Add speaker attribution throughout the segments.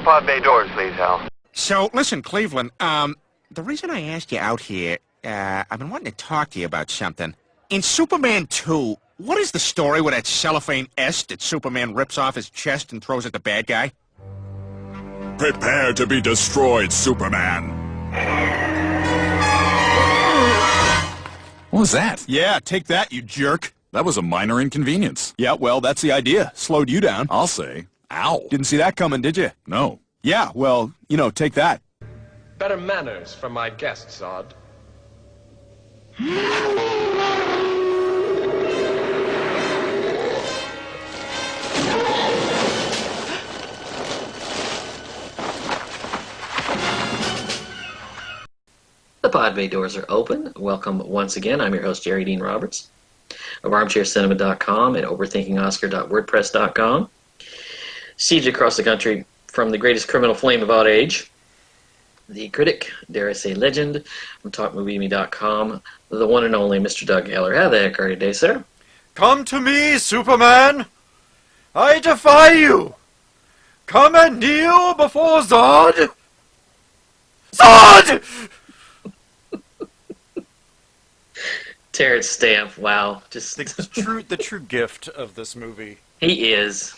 Speaker 1: pod bay doors, please, Hal.
Speaker 2: So, listen, Cleveland, the reason I asked you out here, I've been wanting to talk to you about something. In Superman 2, what is the story with that cellophane S that Superman rips off his chest and throws at the bad guy?
Speaker 3: Prepare to be destroyed, Superman. What was that?
Speaker 4: Yeah, take that, you jerk.
Speaker 3: That was a minor inconvenience.
Speaker 4: Yeah, well, that's the idea. Slowed you down.
Speaker 3: I'll say. Ow.
Speaker 4: Didn't see that coming, did you?
Speaker 3: No.
Speaker 4: Yeah, well, you know, take that.
Speaker 5: Better manners from my guests, Zod.
Speaker 6: The pod bay doors are open. Welcome once again. I'm your host, Jerry Dean Roberts of ArmchairCinema.com and OverThinkingOscar.wordpress.com. Siege across the country from the greatest criminal flame of our age, the critic, dare I say legend, from TalkMovieMe.com, the one and only Mr. Doug Heller. How the heck are you today, sir?
Speaker 7: Come to me, Superman! I defy you! Come and kneel before Zod! Zod!
Speaker 6: Terrence Stamp, wow. Just
Speaker 7: the true gift of this movie.
Speaker 6: He is.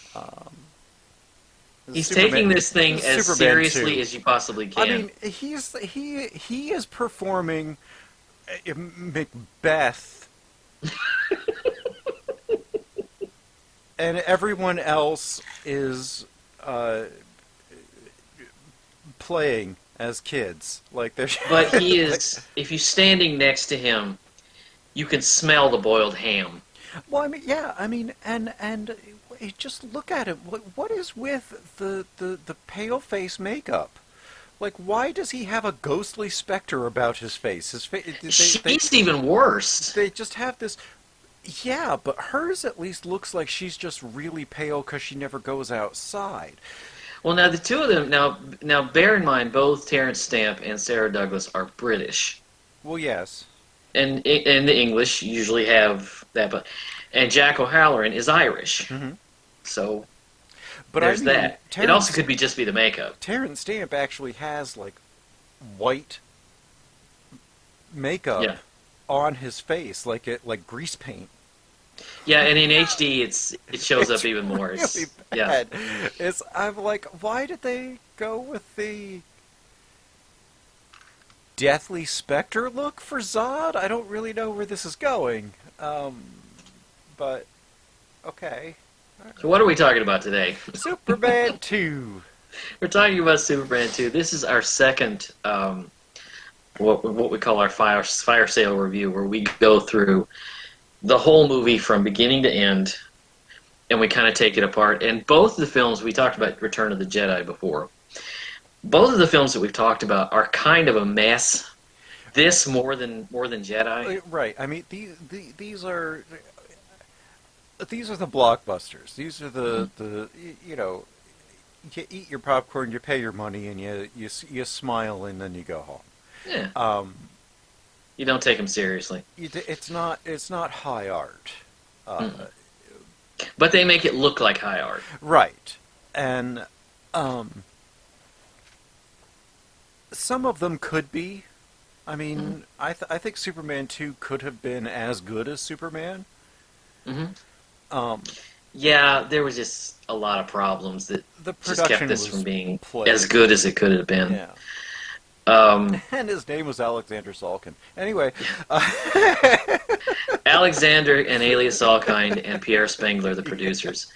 Speaker 6: He's taking this thing as
Speaker 7: Superman
Speaker 6: seriously
Speaker 7: 2.
Speaker 6: as you possibly can.
Speaker 7: I mean, he is performing Macbeth, and everyone else is playing as kids. Like they're.
Speaker 6: But he is. If you're standing next to him, you can smell the boiled ham.
Speaker 7: Well, I mean, yeah, I mean, and just look at it. What is with the pale face makeup? Like, why does he have a ghostly specter about his face? His face.
Speaker 6: She's even worse.
Speaker 7: They just have this. Yeah, but hers at least looks like she's just really pale because she never goes outside.
Speaker 6: Well, now the two of them. Now, bear in mind, both Terrence Stamp and Sarah Douglas are British.
Speaker 7: Well, yes.
Speaker 6: And the English usually have that, and Jack O'Halloran is Irish.
Speaker 7: Mm-hmm.
Speaker 6: So,
Speaker 7: but
Speaker 6: there's
Speaker 7: I mean,
Speaker 6: that. It also could be just be the makeup.
Speaker 7: Terrence Stamp actually has like white makeup on his face, like grease paint.
Speaker 6: Yeah, and in HD, it shows up even more.
Speaker 7: Really bad. Yeah. I'm like, why did they go with the Deathly Spectre look for Zod? I don't really know where this is going. But okay.
Speaker 6: So what are we talking about today?
Speaker 7: Superman 2.
Speaker 6: We're talking about Superman 2. This is our second, what we call our fire sale review, where we go through the whole movie from beginning to end, and we kind of take it apart. And both of the films, we talked about Return of the Jedi before. Both of the films that we've talked about are kind of a mess. This more than Jedi.
Speaker 7: Right. I mean, these are the blockbusters. These are the you know, you eat your popcorn, you pay your money, and you smile, and then you go home.
Speaker 6: Yeah. You don't take them seriously.
Speaker 7: It's not high art.
Speaker 6: But they make it look like high art.
Speaker 7: Right. And some of them could be. I mean, I think Superman 2 could have been as good as Superman.
Speaker 6: Yeah, there was just a lot of problems that just kept this from being as good as it could have been.
Speaker 7: Yeah. And his name was Alexander Salkind. Anyway.
Speaker 6: Alexander and Alias Salkind and Pierre Spengler, the producers,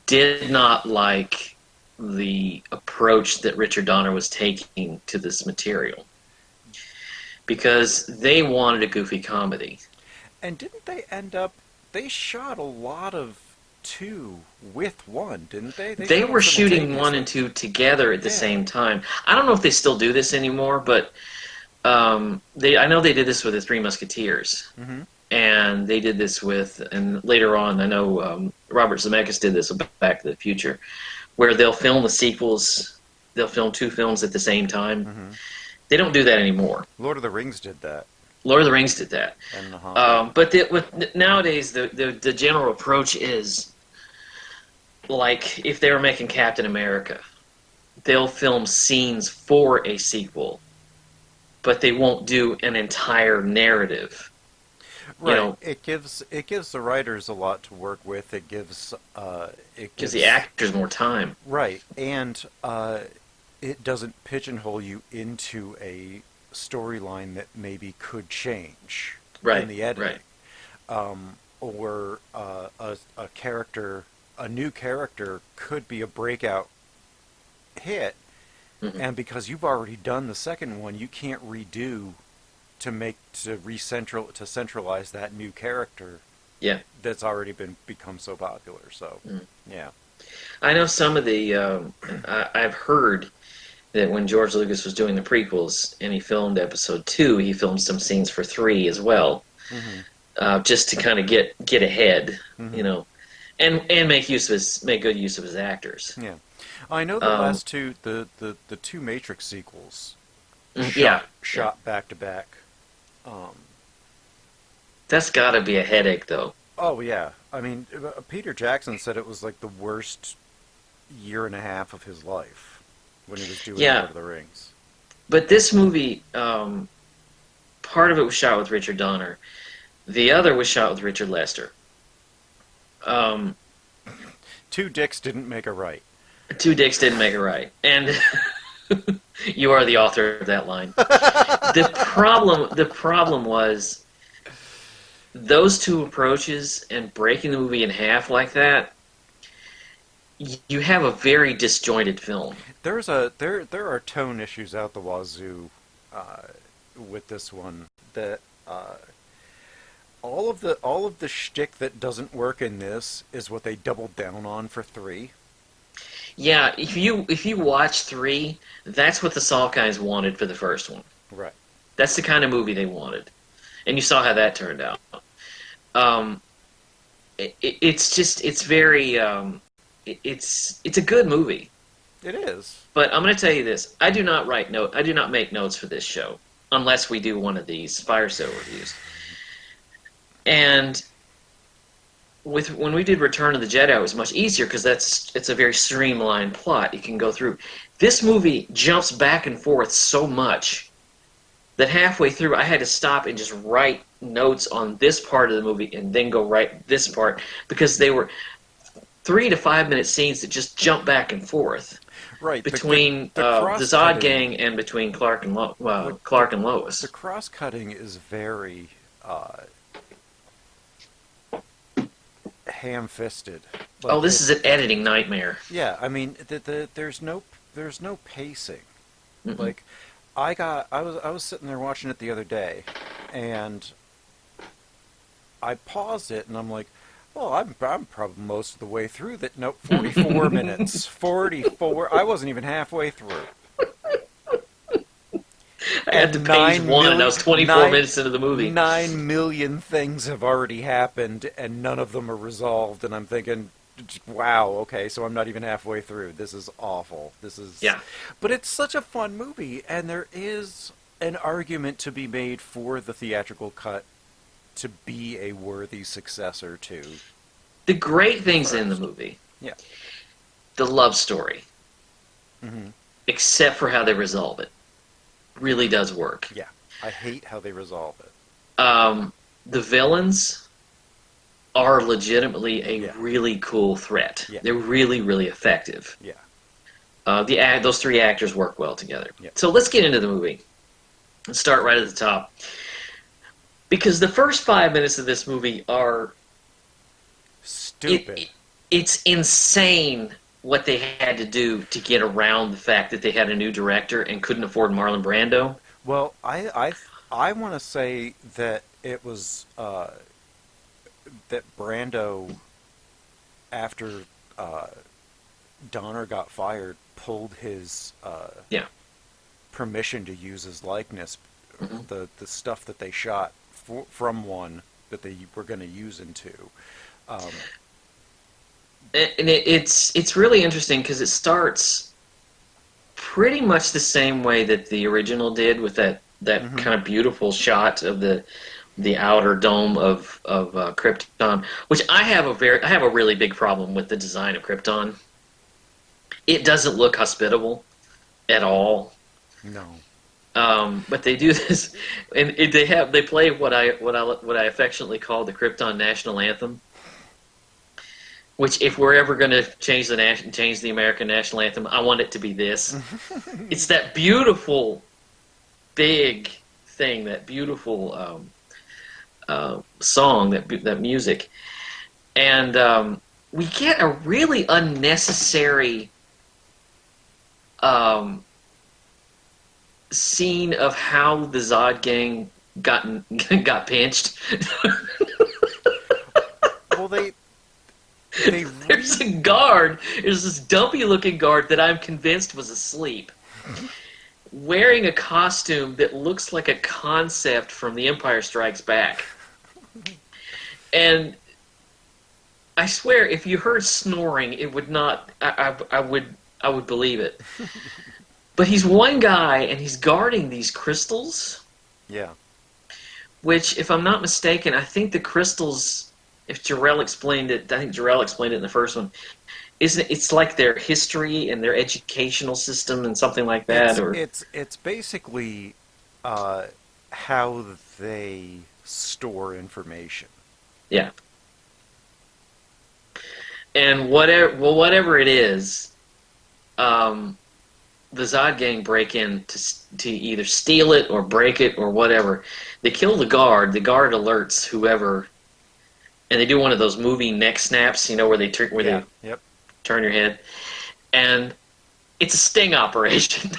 Speaker 6: did not like the approach that Richard Donner was taking to this material, because they wanted a goofy comedy.
Speaker 7: And didn't they end up... They shot a lot of 2 with 1, didn't they?
Speaker 6: They were shooting 1 and 2 together at the same time. I don't know if they still do this anymore, but I know they did this with the Three Musketeers.
Speaker 7: Mm-hmm.
Speaker 6: And they did this with... And later on, I know Robert Zemeckis did this with Back to the Future, where they'll film the sequels. They'll film 2 films at the same time.
Speaker 7: Mm-hmm.
Speaker 6: They don't do that anymore.
Speaker 7: Lord of the Rings did that.
Speaker 6: Lord of the Rings did that.
Speaker 7: And
Speaker 6: but nowadays, the general approach is, like, if they were making Captain America, they'll film scenes for a sequel, but they won't do an entire narrative.
Speaker 7: Right.
Speaker 6: You know,
Speaker 7: It gives the writers a lot to work with. It gives
Speaker 6: gives the actors more time.
Speaker 7: right, and it doesn't pigeonhole you into a storyline that maybe could change
Speaker 6: Right,
Speaker 7: in the editing,
Speaker 6: right.
Speaker 7: or a character, a new character could be a breakout hit,
Speaker 6: Mhm.
Speaker 7: and because you've already done the second one, you can't redo to centralize that new character
Speaker 6: Yeah.
Speaker 7: that's already become so popular. So,
Speaker 6: Mm.
Speaker 7: yeah.
Speaker 6: I know some of the. I've heard that when George Lucas was doing the prequels and he filmed Episode 2, he filmed some scenes for 3 as well,
Speaker 7: Hmm.
Speaker 6: just to kind of get ahead,
Speaker 7: Hmm.
Speaker 6: you know, and make good use of his actors.
Speaker 7: Yeah. I know the last two, the two Matrix sequels,
Speaker 6: Yeah,
Speaker 7: shot back to back.
Speaker 6: that's got to be a headache, though.
Speaker 7: Oh yeah, I mean, Peter Jackson said it was like the worst year and a half of his life when he was doing
Speaker 6: Yeah.
Speaker 7: Lord of the Rings.
Speaker 6: But this movie, part of it was shot with Richard Donner, the other was shot with Richard Lester.
Speaker 7: Two dicks didn't make a right.
Speaker 6: Two dicks didn't make it right, and you are the author of that line. The problem was those two approaches and breaking the movie in half like that. You have a very disjointed film.
Speaker 7: There are tone issues out the wazoo with this one that all of the shtick that doesn't work in this is what they doubled down on for 3.
Speaker 6: Yeah, if you watch 3, that's what the Salkinds wanted for the first one.
Speaker 7: Right.
Speaker 6: That's the kind of movie they wanted, and you saw how that turned out. It's very it's a good movie.
Speaker 7: It is.
Speaker 6: But I'm going to tell you this: I do not make notes for this show unless we do one of these fire sale reviews. And when we did Return of the Jedi, it was much easier because it's a very streamlined plot you can go through. This movie jumps back and forth so much that halfway through I had to stop and just write notes on this part of the movie and then go write this part because they were 3 to 5 minute scenes that just jump back and forth.
Speaker 7: Right.
Speaker 6: Between the Zod gang and between Clark and Lois.
Speaker 7: The cross-cutting is very ham-fisted.
Speaker 6: Oh, this is an editing nightmare.
Speaker 7: Yeah, I mean, there's no pacing.
Speaker 6: Mm-mm.
Speaker 7: Like, I was sitting there watching it the other day, and I paused it, and I'm like, well, I'm probably most of the way through that. Nope, 44 minutes. 44. I wasn't even halfway through.
Speaker 6: I had to page 1, and I was 24 minutes into the movie.
Speaker 7: 9 million things have already happened, and none of them are resolved. And I'm thinking, wow, okay, so I'm not even halfway through. This is awful.
Speaker 6: Yeah.
Speaker 7: But it's such a fun movie, and there is an argument to be made for the theatrical cut to be a worthy successor to
Speaker 6: The great things in the movie.
Speaker 7: Yeah.
Speaker 6: The love story.
Speaker 7: Mm-hmm.
Speaker 6: Except for how they resolve it. Really does work.
Speaker 7: Yeah. I hate how they resolve it.
Speaker 6: The villains are legitimately a really cool threat.
Speaker 7: Yeah.
Speaker 6: They're really, really effective.
Speaker 7: Yeah.
Speaker 6: Those 3 actors work well together.
Speaker 7: Yeah.
Speaker 6: So let's get into the movie. Let's start right at the top. Because the first 5 minutes of this movie are
Speaker 7: Stupid.
Speaker 6: It's insane what they had to do to get around the fact that they had a new director and couldn't afford Marlon Brando.
Speaker 7: Well, I want to say that it was that Brando, after Donner got fired, pulled his permission to use his likeness.
Speaker 6: Mm-hmm.
Speaker 7: The stuff that they shot from 1 that they were going to use in 2.
Speaker 6: And it's really interesting because it starts pretty much the same way that the original did, with that
Speaker 7: Mm-hmm.
Speaker 6: kind of beautiful shot of the outer dome of Krypton, which I have a really big problem with the design of Krypton. It doesn't look hospitable. at all.
Speaker 7: No.
Speaker 6: But they do this, and they play what I affectionately call the Krypton national anthem. Which, if we're ever going to change the American national anthem, I want it to be this. It's that beautiful, big thing, that beautiful song, that music, and we get a really unnecessary scene of how the Zod gang got pinched.
Speaker 7: Well,
Speaker 6: There's a guard. There's this dumpy-looking guard that I'm convinced was asleep, wearing a costume that looks like a concept from The Empire Strikes Back. And I swear, if you heard snoring, it would not. I would believe it. But he's one guy, and he's guarding these crystals.
Speaker 7: Yeah.
Speaker 6: Which, if I'm not mistaken, I think the crystals. If Jarrell explained it, I think Jarrell explained it in the first one. It's like their history and their educational system and something like that?
Speaker 7: It's basically how they store information.
Speaker 6: Yeah. And whatever it is, the Zod gang break in to either steal it or break it or whatever. They kill the guard. The guard alerts whoever. And they do one of those movie neck snaps, where they turn your head, and it's a sting operation.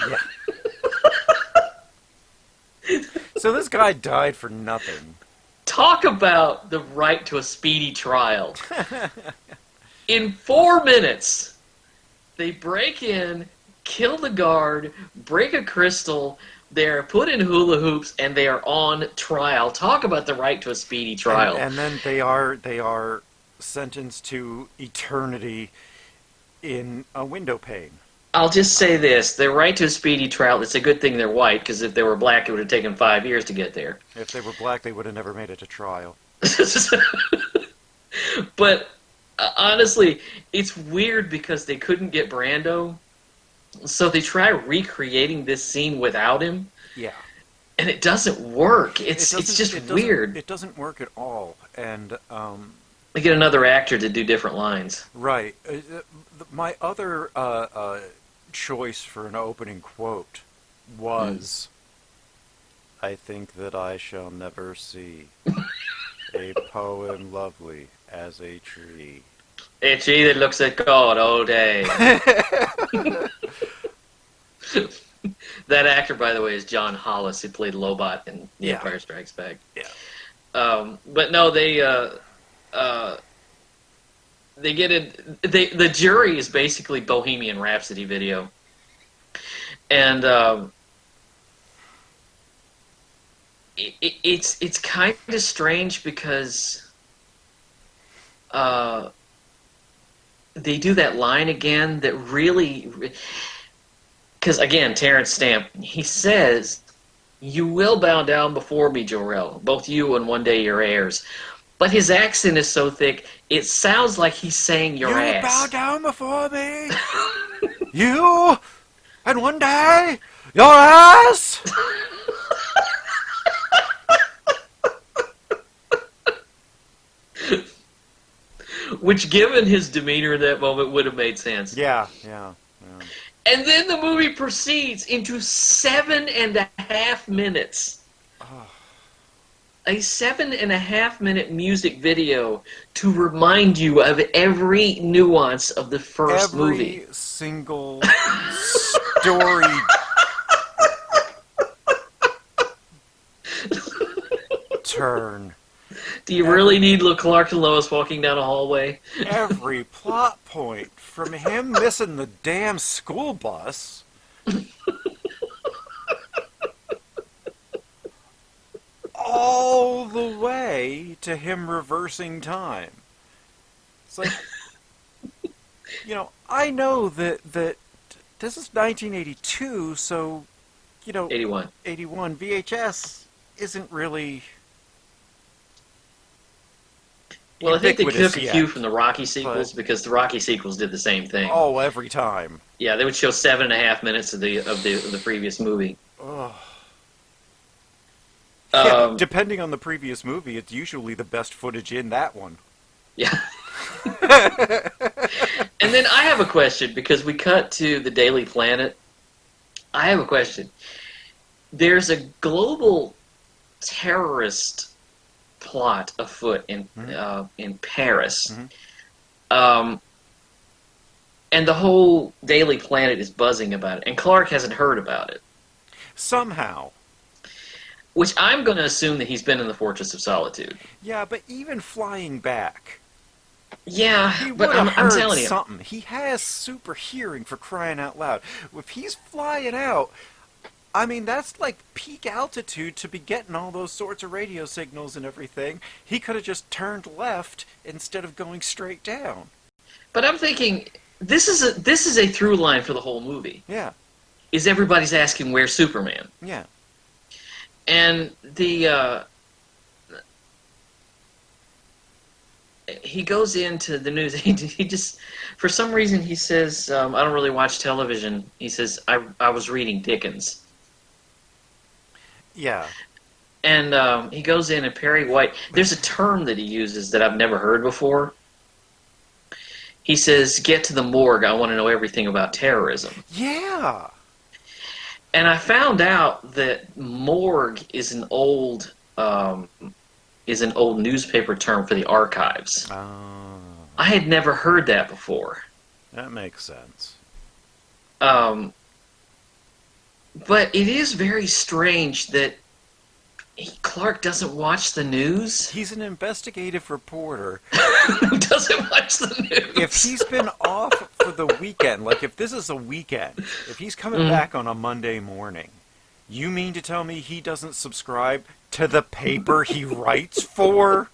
Speaker 7: Yeah. So this guy died for nothing.
Speaker 6: Talk about the right to a speedy trial. In 4 minutes, they break in, kill the guard, break a crystal. They're put in hula hoops and they are on trial. Talk about the right to a speedy trial.
Speaker 7: And then they are sentenced to eternity in a window pane.
Speaker 6: I'll just say this: the right to a speedy trial. It's a good thing they're white, because if they were black, it would have taken 5 years to get there.
Speaker 7: If they were black, they would have never made it to trial.
Speaker 6: But honestly, it's weird because they couldn't get Brando. So they try recreating this scene without him.
Speaker 7: Yeah.
Speaker 6: And it doesn't work. It's just weird.
Speaker 7: It doesn't work at all. And
Speaker 6: they get another actor to do different lines.
Speaker 7: Right. My other choice for an opening quote was, I think that I shall never see a poem lovely as a tree.
Speaker 6: A tree that looks at God all day. That actor, by the way, is John Hollis, who played Lobot in The Empire Strikes Back.
Speaker 7: Yeah.
Speaker 6: But no, they get it. The jury is basically Bohemian Rhapsody video, and it's kind of strange because they do that line again that really. Because, again, Terrence Stamp, he says, "You will bow down before me, Jor-El, both you and one day your heirs." But his accent is so thick, it sounds like he's saying your ass.
Speaker 7: You bow down before me? You? And one day, your ass?
Speaker 6: Which, given his demeanor in that moment, would have made sense.
Speaker 7: Yeah.
Speaker 6: And then the movie proceeds into 7.5 minutes. A 7.5-minute music video to remind you of every nuance of the first movie.
Speaker 7: Every single story turn.
Speaker 6: Do you really need Clark and Lois walking down a hallway?
Speaker 7: Every plot point, from him missing the damn school bus all the way to him reversing time. It's like, I know that this is 1982, so,
Speaker 6: 81.
Speaker 7: 81 VHS isn't really...
Speaker 6: Well, I think they
Speaker 7: ubiquitous
Speaker 6: took a
Speaker 7: yet.
Speaker 6: cue from the Rocky sequels because the Rocky sequels did the same thing.
Speaker 7: Oh, every time.
Speaker 6: Yeah, they would show 7.5 minutes of the previous movie.
Speaker 7: Yeah,
Speaker 6: Um,
Speaker 7: depending on the previous movie, it's usually the best footage in that one.
Speaker 6: Yeah. And then I have a question because we cut to the Daily Planet. I have a question. There's a global terrorist plot afoot in Paris, and the whole Daily Planet is buzzing about it, and Clark hasn't heard about it.
Speaker 7: Somehow.
Speaker 6: Which I'm going to assume that he's been in the Fortress of Solitude.
Speaker 7: Yeah, but even flying back,
Speaker 6: Yeah,
Speaker 7: he
Speaker 6: but
Speaker 7: would have
Speaker 6: I'm
Speaker 7: heard
Speaker 6: telling you.
Speaker 7: something. He has super hearing, for crying out loud. If he's flying out, I mean, that's like peak altitude to be getting all those sorts of radio signals and everything. He could have just turned left instead of going straight down.
Speaker 6: But I'm thinking this is a through line for the whole movie.
Speaker 7: Yeah,
Speaker 6: Is everybody's asking where's Superman?
Speaker 7: yeah.
Speaker 6: And he goes into the news. He just, for some reason, he says, I don't really watch television. He says, I was reading Dickens.
Speaker 7: Yeah.
Speaker 6: And he goes in, and Perry White, there's a term that he uses that I've never heard before. He says, get to the morgue. I want to know everything about terrorism.
Speaker 7: Yeah.
Speaker 6: And I found out that morgue is an old newspaper term for the archives.
Speaker 7: Oh,
Speaker 6: I had never heard that before.
Speaker 7: that makes sense.
Speaker 6: But it is very strange that Clark doesn't watch the news.
Speaker 7: He's an investigative reporter.
Speaker 6: Who doesn't watch the news?
Speaker 7: If he's been off for the weekend, like if this is a weekend, if he's coming back on a Monday morning, you mean to tell me he doesn't subscribe to the paper he writes for?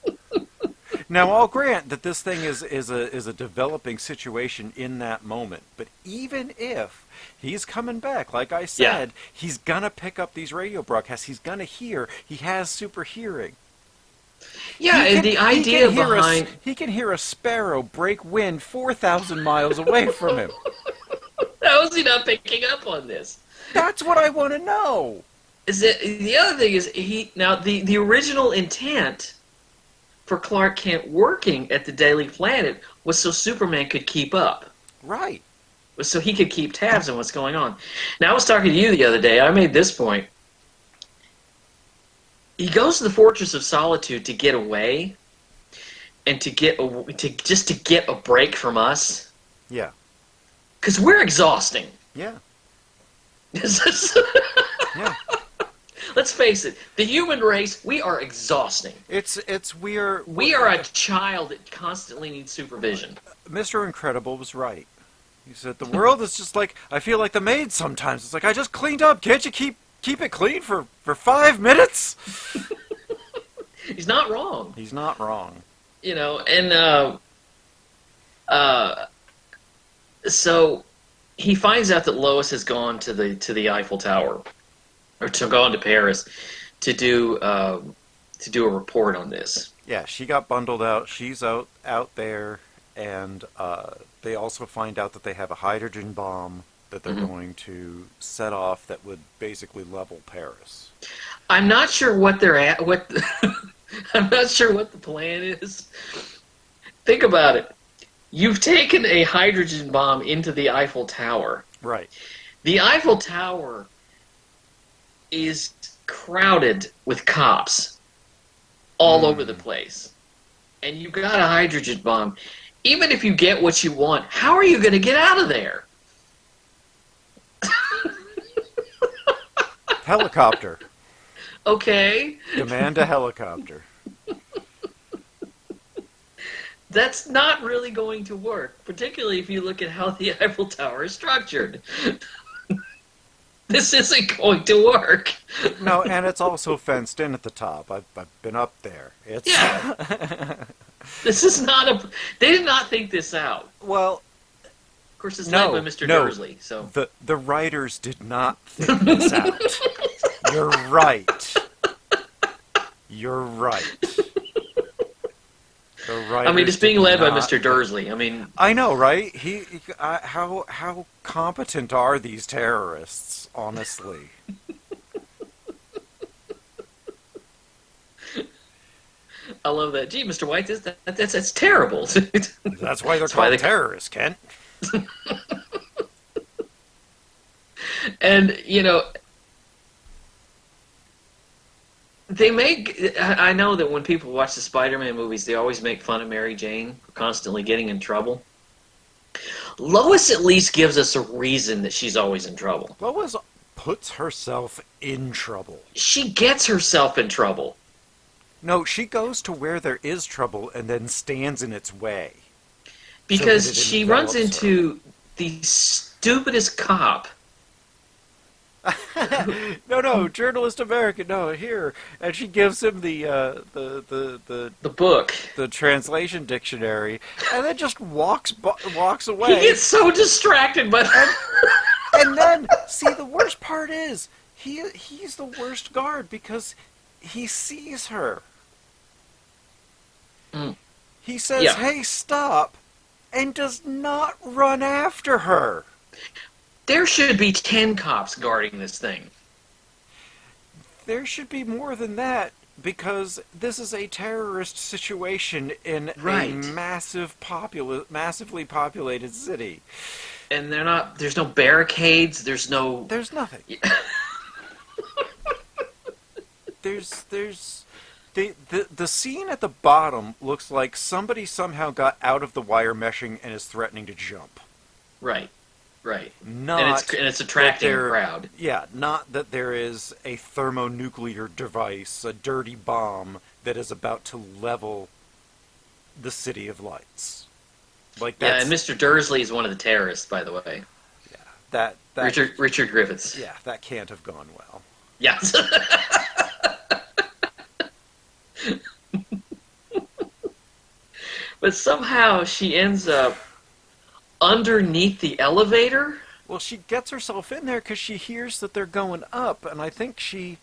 Speaker 7: Now, I'll grant that this thing is a developing situation in that moment, but even if he's coming back, like I said, he's gonna pick up these radio broadcasts. He's gonna hear. He has super hearing.
Speaker 6: Yeah, and the idea behind...
Speaker 7: He can hear a sparrow break wind 4,000 miles away from him.
Speaker 6: How is he not picking up on this?
Speaker 7: That's what I want to know.
Speaker 6: Is that the other thing is the original intent for Clark Kent working at the Daily Planet was so Superman could keep up.
Speaker 7: Right.
Speaker 6: Was so he could keep tabs on what's going on. Now, I was talking to you the other day. I made this point. He goes to the Fortress of Solitude to get away and to get a break from us.
Speaker 7: Yeah.
Speaker 6: Because we're exhausting.
Speaker 7: Yeah.
Speaker 6: Yeah. Let's face it, the human race, we are exhausting.
Speaker 7: We are
Speaker 6: a child that constantly needs supervision.
Speaker 7: Mr. Incredible was right. He said the world is just like, I feel like the maid sometimes. It's like, I just cleaned up. Can't you keep it clean for 5 minutes?
Speaker 6: He's not wrong.
Speaker 7: He's not wrong.
Speaker 6: You know, and so he finds out that Lois has gone to the Eiffel Tower, or gone to Paris to do a report on this.
Speaker 7: Yeah, she got bundled out. She's out there, and they also find out that they have a hydrogen bomb that they're going to set off that would basically level Paris.
Speaker 6: I'm not sure what they're at. I'm not sure what the plan is. Think about it. You've taken a hydrogen bomb into the Eiffel Tower.
Speaker 7: Right.
Speaker 6: The Eiffel Tower is crowded with cops all over the place. And you've got a hydrogen bomb. Even if you get what you want, how are you going to get out of there?
Speaker 7: Helicopter.
Speaker 6: Okay.
Speaker 7: Demand a helicopter.
Speaker 6: That's not really going to work, particularly if you look at how the Eiffel Tower is structured. This isn't going to work.
Speaker 7: No, and it's also fenced in at the top. I've been up there. It's
Speaker 6: This is not a... They did not think this out.
Speaker 7: Well,
Speaker 6: of course, it's led by Mr. Dursley, so...
Speaker 7: The writers did not think this out. You're right. You're right. The
Speaker 6: I mean,
Speaker 7: writers
Speaker 6: it's being
Speaker 7: did
Speaker 6: led by
Speaker 7: not-
Speaker 6: Mr. Dursley. I mean,
Speaker 7: I know, right? How competent are these terrorists? Honestly,
Speaker 6: I love that. Gee, Mr. White, that's terrible.
Speaker 7: that's why they're
Speaker 6: That's why
Speaker 7: called
Speaker 6: they-
Speaker 7: terrorists, Kent.
Speaker 6: And, you know, they make. I know that when people watch the Spider-Man movies, they always make fun of Mary Jane for constantly getting in trouble. Lois at least gives us a reason that she's always in trouble.
Speaker 7: Lois puts herself in trouble.
Speaker 6: She gets herself in trouble.
Speaker 7: No, she goes to where there is trouble and then stands in its way.
Speaker 6: Because
Speaker 7: So that it
Speaker 6: she runs
Speaker 7: envelops her.
Speaker 6: into the stupidest cop.
Speaker 7: No, journalist America, no, here, and she gives him the
Speaker 6: The book.
Speaker 7: translation dictionary, and then just walks
Speaker 6: He
Speaker 7: away.
Speaker 6: gets so distracted by
Speaker 7: And then, see, the worst part is he's the worst guard because he sees her.
Speaker 6: Mm.
Speaker 7: He says,
Speaker 6: Yeah.
Speaker 7: "Hey, stop," and does not run after her.
Speaker 6: There should be 10 cops guarding this thing.
Speaker 7: There should be more than that because this is a terrorist situation in
Speaker 6: Right.
Speaker 7: a massively populated city.
Speaker 6: And there's no barricades, there's no...
Speaker 7: There's nothing. there's the scene at the bottom looks like somebody somehow got out of the wire meshing and is threatening to jump.
Speaker 6: Right.
Speaker 7: Not
Speaker 6: And it's attracting
Speaker 7: that
Speaker 6: a
Speaker 7: there-
Speaker 6: crowd.
Speaker 7: Yeah, not that there is a thermonuclear device, a dirty bomb that is about to level the City of Lights. Like
Speaker 6: Yeah,
Speaker 7: that's
Speaker 6: and Mr. Dursley is one of the terrorists, by the way.
Speaker 7: that
Speaker 6: Richard Griffiths.
Speaker 7: Yeah, that can't have gone well.
Speaker 6: Yes. But somehow she ends up underneath the elevator.
Speaker 7: Well, she gets herself in there because she hears that they're going up, and I think she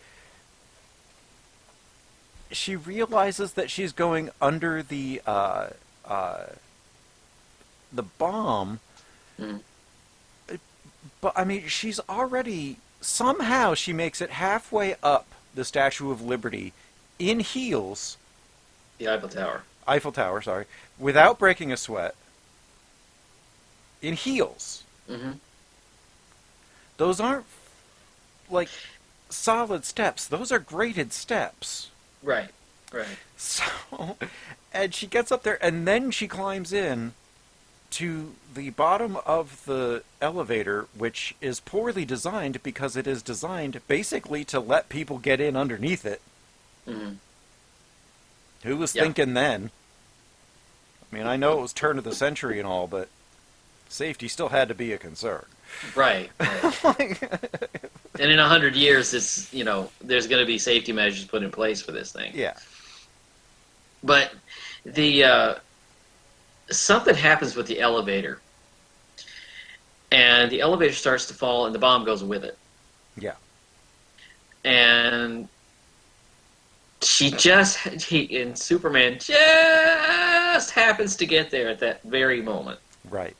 Speaker 7: realizes that she's going under the bomb.
Speaker 6: Mm.
Speaker 7: But I mean, she's already somehow she makes it halfway up the Statue of Liberty in heels,
Speaker 6: The
Speaker 7: Eiffel Tower, sorry, without breaking a sweat. In heels.
Speaker 6: Mm-hmm.
Speaker 7: Those aren't like solid steps. Those are graded steps.
Speaker 6: Right.
Speaker 7: So, and she gets up there, and then she climbs in to the bottom of the elevator, which is poorly designed because it is designed basically to let people get in underneath it.
Speaker 6: Mm-hmm.
Speaker 7: Who was
Speaker 6: Yeah.
Speaker 7: thinking then? I mean, I know it was turn of the century and all, but safety still had to be a concern.
Speaker 6: Right. And in 100 years, there's going to be safety measures put in place for this thing.
Speaker 7: Yeah.
Speaker 6: But the something happens with the elevator, and the elevator starts to fall, and the bomb goes with it.
Speaker 7: Yeah.
Speaker 6: And and Superman just happens to get there at that very moment.
Speaker 7: Right.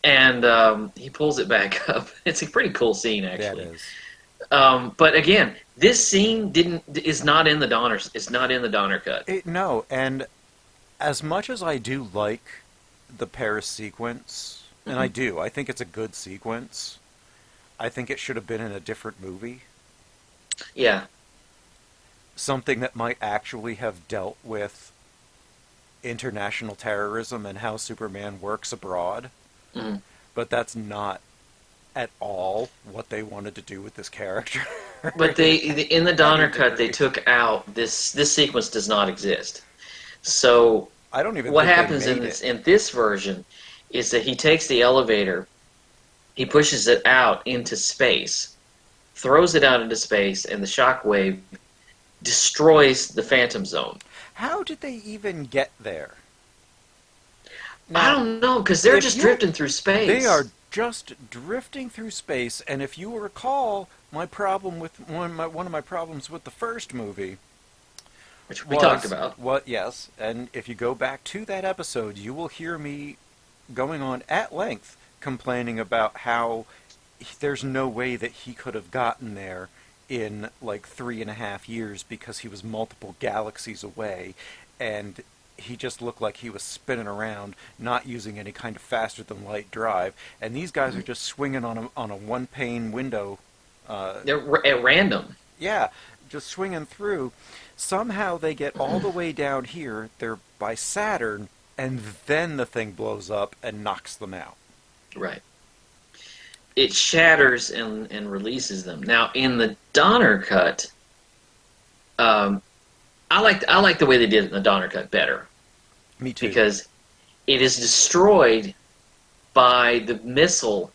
Speaker 6: And he pulls it back up. It's a pretty cool scene, actually.
Speaker 7: That is.
Speaker 6: But again, this scene is not in the Donner. It's not in the Donner cut.
Speaker 7: No, and as much as I do like the Paris sequence, and I do, I think it's a good sequence. I think it should have been in a different movie.
Speaker 6: Yeah.
Speaker 7: Something that might actually have dealt with international terrorism and how Superman works abroad.
Speaker 6: Mm.
Speaker 7: But that's not at all what they wanted to do with this character.
Speaker 6: But in the Donner cut, they took out this sequence does not exist. So
Speaker 7: I don't even
Speaker 6: what
Speaker 7: think they
Speaker 6: happens
Speaker 7: made it.
Speaker 6: in this version is that he takes the elevator, he pushes it out into space, throws it out into space, and the shockwave destroys the Phantom Zone.
Speaker 7: How did they even get there?
Speaker 6: I don't know, because they're
Speaker 7: if
Speaker 6: just
Speaker 7: you-
Speaker 6: drifting through space.
Speaker 7: They are just drifting through space, and if you recall, my problem with one of my problems with the first movie
Speaker 6: which we talked about.
Speaker 7: What? Yes, and if you go back to that episode, you will hear me going on at length complaining about how there's no way that he could have gotten there in like 3.5 years because he was multiple galaxies away, and he just looked like he was spinning around, not using any kind of faster than light drive. And these guys are just swinging on a one pane window.
Speaker 6: They're at random.
Speaker 7: Yeah, just swinging through. Somehow they get all the way down here. They're by Saturn, and then the thing blows up and knocks them out.
Speaker 6: Right. It shatters and releases them. Now, in the Donner cut, I like the way they did it in the Donner cut better.
Speaker 7: Me too.
Speaker 6: Because it is destroyed by the missile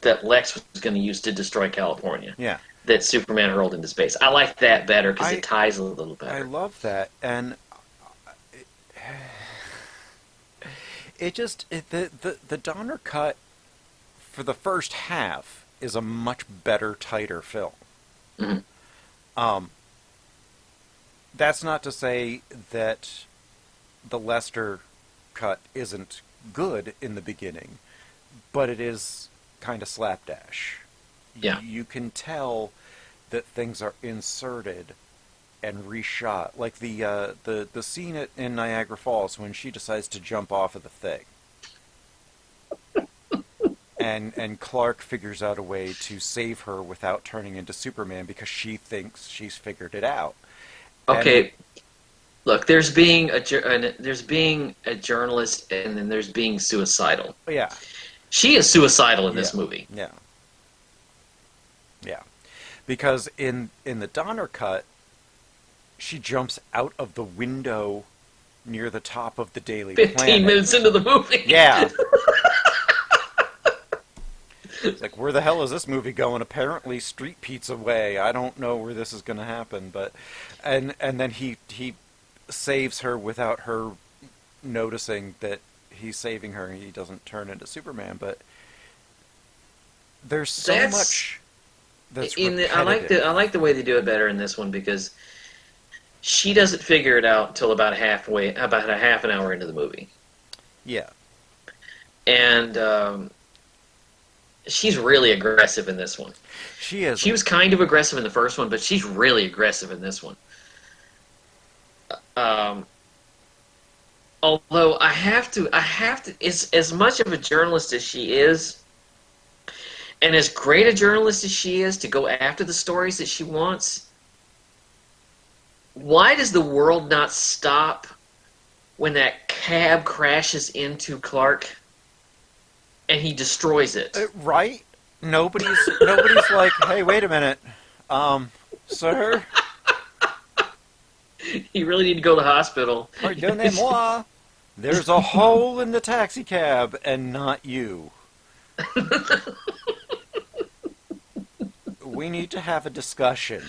Speaker 6: that Lex was going to use to destroy California.
Speaker 7: Yeah.
Speaker 6: That Superman hurled into space. I like that better because it ties a little better.
Speaker 7: I love that, and the Donner cut for the first half is a much better, tighter film.
Speaker 6: Mm-hmm.
Speaker 7: That's not to say that the Lester cut isn't good in the beginning, but it is kind of slapdash.
Speaker 6: Yeah.
Speaker 7: You can tell that things are inserted and reshot, like the scene in Niagara Falls when she decides to jump off of the thing, and Clark figures out a way to save her without turning into Superman because she thinks she's figured it out.
Speaker 6: Okay, look, there's being a journalist, and then there's being suicidal.
Speaker 7: Yeah.
Speaker 6: She is suicidal in this movie.
Speaker 7: Yeah. Yeah. Because in the Donner cut, she jumps out of the window near the top of the Daily
Speaker 6: 15
Speaker 7: Planet.
Speaker 6: minutes into the movie.
Speaker 7: Yeah. It's like, where the hell is this movie going? Apparently Street Pizza Way. I don't know where this is going to happen, but and then he saves her without her noticing that he's saving her, and he doesn't turn into Superman, but there's so much that's repetitive.
Speaker 6: I like the way they do it better in this one because she doesn't figure it out until about a half an hour into the movie.
Speaker 7: Yeah.
Speaker 6: And she's really aggressive in this one.
Speaker 7: She is.
Speaker 6: She was kind of aggressive in the first one, but she's really aggressive in this one. Although I have to, as much of a journalist as she is, and as great a journalist as she is to go after the stories that she wants, why does the world not stop when that cab crashes into Clark and he destroys it?
Speaker 7: Right? Nobody's like, hey, wait a minute, sir.
Speaker 6: You really need to go to the hospital.
Speaker 7: Pardonnez-moi. There's a hole in the taxi cab, and not you. We need to have a discussion.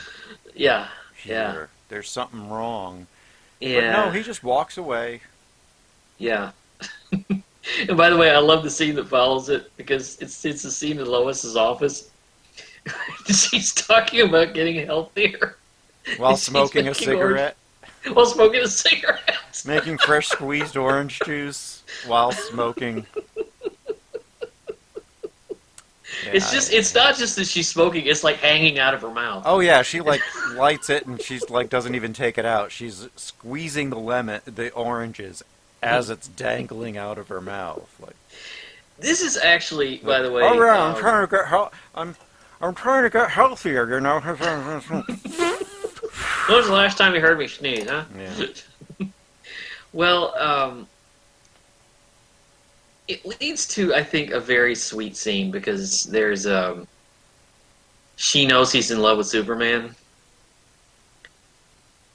Speaker 6: Yeah,
Speaker 7: here.
Speaker 6: yeah.
Speaker 7: There's something wrong.
Speaker 6: Yeah.
Speaker 7: But no, he just walks away.
Speaker 6: Yeah. And by the way, I love the scene that follows it because it's the scene in Lois's office. She's talking about getting healthier
Speaker 7: While smoking a cigarette.
Speaker 6: While smoking a cigarette.
Speaker 7: Making fresh squeezed orange juice while smoking. Yeah,
Speaker 6: It's not just that she's smoking, it's like hanging out of her mouth.
Speaker 7: Oh yeah, she like lights it and she's like doesn't even take it out. She's squeezing the oranges as it's dangling out of her mouth. Like,
Speaker 6: this is actually, by the way,
Speaker 7: oh yeah, I'm trying to get healthier, you know.
Speaker 6: When was the last time you heard me sneeze, huh?
Speaker 7: Yeah.
Speaker 6: Well, it leads to, I think, a very sweet scene because there's she knows he's in love with Superman,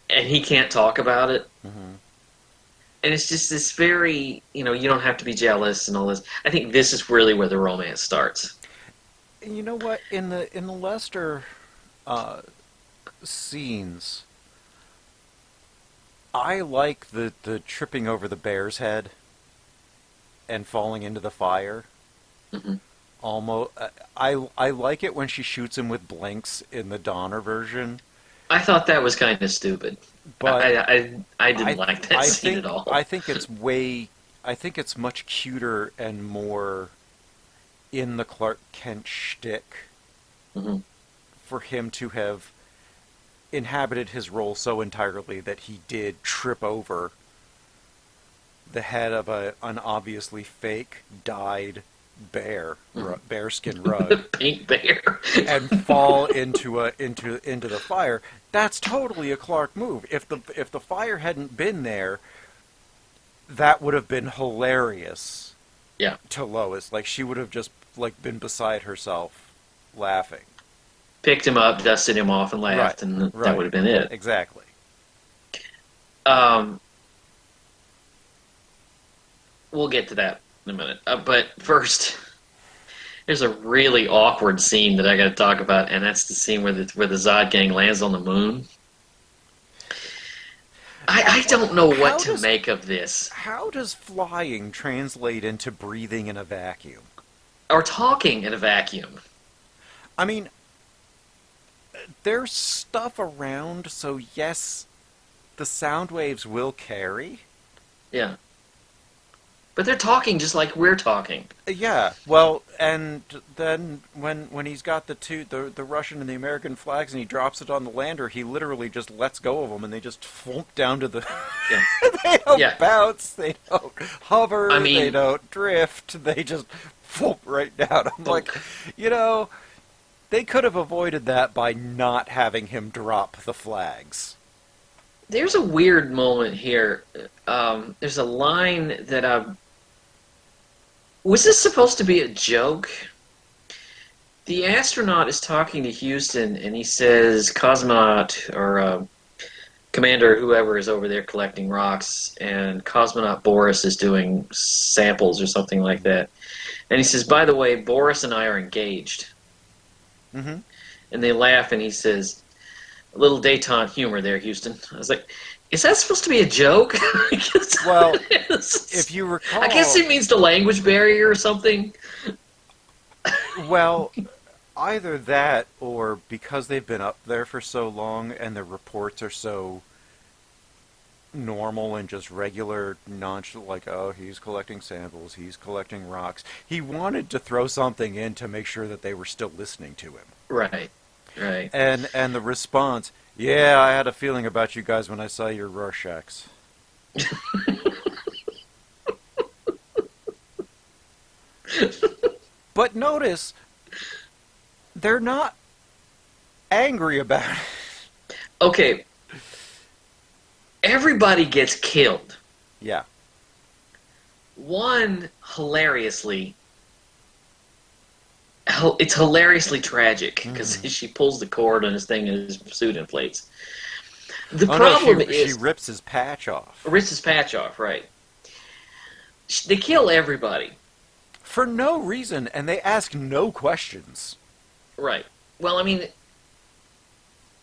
Speaker 6: and he can't talk about it.
Speaker 7: Mm-hmm.
Speaker 6: And it's just this very, you don't have to be jealous and all this. I think this is really where the romance starts.
Speaker 7: You know what? In the Lester scenes, I like the tripping over the bear's head and falling into the fire.
Speaker 6: Mm-hmm.
Speaker 7: Almost, I like it when she shoots him with blinks in the Donner version.
Speaker 6: I thought that was kind of stupid.
Speaker 7: But
Speaker 6: I didn't like that scene at all.
Speaker 7: I think it's much cuter and more in the Clark Kent shtick
Speaker 6: Hmm.
Speaker 7: for him to have inhabited his role so entirely that he did trip over the head of an obviously fake dyed bearskin rug
Speaker 6: Pink bear.
Speaker 7: and fall into the fire. That's totally a Clark move. If the fire hadn't been there, that would have been hilarious.
Speaker 6: Yeah.
Speaker 7: To Lois, like she would have just like been beside herself, laughing.
Speaker 6: Picked him up, dusted him off, and laughed, and that would have been it.
Speaker 7: Exactly.
Speaker 6: We'll get to that in a minute. But first, there's a really awkward scene that I got to talk about, and that's the scene where the Zod gang lands on the moon. I don't know what to make of this.
Speaker 7: How does flying translate into breathing in a vacuum?
Speaker 6: Or talking in a vacuum.
Speaker 7: I mean, there's stuff around, so yes, the sound waves will carry.
Speaker 6: Yeah. But they're talking just like we're talking.
Speaker 7: Yeah, well, and then when he's got the Russian and the American flags and he drops it on the lander, he literally just lets go of them and they just flump down to the...
Speaker 6: Yeah.
Speaker 7: They don't bounce, they don't hover,
Speaker 6: I mean,
Speaker 7: they don't drift, they just flump right down. I'm like, they could have avoided that by not having him drop the flags.
Speaker 6: There's a weird moment here. There's a line that was this supposed to be a joke? The astronaut is talking to Houston, and he says, cosmonaut, or commander, whoever is over there collecting rocks, and cosmonaut Boris is doing samples or something like that. And he says, by the way, Boris and I are engaged.
Speaker 7: Mm-hmm.
Speaker 6: And they laugh, and he says, a little detente humor there, Houston. I was like, is that supposed to be a joke?
Speaker 7: Well, if you recall...
Speaker 6: I guess it means the language barrier or something.
Speaker 7: Well, either that or because they've been up there for so long and the reports are so normal and just regular, nonchalant, like, oh, he's collecting samples, he's collecting rocks. He wanted to throw something in to make sure that they were still listening to him.
Speaker 6: Right.
Speaker 7: And the response, yeah, I had a feeling about you guys when I saw your Rorschachs. But notice, they're not angry about it.
Speaker 6: Okay. Everybody gets killed.
Speaker 7: Yeah.
Speaker 6: One, hilariously... It's hilariously tragic because she pulls the cord on his thing and his suit inflates. The problem is...
Speaker 7: She rips his patch off.
Speaker 6: Rips his patch off, right. They kill everybody.
Speaker 7: For no reason, and they ask no questions.
Speaker 6: Right. Well, I mean,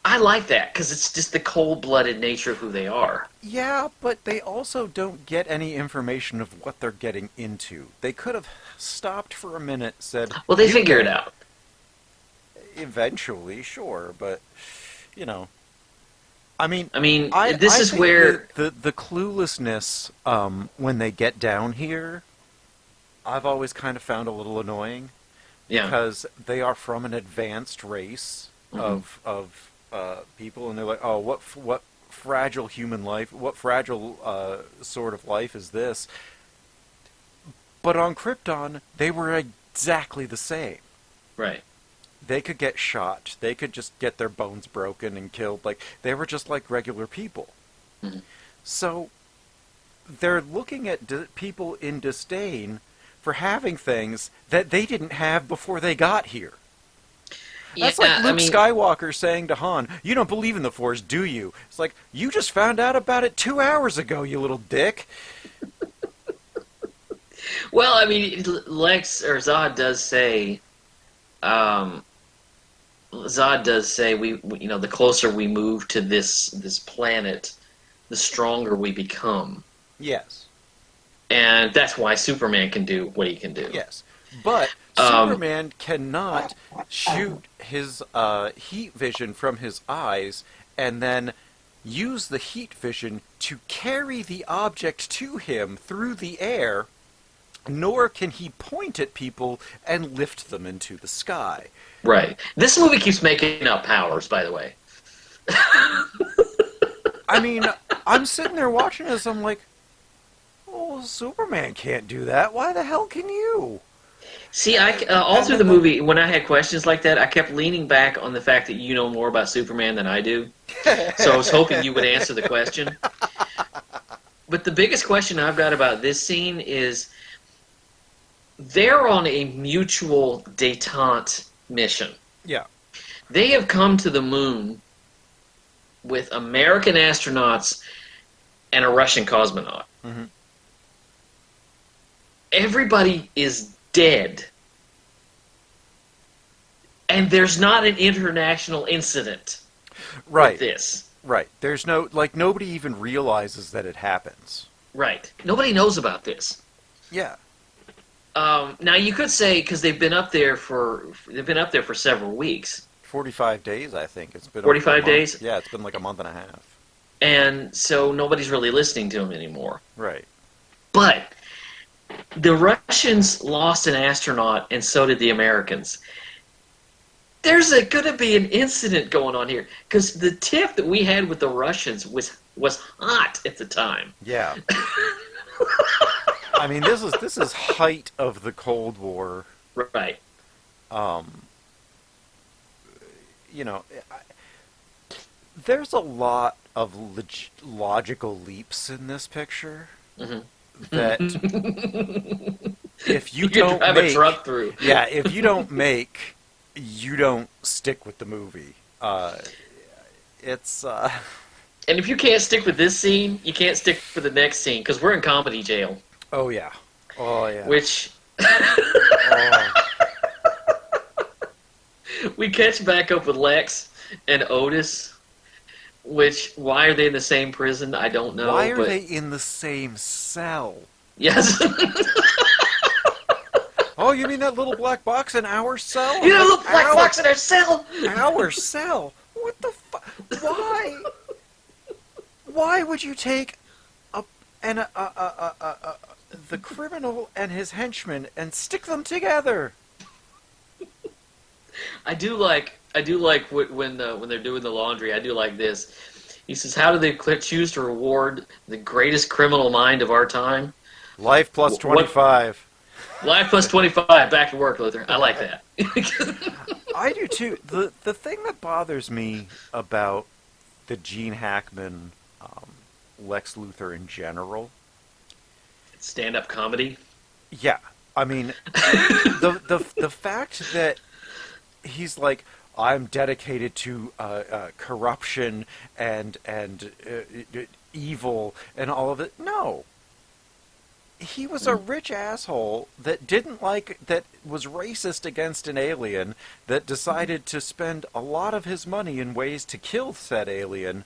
Speaker 6: I like that because it's just the cold-blooded nature of who they are.
Speaker 7: Yeah, but they also don't get any information of what they're getting into. They could have stopped for a minute, said...
Speaker 6: Well, they figure it out.
Speaker 7: Eventually, sure, but, you know... I mean,
Speaker 6: this is where...
Speaker 7: The cluelessness, when they get down here, I've always kind of found a little annoying.
Speaker 6: Yeah.
Speaker 7: Because they are from an advanced race of people, and they're like, oh, what fragile human life, what fragile sort of life is this? But on Krypton, they were exactly the same.
Speaker 6: Right.
Speaker 7: They could get shot. They could just get their bones broken and killed. Like, they were just like regular people.
Speaker 6: Mm-hmm.
Speaker 7: So, they're looking at people in disdain for having things that they didn't have before they got here. That's like Luke Skywalker saying to Han, you don't believe in the Force, do you? It's like, you just found out about it 2 hours ago, you little dick.
Speaker 6: Well, I mean, Zod does say, the closer we move to this planet, the stronger we become.
Speaker 7: Yes.
Speaker 6: And that's why Superman can do what he can do.
Speaker 7: Yes. But Superman cannot shoot his heat vision from his eyes and then use the heat vision to carry the object to him through the air, nor can he point at people and lift them into the sky.
Speaker 6: Right. This movie keeps making up powers, by the way.
Speaker 7: I mean, I'm sitting there watching this, I'm like, oh, Superman can't do that. Why the hell can you?
Speaker 6: See, all through the movie, when I had questions like that, I kept leaning back on the fact that you know more about Superman than I do. So I was hoping you would answer the question. But the biggest question I've got about this scene is they're on a mutual détente mission.
Speaker 7: Yeah.
Speaker 6: They have come to the moon with American astronauts and a Russian cosmonaut.
Speaker 7: Mm-hmm.
Speaker 6: Everybody is dead. And there's not an international incident
Speaker 7: Right.
Speaker 6: with this.
Speaker 7: Right. There's no, like, nobody even realizes that it happens.
Speaker 6: Right. Nobody knows about this.
Speaker 7: Yeah.
Speaker 6: Now you could say because they've been up there for several weeks.
Speaker 7: 45 days, I think. It's been
Speaker 6: 45
Speaker 7: over a month.
Speaker 6: days?
Speaker 7: Yeah, it's been like a month and a half.
Speaker 6: And so nobody's really listening to them anymore.
Speaker 7: Right.
Speaker 6: But the Russians lost an astronaut, and so did the Americans. There's going to be an incident going on here because the tiff that we had with the Russians was hot at the time.
Speaker 7: Yeah. I mean, this is height of the Cold War.
Speaker 6: Right.
Speaker 7: You know, there's a lot of logical leaps in this picture that if you don't
Speaker 6: drive
Speaker 7: make,
Speaker 6: a truck through.
Speaker 7: yeah, if you don't make, you don't stick with the movie. It's
Speaker 6: And if you can't stick with this scene, you can't stick with the next scene because we're in comedy jail.
Speaker 7: oh yeah,
Speaker 6: Which
Speaker 7: oh.
Speaker 6: we catch back up with Lex and Otis. Which, why are they in the same prison? I don't know.
Speaker 7: Why are they in the same cell?
Speaker 6: Yes.
Speaker 7: Oh, you mean that little black box in our cell?
Speaker 6: You know, look, black box in our cell.
Speaker 7: Our cell? What the fuck? Why? Why would you take the criminal and his henchman and stick them together?
Speaker 6: I do like when they're doing the laundry. I do like this. He says, "How do they choose to reward the greatest criminal mind of our time?
Speaker 7: Life plus 25.
Speaker 6: Life plus 25. Back to work, Luther." I like that.
Speaker 7: I do too. The thing that bothers me about the Gene Hackman, Lex Luthor in general.
Speaker 6: Stand-up comedy.
Speaker 7: Yeah, I mean, the fact that he's like, I'm dedicated to corruption and evil and all of it. No. He was a rich asshole that that was racist against an alien, that decided to spend a lot of his money in ways to kill said alien,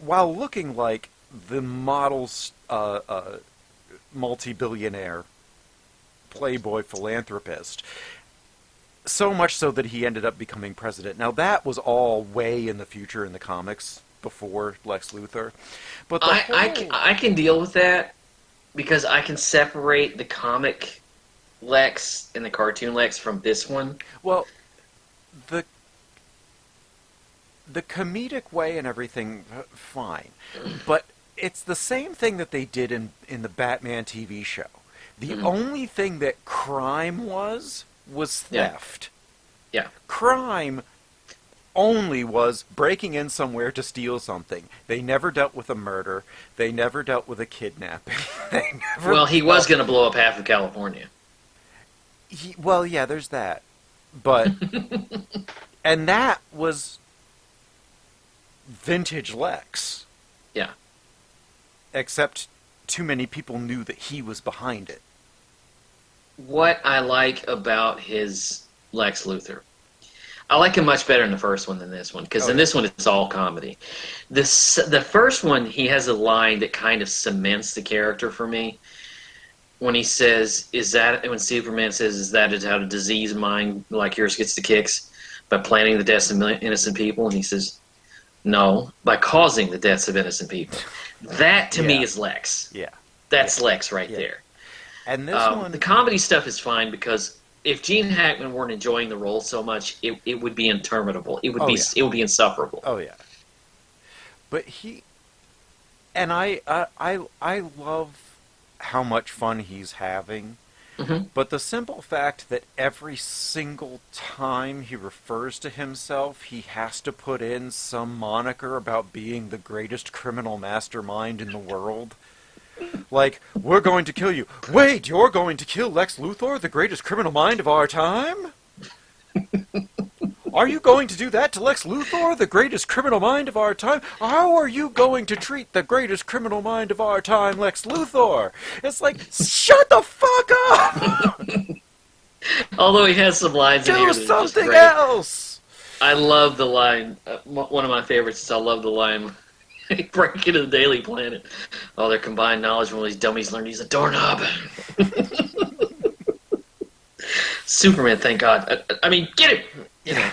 Speaker 7: while looking like the model's multi-billionaire playboy philanthropist. So much so that he ended up becoming president. Now that was all way in the future in the comics before Lex Luthor. But
Speaker 6: I can deal with that because I can separate the comic Lex and the cartoon Lex from this one.
Speaker 7: Well, the comedic way and everything, fine. But it's the same thing that they did in the Batman TV show. The only thing that crime was theft.
Speaker 6: Yeah.
Speaker 7: Crime only was breaking in somewhere to steal something. They never dealt with a murder. They never dealt with a kidnapping.
Speaker 6: He was going to blow up half of California.
Speaker 7: Well, yeah, there's that. But and that was vintage Lex.
Speaker 6: Yeah.
Speaker 7: Except too many people knew that he was behind it.
Speaker 6: What I like about his Lex Luthor, I like him much better in the first one than this one, because in this one it's all comedy. The first one, he has a line that kind of cements the character for me. When he says, when Superman says, "Is that how a diseased mind like yours gets the kicks? By planning the deaths of innocent people?" And he says, No, by causing the deaths of innocent people. That to me
Speaker 7: Yeah.
Speaker 6: is Lex.
Speaker 7: Yeah.
Speaker 6: That's Lex right
Speaker 7: Yeah.
Speaker 6: there.
Speaker 7: And this one,
Speaker 6: The comedy stuff is fine because if Gene Hackman weren't enjoying the role so much, it would be interminable. It would
Speaker 7: Oh,
Speaker 6: be
Speaker 7: yeah.
Speaker 6: it would be insufferable.
Speaker 7: oh yeah. But he and I love how much fun he's having.
Speaker 6: Mhm.
Speaker 7: But the simple fact that every single time he refers to himself, he has to put in some moniker about being the greatest criminal mastermind in the world. Like, we're going to kill you. Wait, you're going to kill Lex Luthor, the greatest criminal mind of our time? Are you going to do that to Lex Luthor, the greatest criminal mind of our time? How are you going to treat the greatest criminal mind of our time, Lex Luthor? It's like, shut the fuck up!
Speaker 6: Although he has some lines in here
Speaker 7: Do
Speaker 6: that are just
Speaker 7: something
Speaker 6: great.
Speaker 7: else!
Speaker 6: I love the line. One of my favorites is I love the line. He break into the Daily Planet. Oh, their combined knowledge when all these dummies learn to use a doorknob. Superman, thank God. I mean, get it. You know.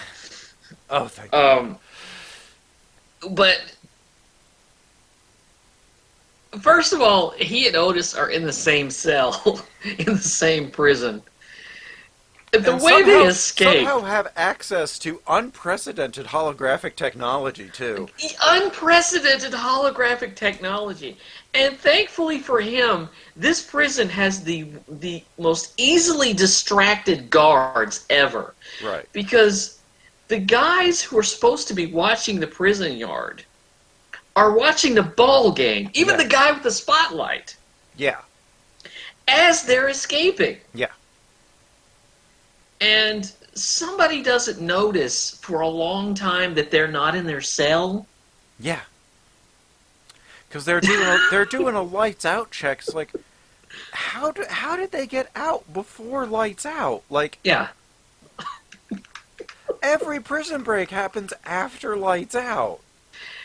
Speaker 7: Oh, thank you.
Speaker 6: But first of all, he and Otis are in the same cell, in the same prison. The
Speaker 7: And
Speaker 6: way they escape,
Speaker 7: somehow have access to unprecedented holographic technology, too.
Speaker 6: unprecedented holographic technology, and thankfully for him, this prison has the most easily distracted guards ever.
Speaker 7: Right.
Speaker 6: Because the guys who are supposed to be watching the prison yard are watching the ball game. Even
Speaker 7: Yeah.
Speaker 6: the guy with the spotlight,
Speaker 7: Yeah.
Speaker 6: as they're escaping.
Speaker 7: Yeah.
Speaker 6: And somebody doesn't notice for a long time that they're not in their cell.
Speaker 7: Yeah. Because they're doing a lights out check. It's like, how did they get out before lights out? Like,
Speaker 6: Yeah.
Speaker 7: every prison break happens after lights out.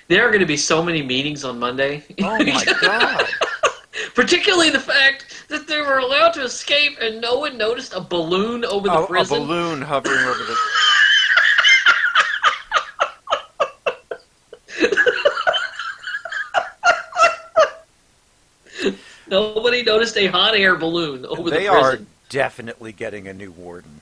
Speaker 6: There are going to be so many meetings on Monday.
Speaker 7: Oh my god.
Speaker 6: Particularly the fact that they were allowed to escape and no one noticed a balloon over the
Speaker 7: A
Speaker 6: prison.
Speaker 7: balloon hovering over the...
Speaker 6: Nobody noticed a hot air balloon over
Speaker 7: They
Speaker 6: the
Speaker 7: are
Speaker 6: prison.
Speaker 7: definitely getting a new warden.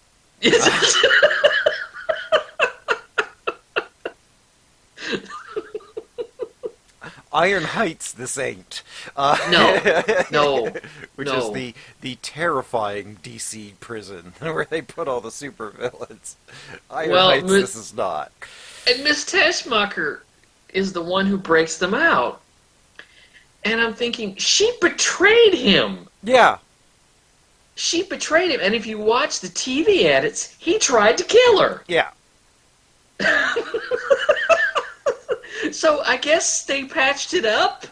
Speaker 7: Iron Heights, this ain't.
Speaker 6: No.
Speaker 7: Which
Speaker 6: No.
Speaker 7: is the terrifying DC prison where they put all the supervillains. Iron
Speaker 6: Well,
Speaker 7: Heights, this is not.
Speaker 6: And Miss Teschmacher is the one who breaks them out. And I'm thinking, she betrayed him.
Speaker 7: Yeah.
Speaker 6: She betrayed him. And if you watch the TV edits, he tried to kill her.
Speaker 7: Yeah.
Speaker 6: So I guess they patched it up.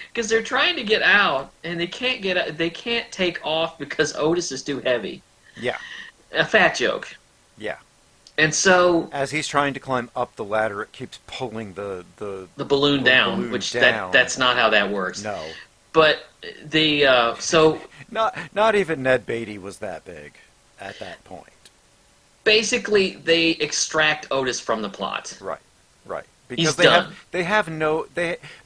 Speaker 6: Because they're trying to get out, and they can't get out. They can't take off because Otis is too heavy.
Speaker 7: Yeah.
Speaker 6: A fat joke.
Speaker 7: Yeah.
Speaker 6: And so
Speaker 7: As he's trying to climb up the ladder, it keeps pulling the
Speaker 6: the balloon down,
Speaker 7: balloon
Speaker 6: which
Speaker 7: down.
Speaker 6: that's not how that works.
Speaker 7: No.
Speaker 6: But so
Speaker 7: Not even Ned Beatty was that big at that point.
Speaker 6: basically they extract Otis from the plot.
Speaker 7: Right. Right.
Speaker 6: He's
Speaker 7: Because
Speaker 6: done.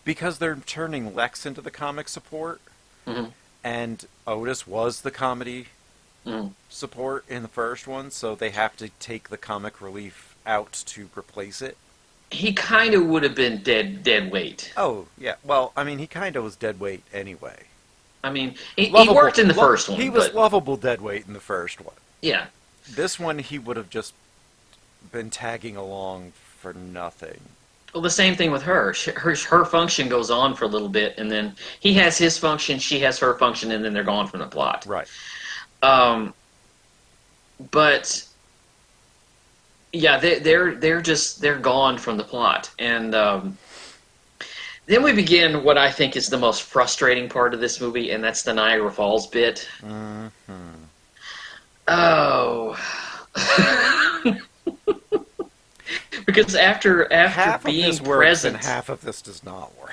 Speaker 7: because they're turning Lex into the comic support,
Speaker 6: Mhm.
Speaker 7: and Otis was the comedy
Speaker 6: Mm.
Speaker 7: support in the first one, so they have to take the comic relief out to replace it.
Speaker 6: He kind of would have been dead weight.
Speaker 7: Oh, yeah. Well, I mean, he kind of was dead weight anyway.
Speaker 6: I mean, he
Speaker 7: Lovable-
Speaker 6: worked in the first one.
Speaker 7: He was
Speaker 6: but,
Speaker 7: lovable dead weight in the first one.
Speaker 6: yeah.
Speaker 7: This one, he would have just been tagging along for nothing.
Speaker 6: Well, the same thing with her. Her function goes on for a little bit, and then he has his function, she has her function, and then they're gone from the plot.
Speaker 7: Right.
Speaker 6: But yeah, they're gone from the plot, and then we begin what I think is the most frustrating part of this movie, and that's the Niagara Falls bit.
Speaker 7: Mm-hmm.
Speaker 6: Oh. Because after
Speaker 7: Half of
Speaker 6: being
Speaker 7: this works
Speaker 6: present,
Speaker 7: and half of this does not work.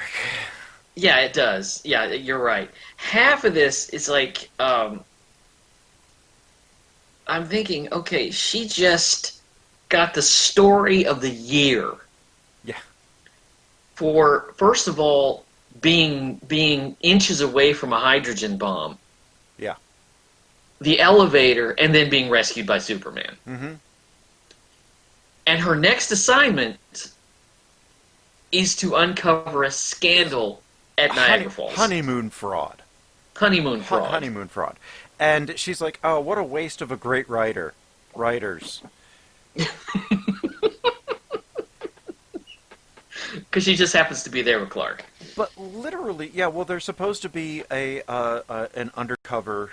Speaker 6: yeah, it does. Yeah, you're right. Half of this is like, I'm thinking, okay, she just got the story of the year
Speaker 7: Yeah.
Speaker 6: for, first of all, being inches away from a hydrogen bomb,
Speaker 7: Yeah.
Speaker 6: the elevator, and then being rescued by Superman.
Speaker 7: Mm-hmm.
Speaker 6: And her next assignment is to uncover a scandal at Niagara Falls.
Speaker 7: Honeymoon fraud.
Speaker 6: Honeymoon fraud.
Speaker 7: Honeymoon fraud. And she's like, oh, what a waste of a great writers.
Speaker 6: Because she just happens to be there with Clark.
Speaker 7: But literally, yeah, well, they're supposed to be an undercover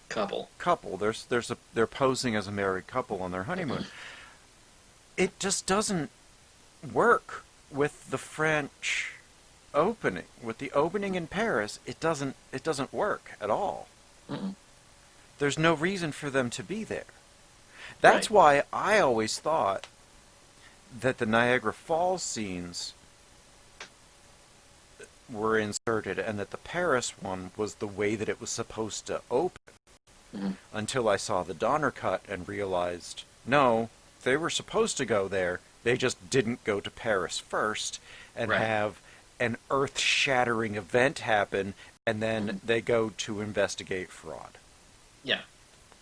Speaker 6: Couple.
Speaker 7: They're posing as a married couple on their honeymoon. It just doesn't work with the French opening. With the opening in Paris, it doesn't work at all.
Speaker 6: Mm-mm.
Speaker 7: There's no reason for them to be there. That's why I always thought that the Niagara Falls scenes were inserted and that the Paris one was the way that it was supposed to open.
Speaker 6: Mm-hmm.
Speaker 7: Until I saw the Donner cut and realized, no, they were supposed to go there. They just didn't go to Paris first and have an earth-shattering event happen, and then they go to investigate fraud.
Speaker 6: Yeah.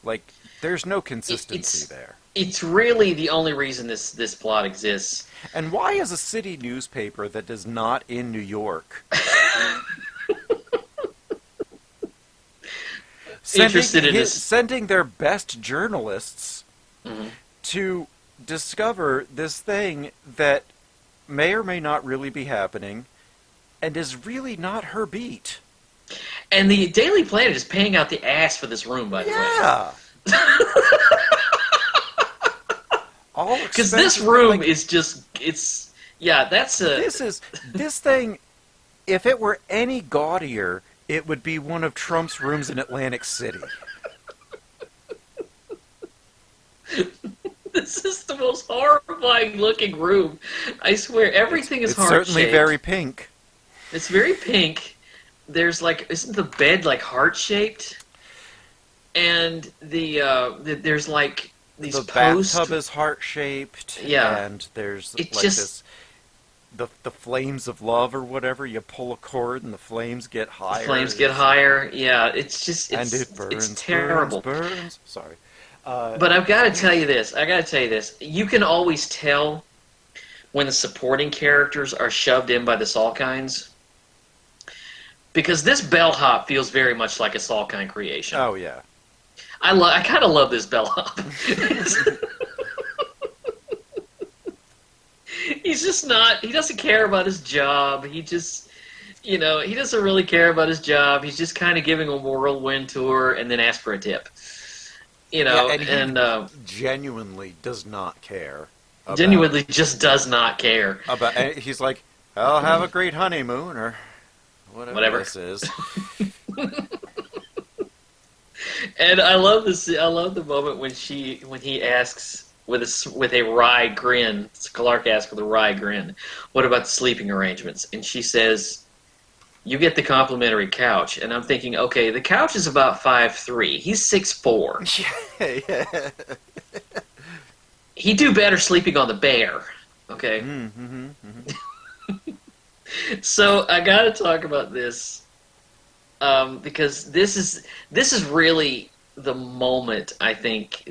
Speaker 7: Like, there's no consistency there.
Speaker 6: It's really the only reason this plot exists.
Speaker 7: And why is a city newspaper that is not in New York sending their best journalists to discover this thing that may or may not really be happening and is really not her beat?
Speaker 6: And the Daily Planet is paying out the ass for this room, by the way.
Speaker 7: Yeah.
Speaker 6: Because this room is just, that's a...
Speaker 7: This thing, if it were any gaudier, it would be one of Trump's rooms in Atlantic City.
Speaker 6: This is the most horrifying looking room. I swear, everything is heart-shaped.
Speaker 7: It's certainly very pink.
Speaker 6: It's very pink. There's like, isn't the bed like heart-shaped? And there's like these
Speaker 7: the
Speaker 6: posts.
Speaker 7: bathtub is heart-shaped.
Speaker 6: Yeah.
Speaker 7: And there's
Speaker 6: it's
Speaker 7: like
Speaker 6: just,
Speaker 7: the flames of love or whatever. You pull a cord and the flames get higher.
Speaker 6: The flames get higher. Yeah, it's just,
Speaker 7: and it burns,
Speaker 6: it's terrible.
Speaker 7: burns. Sorry.
Speaker 6: But I've got to tell you this. You can always tell when the supporting characters are shoved in by the Salkinds. Because this bellhop feels very much like a Salkind creation.
Speaker 7: Oh, yeah.
Speaker 6: I kind of love this bellhop. He's just not, he doesn't care about his job. He just, he doesn't really care about his job. He's just kind of giving a whirlwind tour and then ask for a tip.
Speaker 7: And he genuinely does not care.
Speaker 6: Genuinely just does not care.
Speaker 7: He's like, I'll have a great honeymoon, or whatever this is.
Speaker 6: And I love this. I love the moment when he asks with a wry grin. Clark asks with a wry grin, "What about the sleeping arrangements?" And she says, "You get the complimentary couch." And I'm thinking, okay, the couch is about 5'3". He's 6'4".
Speaker 7: Yeah.
Speaker 6: He'd do better sleeping on the bear. Okay. So I got to talk about this because this is really the moment. I think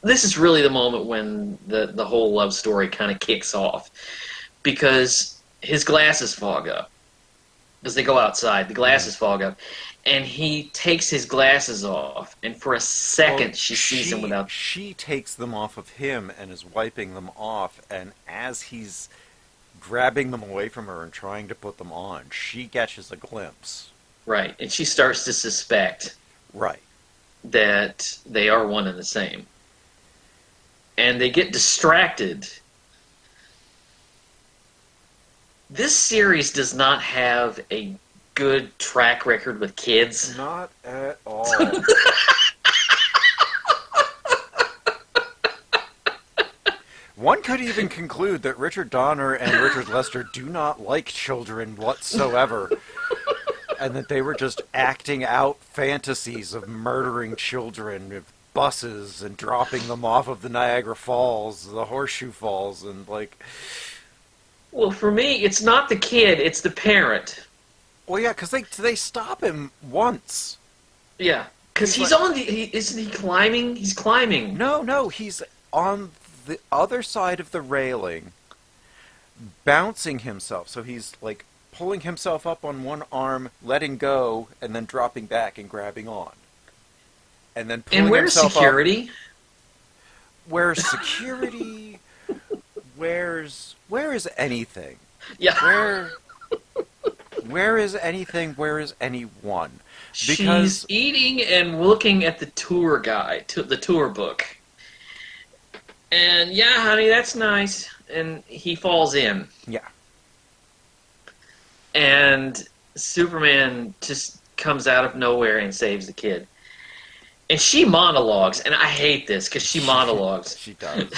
Speaker 6: this is really the moment when the whole love story kind of kicks off, because his glasses fog up. Because they go outside, the glasses fog up, and he takes his glasses off, and for a second she sees him without.
Speaker 7: She takes them off of him and is wiping them off, and as he's grabbing them away from her and trying to put them on, she catches a glimpse.
Speaker 6: Right, and she starts to suspect.
Speaker 7: Right.
Speaker 6: That they are one and the same. And they get distracted. This series does not have a good track record with kids.
Speaker 7: Not at all. One could even conclude that Richard Donner and Richard Lester do not like children whatsoever, and that they were just acting out fantasies of murdering children with buses and dropping them off of the Niagara Falls, the Horseshoe Falls, and like.
Speaker 6: Well, for me, it's not the kid; it's the parent.
Speaker 7: Well, yeah, because they stop him once.
Speaker 6: Yeah, because he's
Speaker 7: like-
Speaker 6: on the. Isn't he climbing? He's climbing.
Speaker 7: No, he's on the other side of the railing, bouncing himself. So he's like pulling himself up on one arm, letting go, and then dropping back and grabbing on. And then pulling
Speaker 6: And where's
Speaker 7: himself
Speaker 6: security?
Speaker 7: up. Where's security? Where is anything?
Speaker 6: Yeah.
Speaker 7: Where is anything? Where is anyone?
Speaker 6: She's eating and looking at the tour guide, the tour book. And yeah, honey, that's nice. And he falls in.
Speaker 7: Yeah.
Speaker 6: And Superman just comes out of nowhere and saves the kid. And she monologues, and I hate this because she monologues.
Speaker 7: She does.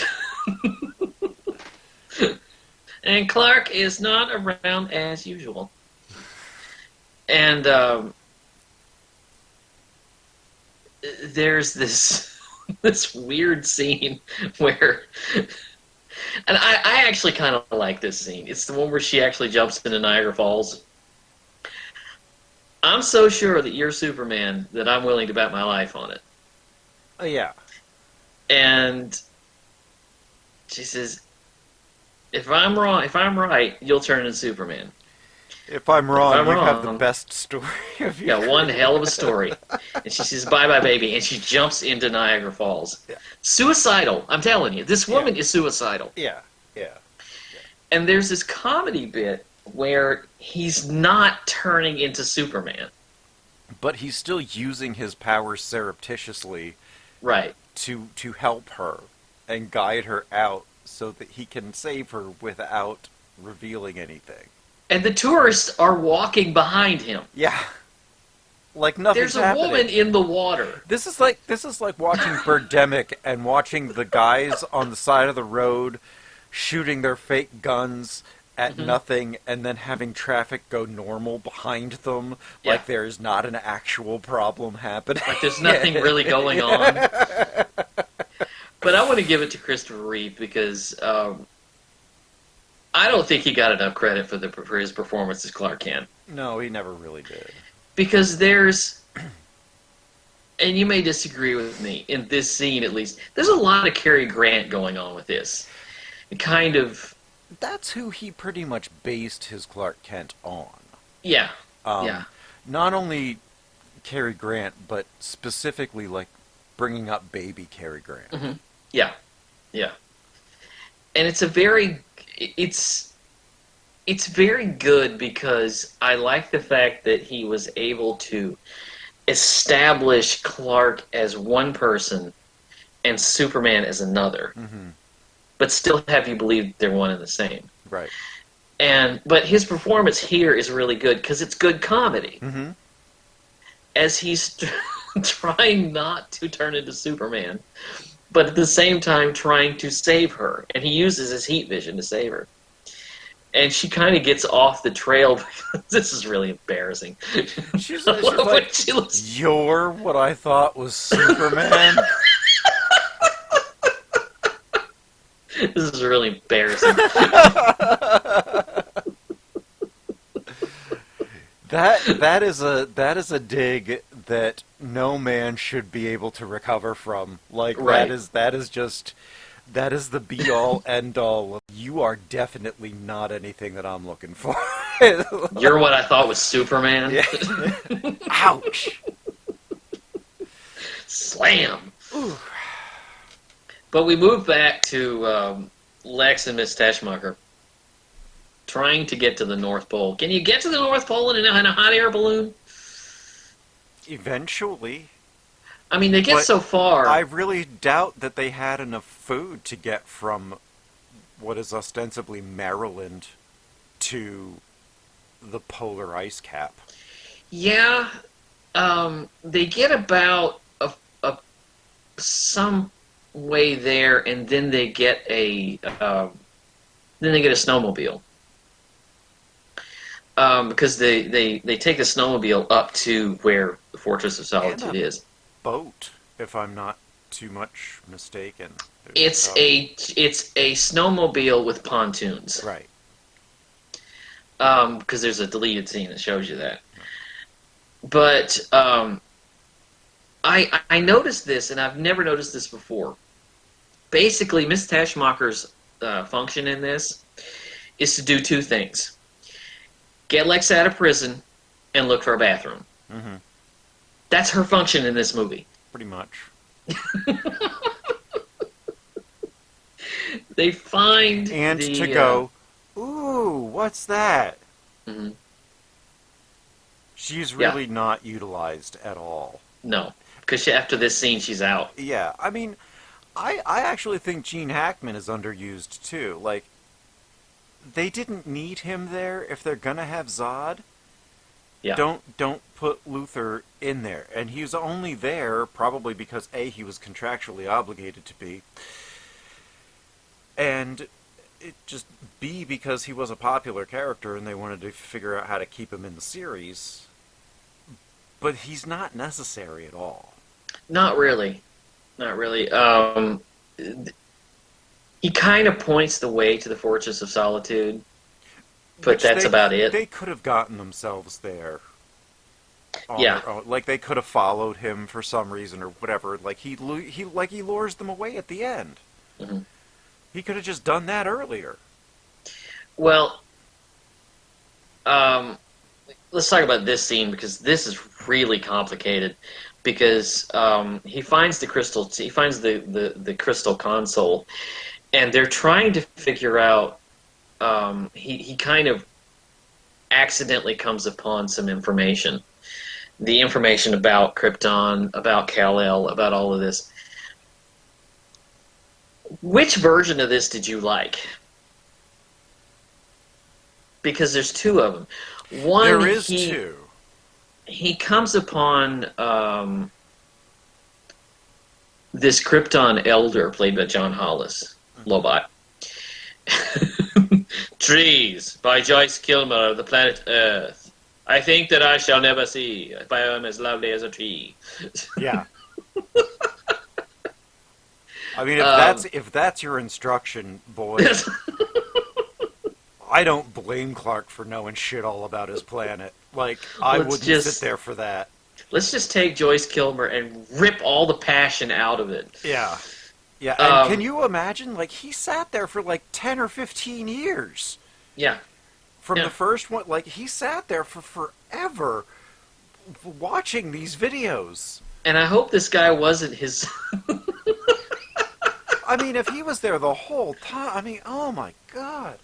Speaker 6: And Clark is not around as usual. And there's this weird scene where, and I actually kind of like this scene. It's the one where she actually jumps into Niagara Falls. I'm so sure that you're Superman that I'm willing to bet my life on it.
Speaker 7: Oh, yeah.
Speaker 6: And she says, if I'm right, you'll turn into Superman.
Speaker 7: If I'm wrong,
Speaker 6: I'm
Speaker 7: you have the
Speaker 6: wrong.
Speaker 7: best story of your
Speaker 6: Yeah, one hell of a story. And she says, bye-bye, baby. And she jumps into Niagara Falls.
Speaker 7: Yeah.
Speaker 6: Suicidal. I'm telling you. This woman is suicidal.
Speaker 7: Yeah.
Speaker 6: And there's this comedy bit where he's not turning into Superman.
Speaker 7: But he's still using his powers surreptitiously
Speaker 6: Right.
Speaker 7: to help her and guide her out so that he can save her without revealing anything.
Speaker 6: And the tourists are walking behind him.
Speaker 7: Yeah. Like nothing's
Speaker 6: There's a
Speaker 7: happening.
Speaker 6: woman in the water.
Speaker 7: This is like watching Birdemic and watching the guys on the side of the road shooting their fake guns at nothing and then having traffic go normal behind them like there's not an actual problem happening.
Speaker 6: Like there's nothing really going on. But I want to give it to Christopher Reeve because I don't think he got enough credit for his performance as Clark Kent.
Speaker 7: No, he never really did.
Speaker 6: Because there's, and you may disagree with me, in this scene at least, there's a lot of Cary Grant going on with this. Kind of...
Speaker 7: That's who he pretty much based his Clark Kent on.
Speaker 6: Yeah, yeah.
Speaker 7: Not only Cary Grant, but specifically, like, bringing up baby Cary Grant.
Speaker 6: Mm-hmm. Yeah, yeah. And it's very good because I like the fact that he was able to establish Clark as one person and Superman as another, but still have you believe they're one and the same.
Speaker 7: Right.
Speaker 6: But his performance here is really good because it's good comedy. As he's trying not to turn into Superman, but at the same time trying to save her, and he uses his heat vision to save her. And she kind of gets off the trail because this is really embarrassing.
Speaker 7: She's
Speaker 6: I love when
Speaker 7: like,
Speaker 6: she looks...
Speaker 7: you're what I thought was Superman?
Speaker 6: This is really embarrassing.
Speaker 7: That is a dig that no man should be able to recover from. Like
Speaker 6: Right.
Speaker 7: that is the be all end all. You are definitely not anything that I'm looking for.
Speaker 6: You're what I thought was Superman.
Speaker 7: Yeah. Ouch.
Speaker 6: Slam. But we move back to Lex and Miss Teschmacher trying to get to the North Pole. Can you get to the North Pole in a hot air balloon?
Speaker 7: Eventually.
Speaker 6: I mean, they get
Speaker 7: But
Speaker 6: so far.
Speaker 7: I really doubt that they had enough food to get from what is ostensibly Maryland to the polar ice cap.
Speaker 6: Yeah, they get about some way there, and then they get a snowmobile. Because they take the snowmobile up to where the Fortress of Solitude is.
Speaker 7: Boat, if I'm not too much mistaken.
Speaker 6: It's a snowmobile with pontoons.
Speaker 7: Right.
Speaker 6: Because there's a deleted scene that shows you that. But I noticed this, and I've never noticed this before. Basically, Miss Tashmacher's function in this is to do two things: get Lex out of prison and look for a bathroom.
Speaker 7: Mm-hmm.
Speaker 6: That's her function in this movie.
Speaker 7: Pretty much.
Speaker 6: They find
Speaker 7: And
Speaker 6: the,
Speaker 7: to go, ooh, what's that?
Speaker 6: Mm-hmm.
Speaker 7: She's really not utilized at all.
Speaker 6: No, because after this scene, she's out.
Speaker 7: Yeah, I mean, I actually think Gene Hackman is underused too. Like, they didn't need him there if they're gonna have Zod.
Speaker 6: Yeah.
Speaker 7: Don't put Luthor in there. And he was only there probably because A, he was contractually obligated to be, and it just B, because he was a popular character and they wanted to figure out how to keep him in the series. But he's not necessary at all.
Speaker 6: Not really. Not really. He kind of points the way to the Fortress of Solitude, but that's about it.
Speaker 7: They could have gotten themselves there.
Speaker 6: Yeah.
Speaker 7: Like they could have followed him for some reason or whatever. Like he lures them away at the end.
Speaker 6: Mm-hmm.
Speaker 7: He could have just done that earlier.
Speaker 6: Well, let's talk about this scene because this is really complicated. Because he finds the crystal, the crystal console, and they're trying to figure out. He kind of accidentally comes upon some information, the information about Krypton, about Kal-El, about all of this. Which version of this did you like? Because there's two of them. One,
Speaker 7: there is two.
Speaker 6: He comes upon this Krypton elder played by John Hollis, Lobot. Trees by Joyce Kilmer of the planet Earth. I think that I shall never see a biome as lovely as a tree.
Speaker 7: Yeah. I mean, if that's your instruction, boy, I don't blame Clark for knowing shit all about his planet. Like, I wouldn't sit there for that.
Speaker 6: Let's just take Joyce Kilmer and rip all the passion out of it.
Speaker 7: Yeah. Yeah, and can you imagine? Like, he sat there for like 10 or 15 years.
Speaker 6: Yeah.
Speaker 7: From the first one, like, he sat there for forever watching these videos.
Speaker 6: And I hope this guy wasn't his...
Speaker 7: I mean, if he was there the whole time, I mean, oh my god.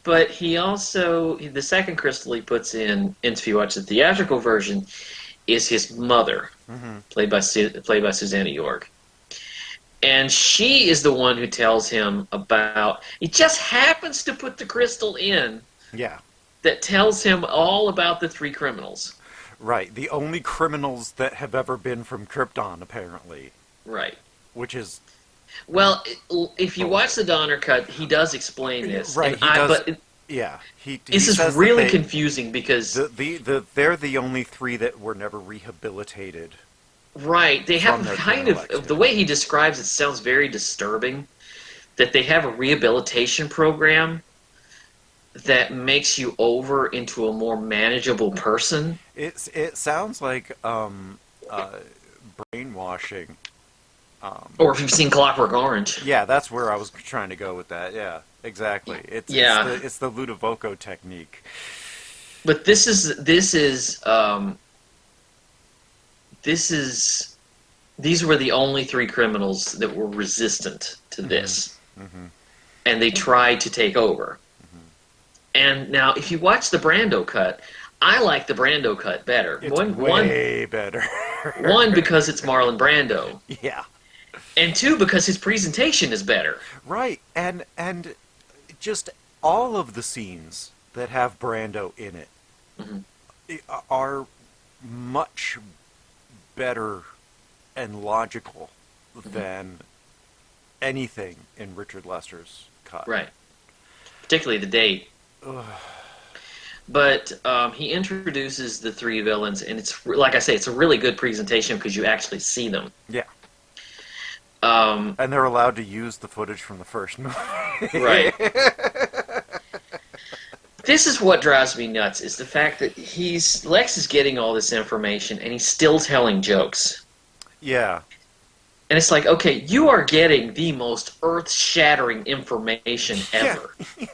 Speaker 6: But he also, the second crystal he puts in, if you watch the theatrical version, is his mother, played by Susanna York. And she is the one who tells him about, he just happens to put the crystal in.
Speaker 7: Yeah.
Speaker 6: That tells him all about the three criminals.
Speaker 7: Right, the only criminals that have ever been from Krypton, apparently.
Speaker 6: Right.
Speaker 7: Which is...
Speaker 6: Well, if you watch the Donner cut, he does explain this.
Speaker 7: Right,
Speaker 6: he does. But this is really confusing because...
Speaker 7: they're the only three that were never rehabilitated.
Speaker 6: Right. They have kind of... The way he describes it sounds very disturbing. That they have a rehabilitation program that makes you over into a more manageable person.
Speaker 7: It sounds like brainwashing.
Speaker 6: Or if you've seen Clockwork Orange.
Speaker 7: Yeah, that's where I was trying to go with that. Yeah, exactly. It's the Ludovico technique.
Speaker 6: But these were the only three criminals that were resistant to this. Mm-hmm. And they tried to take over. Mm-hmm. And now, if you watch the Brando cut, I like the Brando cut better.
Speaker 7: It's way better.
Speaker 6: One, because it's Marlon Brando.
Speaker 7: Yeah.
Speaker 6: And two, because his presentation is better.
Speaker 7: Right, and just all of the scenes that have Brando in it are much better and logical than anything in Richard Lester's cut.
Speaker 6: Right. Particularly the date. But he introduces the three villains, and it's, like I say, it's a really good presentation because you actually see them.
Speaker 7: Yeah. And they're allowed to use the footage from the first movie.
Speaker 6: Right. This is what drives me nuts, is the fact that Lex is getting all this information, and he's still telling jokes.
Speaker 7: Yeah.
Speaker 6: And it's like, okay, you are getting the most earth-shattering information ever. Yeah.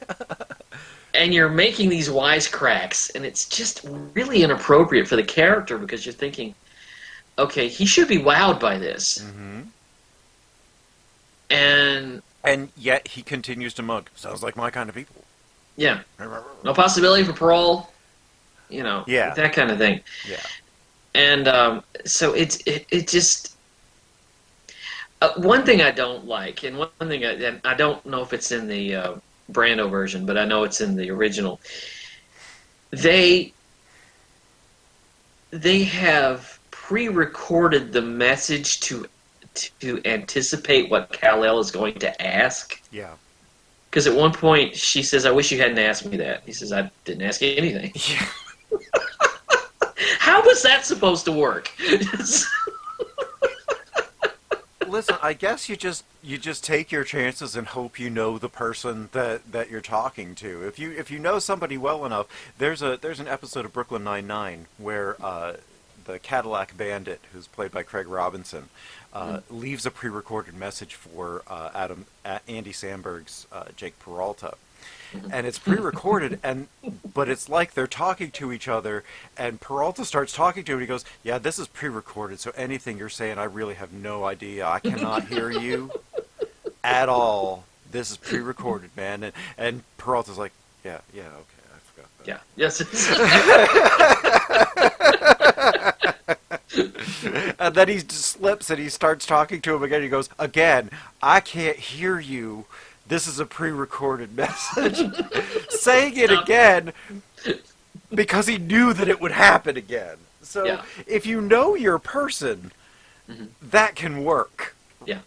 Speaker 6: And you're making these wisecracks, and it's just really inappropriate for the character, because you're thinking, okay, he should be wowed by this.
Speaker 7: Mm-hmm.
Speaker 6: And
Speaker 7: yet he continues to mug. Sounds like my kind of people.
Speaker 6: Yeah. No possibility for parole. You know,
Speaker 7: yeah.
Speaker 6: That kind of thing.
Speaker 7: Yeah.
Speaker 6: And so it just... one thing I don't like, and one thing I don't know if it's in the Brando version, but I know it's in the original. They have pre-recorded the message to anticipate what Kal-El is going to ask.
Speaker 7: Yeah.
Speaker 6: Because at one point she says, "I wish you hadn't asked me that." He says, "I didn't ask you anything."
Speaker 7: Yeah.
Speaker 6: How was that supposed to work?
Speaker 7: Listen, I guess you just take your chances and hope you know the person that you're talking to. If you know somebody well enough, there's an episode of Brooklyn Nine-Nine where the Cadillac Bandit, who's played by Craig Robinson, leaves a pre-recorded message for Andy Samberg's Jake Peralta. And it's pre-recorded, but it's like they're talking to each other, and Peralta starts talking to him, and he goes, "Yeah, this is pre-recorded, so anything you're saying, I really have no idea. I cannot hear you at all. This is pre-recorded, man." And Peralta's like, "Yeah, okay, I forgot that."
Speaker 6: Yeah, yes.
Speaker 7: And then he slips, and he starts talking to him again. He goes, "Again, I can't hear you. This is a pre-recorded message." Saying it again because he knew that it would happen again. So if you know your person, that can work.
Speaker 6: Yeah.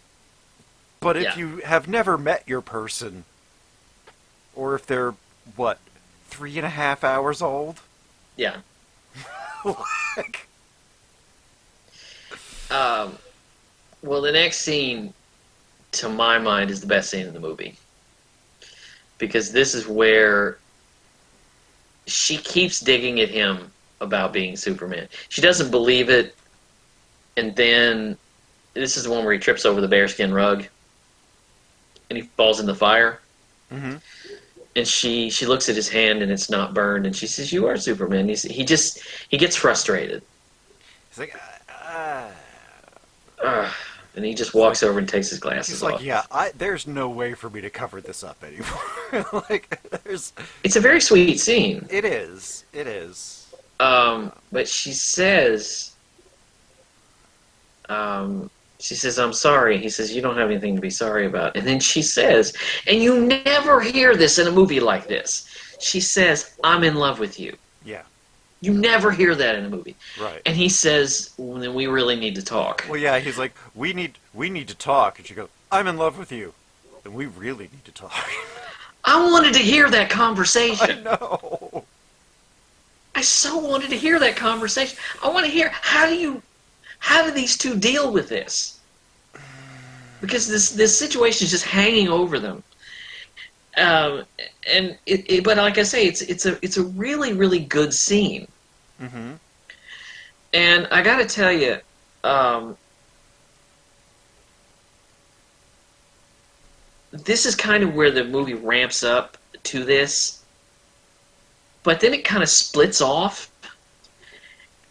Speaker 7: But if you have never met your person, or if they're, 3.5 hours old?
Speaker 6: Yeah.
Speaker 7: Like...
Speaker 6: Well, the next scene, to my mind, is the best scene in the movie. Because this is where she keeps digging at him about being Superman. She doesn't believe it, and then this is the one where he trips over the bearskin rug, and he falls in the fire.
Speaker 7: Mm-hmm.
Speaker 6: And she looks at his hand, and it's not burned, and she says, "You are Superman." He gets frustrated.
Speaker 7: He's like,
Speaker 6: and he just walks over and takes his glasses off.
Speaker 7: He's like, "Yeah, there's no way for me to cover this up anymore."
Speaker 6: It's a very sweet scene.
Speaker 7: It is. It is.
Speaker 6: But she says, "I'm sorry." He says, "You don't have anything to be sorry about." And then she says, and you never hear this in a movie like this, she says, "I'm in love with you."
Speaker 7: Yeah.
Speaker 6: You never hear that in a movie.
Speaker 7: Right.
Speaker 6: And he says, "Well, then we really need to talk."
Speaker 7: Well, yeah, he's like, we need to talk. And she goes, "I'm in love with you." Then we really need to talk.
Speaker 6: I wanted to hear that conversation.
Speaker 7: I know.
Speaker 6: I so wanted to hear that conversation. I want to hear, how do these two deal with this? Because this situation is just hanging over them. But like I say, it's a really, really good scene.
Speaker 7: Mm-hmm.
Speaker 6: And I got to tell you, this is kind of where the movie ramps up to this, but then it kind of splits off,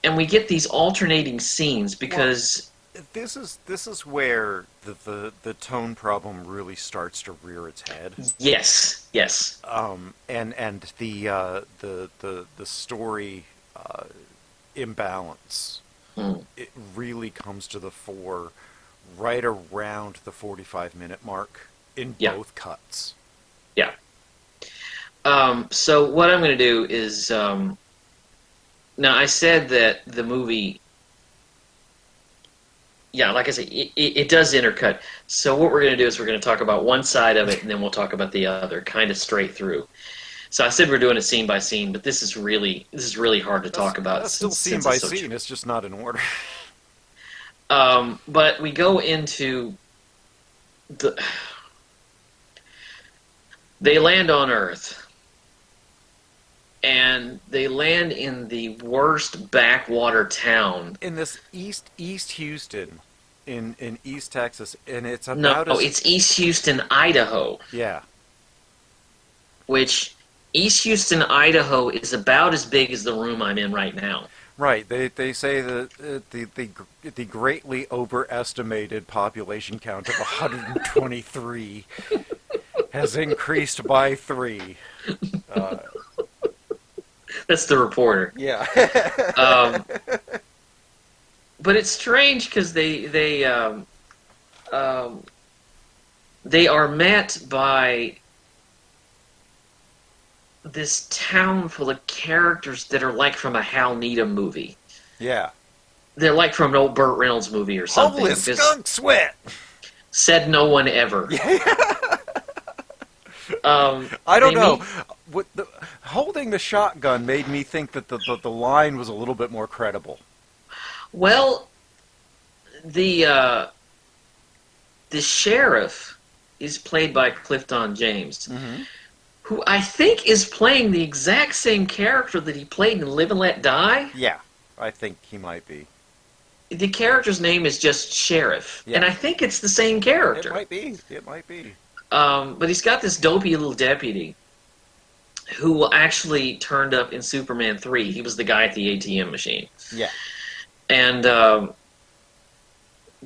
Speaker 6: and we get these alternating scenes because
Speaker 7: this is where the tone problem really starts to rear its head.
Speaker 6: Yes.
Speaker 7: And the story imbalance, it really comes to the fore right around the 45-minute mark in both cuts.
Speaker 6: Yeah. So what I'm going to do is, now I said that the movie, like I said, it does intercut. So what we're going to do is we're going to talk about one side of it, and then we'll talk about the other, kind of straight through. So I said we're doing it scene by scene, but this is really hard to talk about.
Speaker 7: That's still scene by scene. It's just not in order.
Speaker 6: But we go into the, they land on Earth, and they land in the worst backwater town.
Speaker 7: In this East Houston, in East Texas, and it's
Speaker 6: No,
Speaker 7: about as
Speaker 6: it's East Houston, Idaho,
Speaker 7: yeah.
Speaker 6: which East Houston, Idaho is about as big as the room I'm in right now.
Speaker 7: Right. They say that the greatly overestimated population count of 123 has increased by 3.
Speaker 6: That's the reporter.
Speaker 7: Yeah.
Speaker 6: But it's strange because they are met by this town full of characters that are like from a Hal Needham movie.
Speaker 7: Yeah.
Speaker 6: They're like from an old Burt Reynolds movie or something.
Speaker 7: Holy
Speaker 6: Just
Speaker 7: skunk sweat!
Speaker 6: said no one ever.
Speaker 7: I don't
Speaker 6: they
Speaker 7: know.
Speaker 6: meet-
Speaker 7: Holding the shotgun made me think that the line was a little bit more credible.
Speaker 6: Well, the sheriff is played by Clifton James, who I think is playing the exact same character that he played in Live and Let Die.
Speaker 7: Yeah, I think he might be.
Speaker 6: The character's name is just Sheriff,
Speaker 7: Yeah.
Speaker 6: and I think it's the same character.
Speaker 7: It might be. It might be.
Speaker 6: But he's got this dopey little deputy who actually turned up in Superman 3. He was the guy at the ATM machine.
Speaker 7: Yeah.
Speaker 6: And,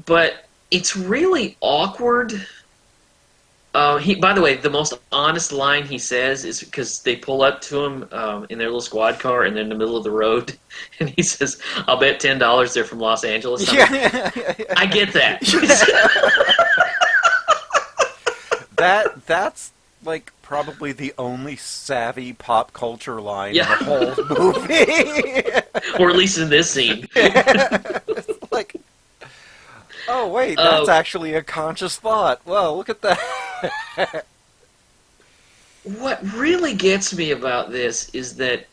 Speaker 6: but it's really awkward. By the way, the most honest line he says is because they pull up to him in their little squad car and they're in the middle of the road, and he says, "I'll bet $10 they're from Los Angeles."
Speaker 7: Yeah.
Speaker 6: I get that.
Speaker 7: That's like probably the only savvy pop culture line
Speaker 6: Yeah.
Speaker 7: in the whole movie.
Speaker 6: Or at least in this scene.
Speaker 7: It's like, oh wait, that's actually a conscious thought. Well, look at that.
Speaker 6: What really gets me about this is that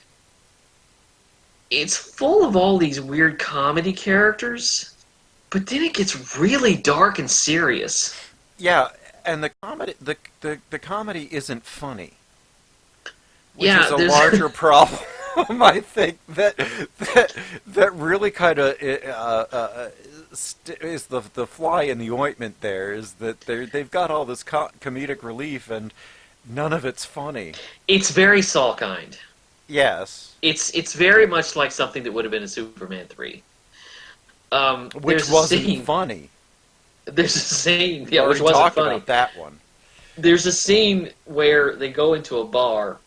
Speaker 6: it's full of all these weird comedy characters, but then it gets really dark and serious.
Speaker 7: Yeah, and the comedy isn't funny, which
Speaker 6: Yeah,
Speaker 7: is a
Speaker 6: there's-
Speaker 7: larger problem. I think that really kind of is the fly in the ointment. There is that they've got all this comedic relief and none of it's funny.
Speaker 6: It's very Salkind.
Speaker 7: Yes,
Speaker 6: It's very much like something that would have been in Superman 3.
Speaker 7: which
Speaker 6: There's a
Speaker 7: wasn't
Speaker 6: scene-
Speaker 7: funny.
Speaker 6: There's a scene,
Speaker 7: We
Speaker 6: yeah, which
Speaker 7: already
Speaker 6: wasn't
Speaker 7: talked
Speaker 6: funny.
Speaker 7: about that one.
Speaker 6: There's a scene where they go into a bar,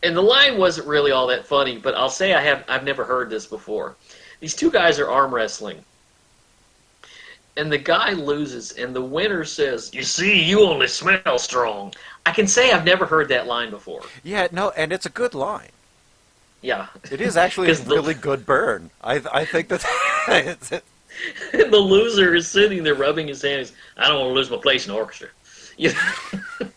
Speaker 6: and the line wasn't really all that funny, but I'll say I've never heard this before. These two guys are arm wrestling, and the guy loses, and the winner says, "You see, you only smell strong." I can say I've never heard that line before.
Speaker 7: Yeah, no, and it's a good line.
Speaker 6: Yeah.
Speaker 7: It is actually a
Speaker 6: 'Cause
Speaker 7: really good burn. I think that it's,
Speaker 6: The loser is sitting there rubbing his hands. "I don't want to lose my place in the orchestra." You know?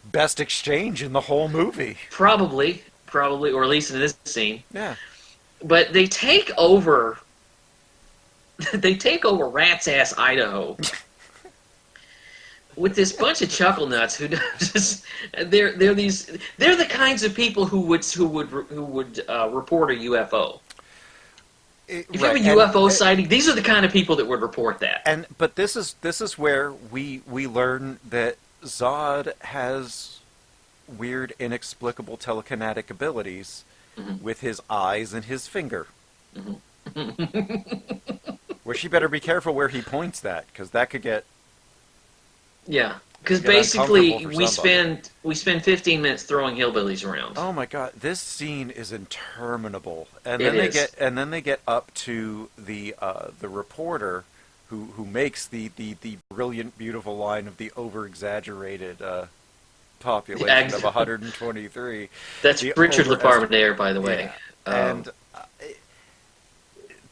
Speaker 7: best exchange in the whole movie.
Speaker 6: Probably, or at least in this scene.
Speaker 7: Yeah.
Speaker 6: But they take over. They take over Rat's Ass, Idaho, with this bunch of chuckle nuts who just they're the kinds of people who would report a UFO. If you have a UFO sighting, these are the kind of people that would report that.
Speaker 7: But this is where we learn that Zod has weird, inexplicable telekinetic abilities with his eyes and his finger. Where she better be careful where he points that, because that could get
Speaker 6: Yeah, because
Speaker 7: Get
Speaker 6: basically
Speaker 7: uncomfortable for
Speaker 6: we
Speaker 7: somebody.
Speaker 6: spend 15 minutes throwing hillbillies around.
Speaker 7: Oh my god, this scene is interminable. And
Speaker 6: It
Speaker 7: then
Speaker 6: is.
Speaker 7: they get up to the reporter who makes the brilliant, beautiful line of the over exaggerated population of 123.
Speaker 6: That's
Speaker 7: The
Speaker 6: Richard
Speaker 7: overestimate-
Speaker 6: LeParmentier, by the way.
Speaker 7: Yeah. And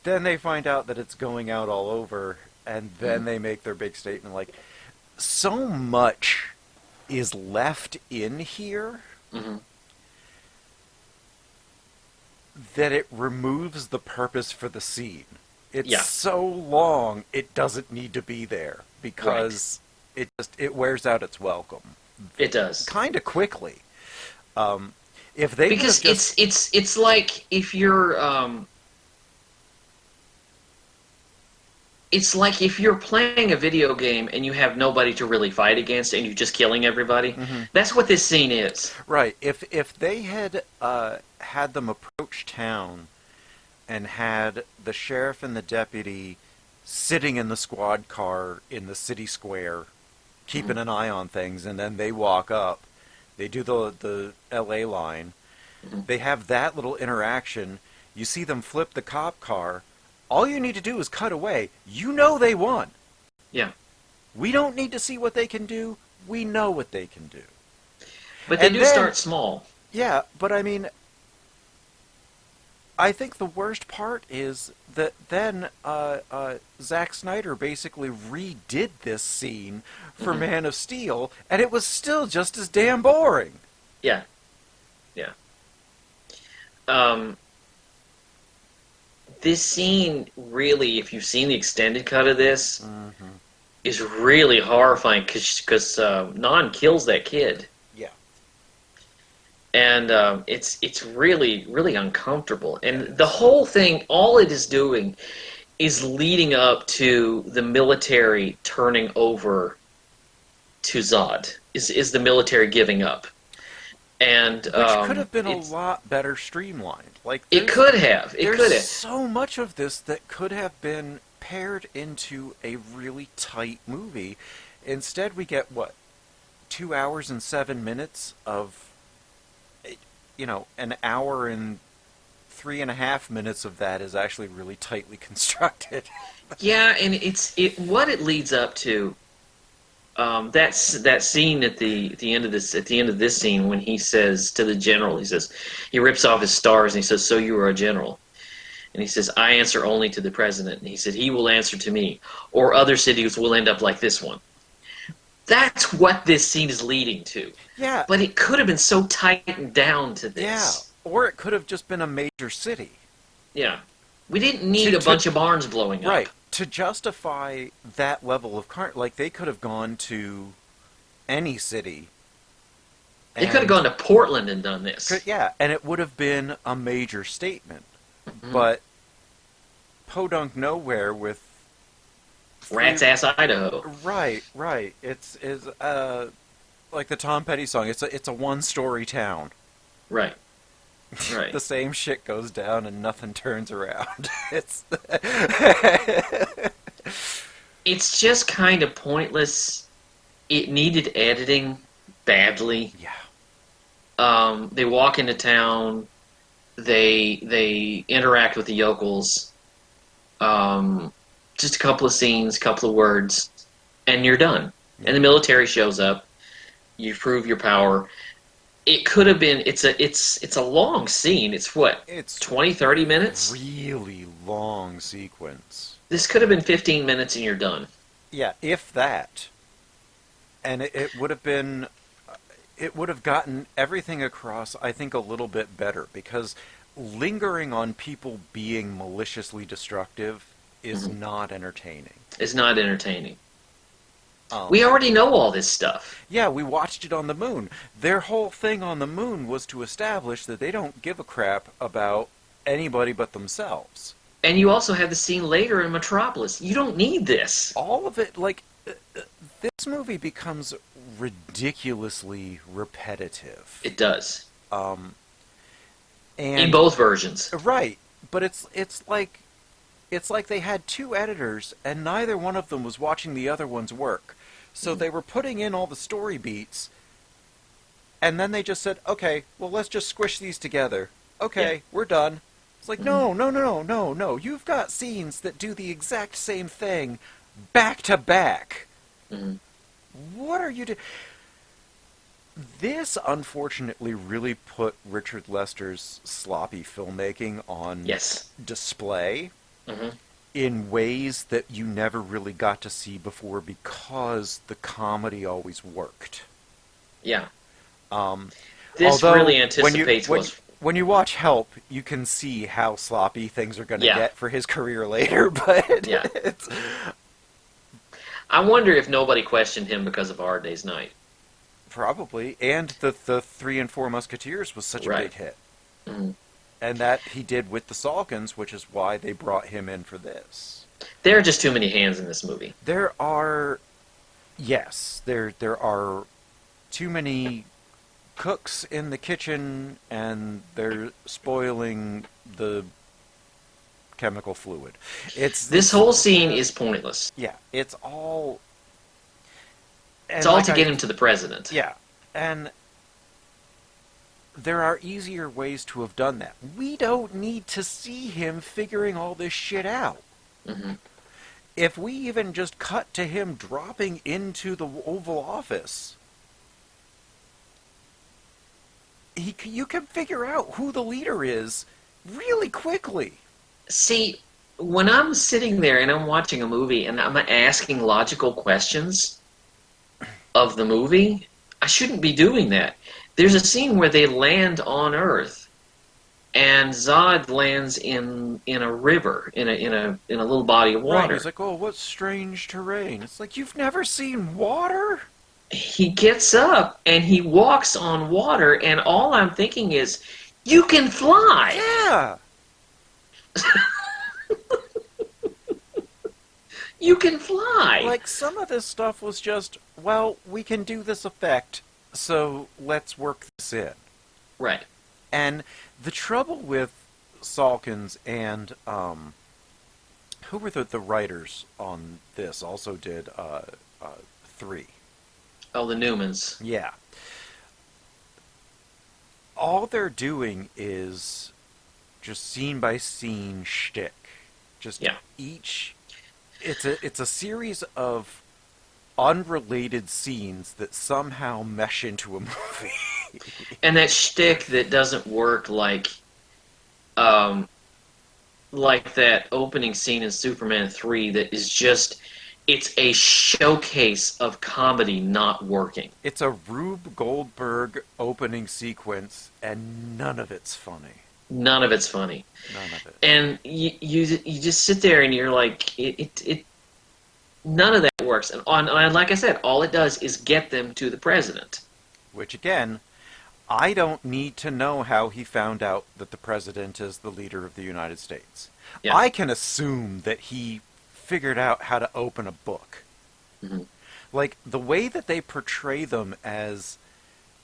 Speaker 7: then they find out that it's going out all over, and then they make their big statement like, so much is left in here that it removes the purpose for the scene. It's so long, it doesn't need to be there because it wears out its welcome.
Speaker 6: It does.
Speaker 7: Kind of quickly. If they
Speaker 6: Because
Speaker 7: just...
Speaker 6: it's like if you're it's like if you're playing a video game and you have nobody to really fight against and you're just killing everybody. That's what this scene is.
Speaker 7: Right. If they had had them approach town and had the sheriff and the deputy sitting in the squad car in the city square, keeping an eye on things, and then they walk up, they do the LA line, they have that little interaction, you see them flip the cop car, all you need to do is cut away. You know they won.
Speaker 6: Yeah.
Speaker 7: We don't need to see what they can do. We know what they can do.
Speaker 6: But they start small.
Speaker 7: Yeah, but I mean, I think the worst part is that then Zack Snyder basically redid this scene for Man of Steel, and it was still just as damn boring.
Speaker 6: Yeah. Yeah. This scene, really, if you've seen the extended cut of this, is really horrifying because Non kills that kid.
Speaker 7: Yeah.
Speaker 6: And it's really, really uncomfortable. And the whole thing, all it is doing is leading up to the military turning over to Zod, is the military giving up. And
Speaker 7: which could have been a lot better streamlined. Like
Speaker 6: it could have. It could have.
Speaker 7: There's so much of this that could have been paired into a really tight movie. Instead, we get, 2 hours and 7 minutes of, an hour and 3.5 minutes of that is actually really tightly constructed.
Speaker 6: Yeah, and what it leads up to. That scene at the end of this scene when he says to the general, he rips off his stars and he says, "So you are a general," and he says, "I answer only to the president," and he said, "He will answer to me, or other cities will end up like this one." That's what this scene is leading to.
Speaker 7: Yeah,
Speaker 6: but it could have been so tightened down to this.
Speaker 7: Yeah, or it could have just been a major city.
Speaker 6: Yeah, we didn't need a bunch of barns blowing up.
Speaker 7: Right. To justify that level of like they could have gone to any city.
Speaker 6: They could have gone to Portland and done this.
Speaker 7: And it would have been a major statement. But podunk nowhere with
Speaker 6: Rat's Ass Idaho.
Speaker 7: Right. It's like the Tom Petty song. It's a one-story town.
Speaker 6: Right. Right.
Speaker 7: The same shit goes down and nothing turns around.
Speaker 6: It's just kind of pointless. It needed editing badly.
Speaker 7: Yeah.
Speaker 6: They walk into town. They interact with the yokels. Just a couple of scenes, couple of words, and you're done. Yeah. And the military shows up. You prove your power. It could have been. It's a long scene. It's 20, 30 minutes.
Speaker 7: Really long sequence.
Speaker 6: This could have been 15 minutes and you're done.
Speaker 7: Yeah, if that. And it would have been. It would have gotten everything across, I think, a little bit better because lingering on people being maliciously destructive is not entertaining.
Speaker 6: It's not entertaining. We already know all this stuff.
Speaker 7: Yeah, we watched it on the moon. Their whole thing on the moon was to establish that they don't give a crap about anybody but themselves.
Speaker 6: And you also have the scene later in Metropolis. You don't need this.
Speaker 7: All of it, this movie becomes ridiculously repetitive.
Speaker 6: It does.
Speaker 7: And
Speaker 6: in both versions.
Speaker 7: Right, but it's like they had two editors and neither one of them was watching the other one's work. So they were putting in all the story beats, and then they just said, okay, well, let's just squish these together. Okay, we're done. It's like, no. You've got scenes that do the exact same thing back to back. What are you doing? This, unfortunately, really put Richard Lester's sloppy filmmaking on display. In ways that you never really got to see before because the comedy always worked.
Speaker 6: Yeah. This really anticipates
Speaker 7: when you watch Help, you can see how sloppy things are going to
Speaker 6: Yeah.
Speaker 7: get for his career later, but
Speaker 6: Yeah.
Speaker 7: it's
Speaker 6: I wonder if nobody questioned him because of A Hard Day's Night.
Speaker 7: probably. And the Three and Four Musketeers was such a
Speaker 6: Right.
Speaker 7: big hit.
Speaker 6: Mhm.
Speaker 7: And that he did with the Salkins, which is why they brought him in for this.
Speaker 6: There are just too many hands in this movie.
Speaker 7: There are, yes, there are too many cooks in the kitchen, and they're spoiling the chemical fluid.
Speaker 6: This whole scene is pointless.
Speaker 7: yeah, it's all.
Speaker 6: It's all to get him to the president.
Speaker 7: Yeah, and there are easier ways to have done that. We don't need to see him figuring all this shit out.
Speaker 6: Mhm.
Speaker 7: If we even just cut to him dropping into the Oval Office, you can figure out who the leader is really quickly.
Speaker 6: See, when I'm sitting there and I'm watching a movie and I'm asking logical questions of the movie, I shouldn't be doing that. There's a scene where they land on Earth, and Zod lands in a river, in a little body of
Speaker 7: Right,
Speaker 6: water.
Speaker 7: he's like, oh, what strange terrain. It's like, you've never seen water?
Speaker 6: He gets up and he walks on water, and all I'm thinking is, you can fly.
Speaker 7: Yeah.
Speaker 6: You can fly.
Speaker 7: Like, some of this stuff was just, well, we can do this effect, so let's work this in.
Speaker 6: Right.
Speaker 7: And the trouble with Salkins and, who were the writers on this? Also did, 3.
Speaker 6: Oh, the Newmans.
Speaker 7: Yeah. All they're doing is just scene by scene shtick. Just
Speaker 6: Yeah.
Speaker 7: each. It's a series of unrelated scenes that somehow mesh into a movie.
Speaker 6: And that shtick that doesn't work like that opening scene in Superman 3 that is just, it's a showcase of comedy not working.
Speaker 7: It's a Rube Goldberg opening sequence, and none of it's funny.
Speaker 6: None of it's funny.
Speaker 7: None of it.
Speaker 6: And you just sit there and you're like, it none of that works. And like I said, all it does is get them to the president.
Speaker 7: Which, again, I don't need to know how he found out that the president is the leader of the United States.
Speaker 6: Yeah.
Speaker 7: I can assume that he figured out how to open a book.
Speaker 6: Mhm.
Speaker 7: Like, the way that they portray them as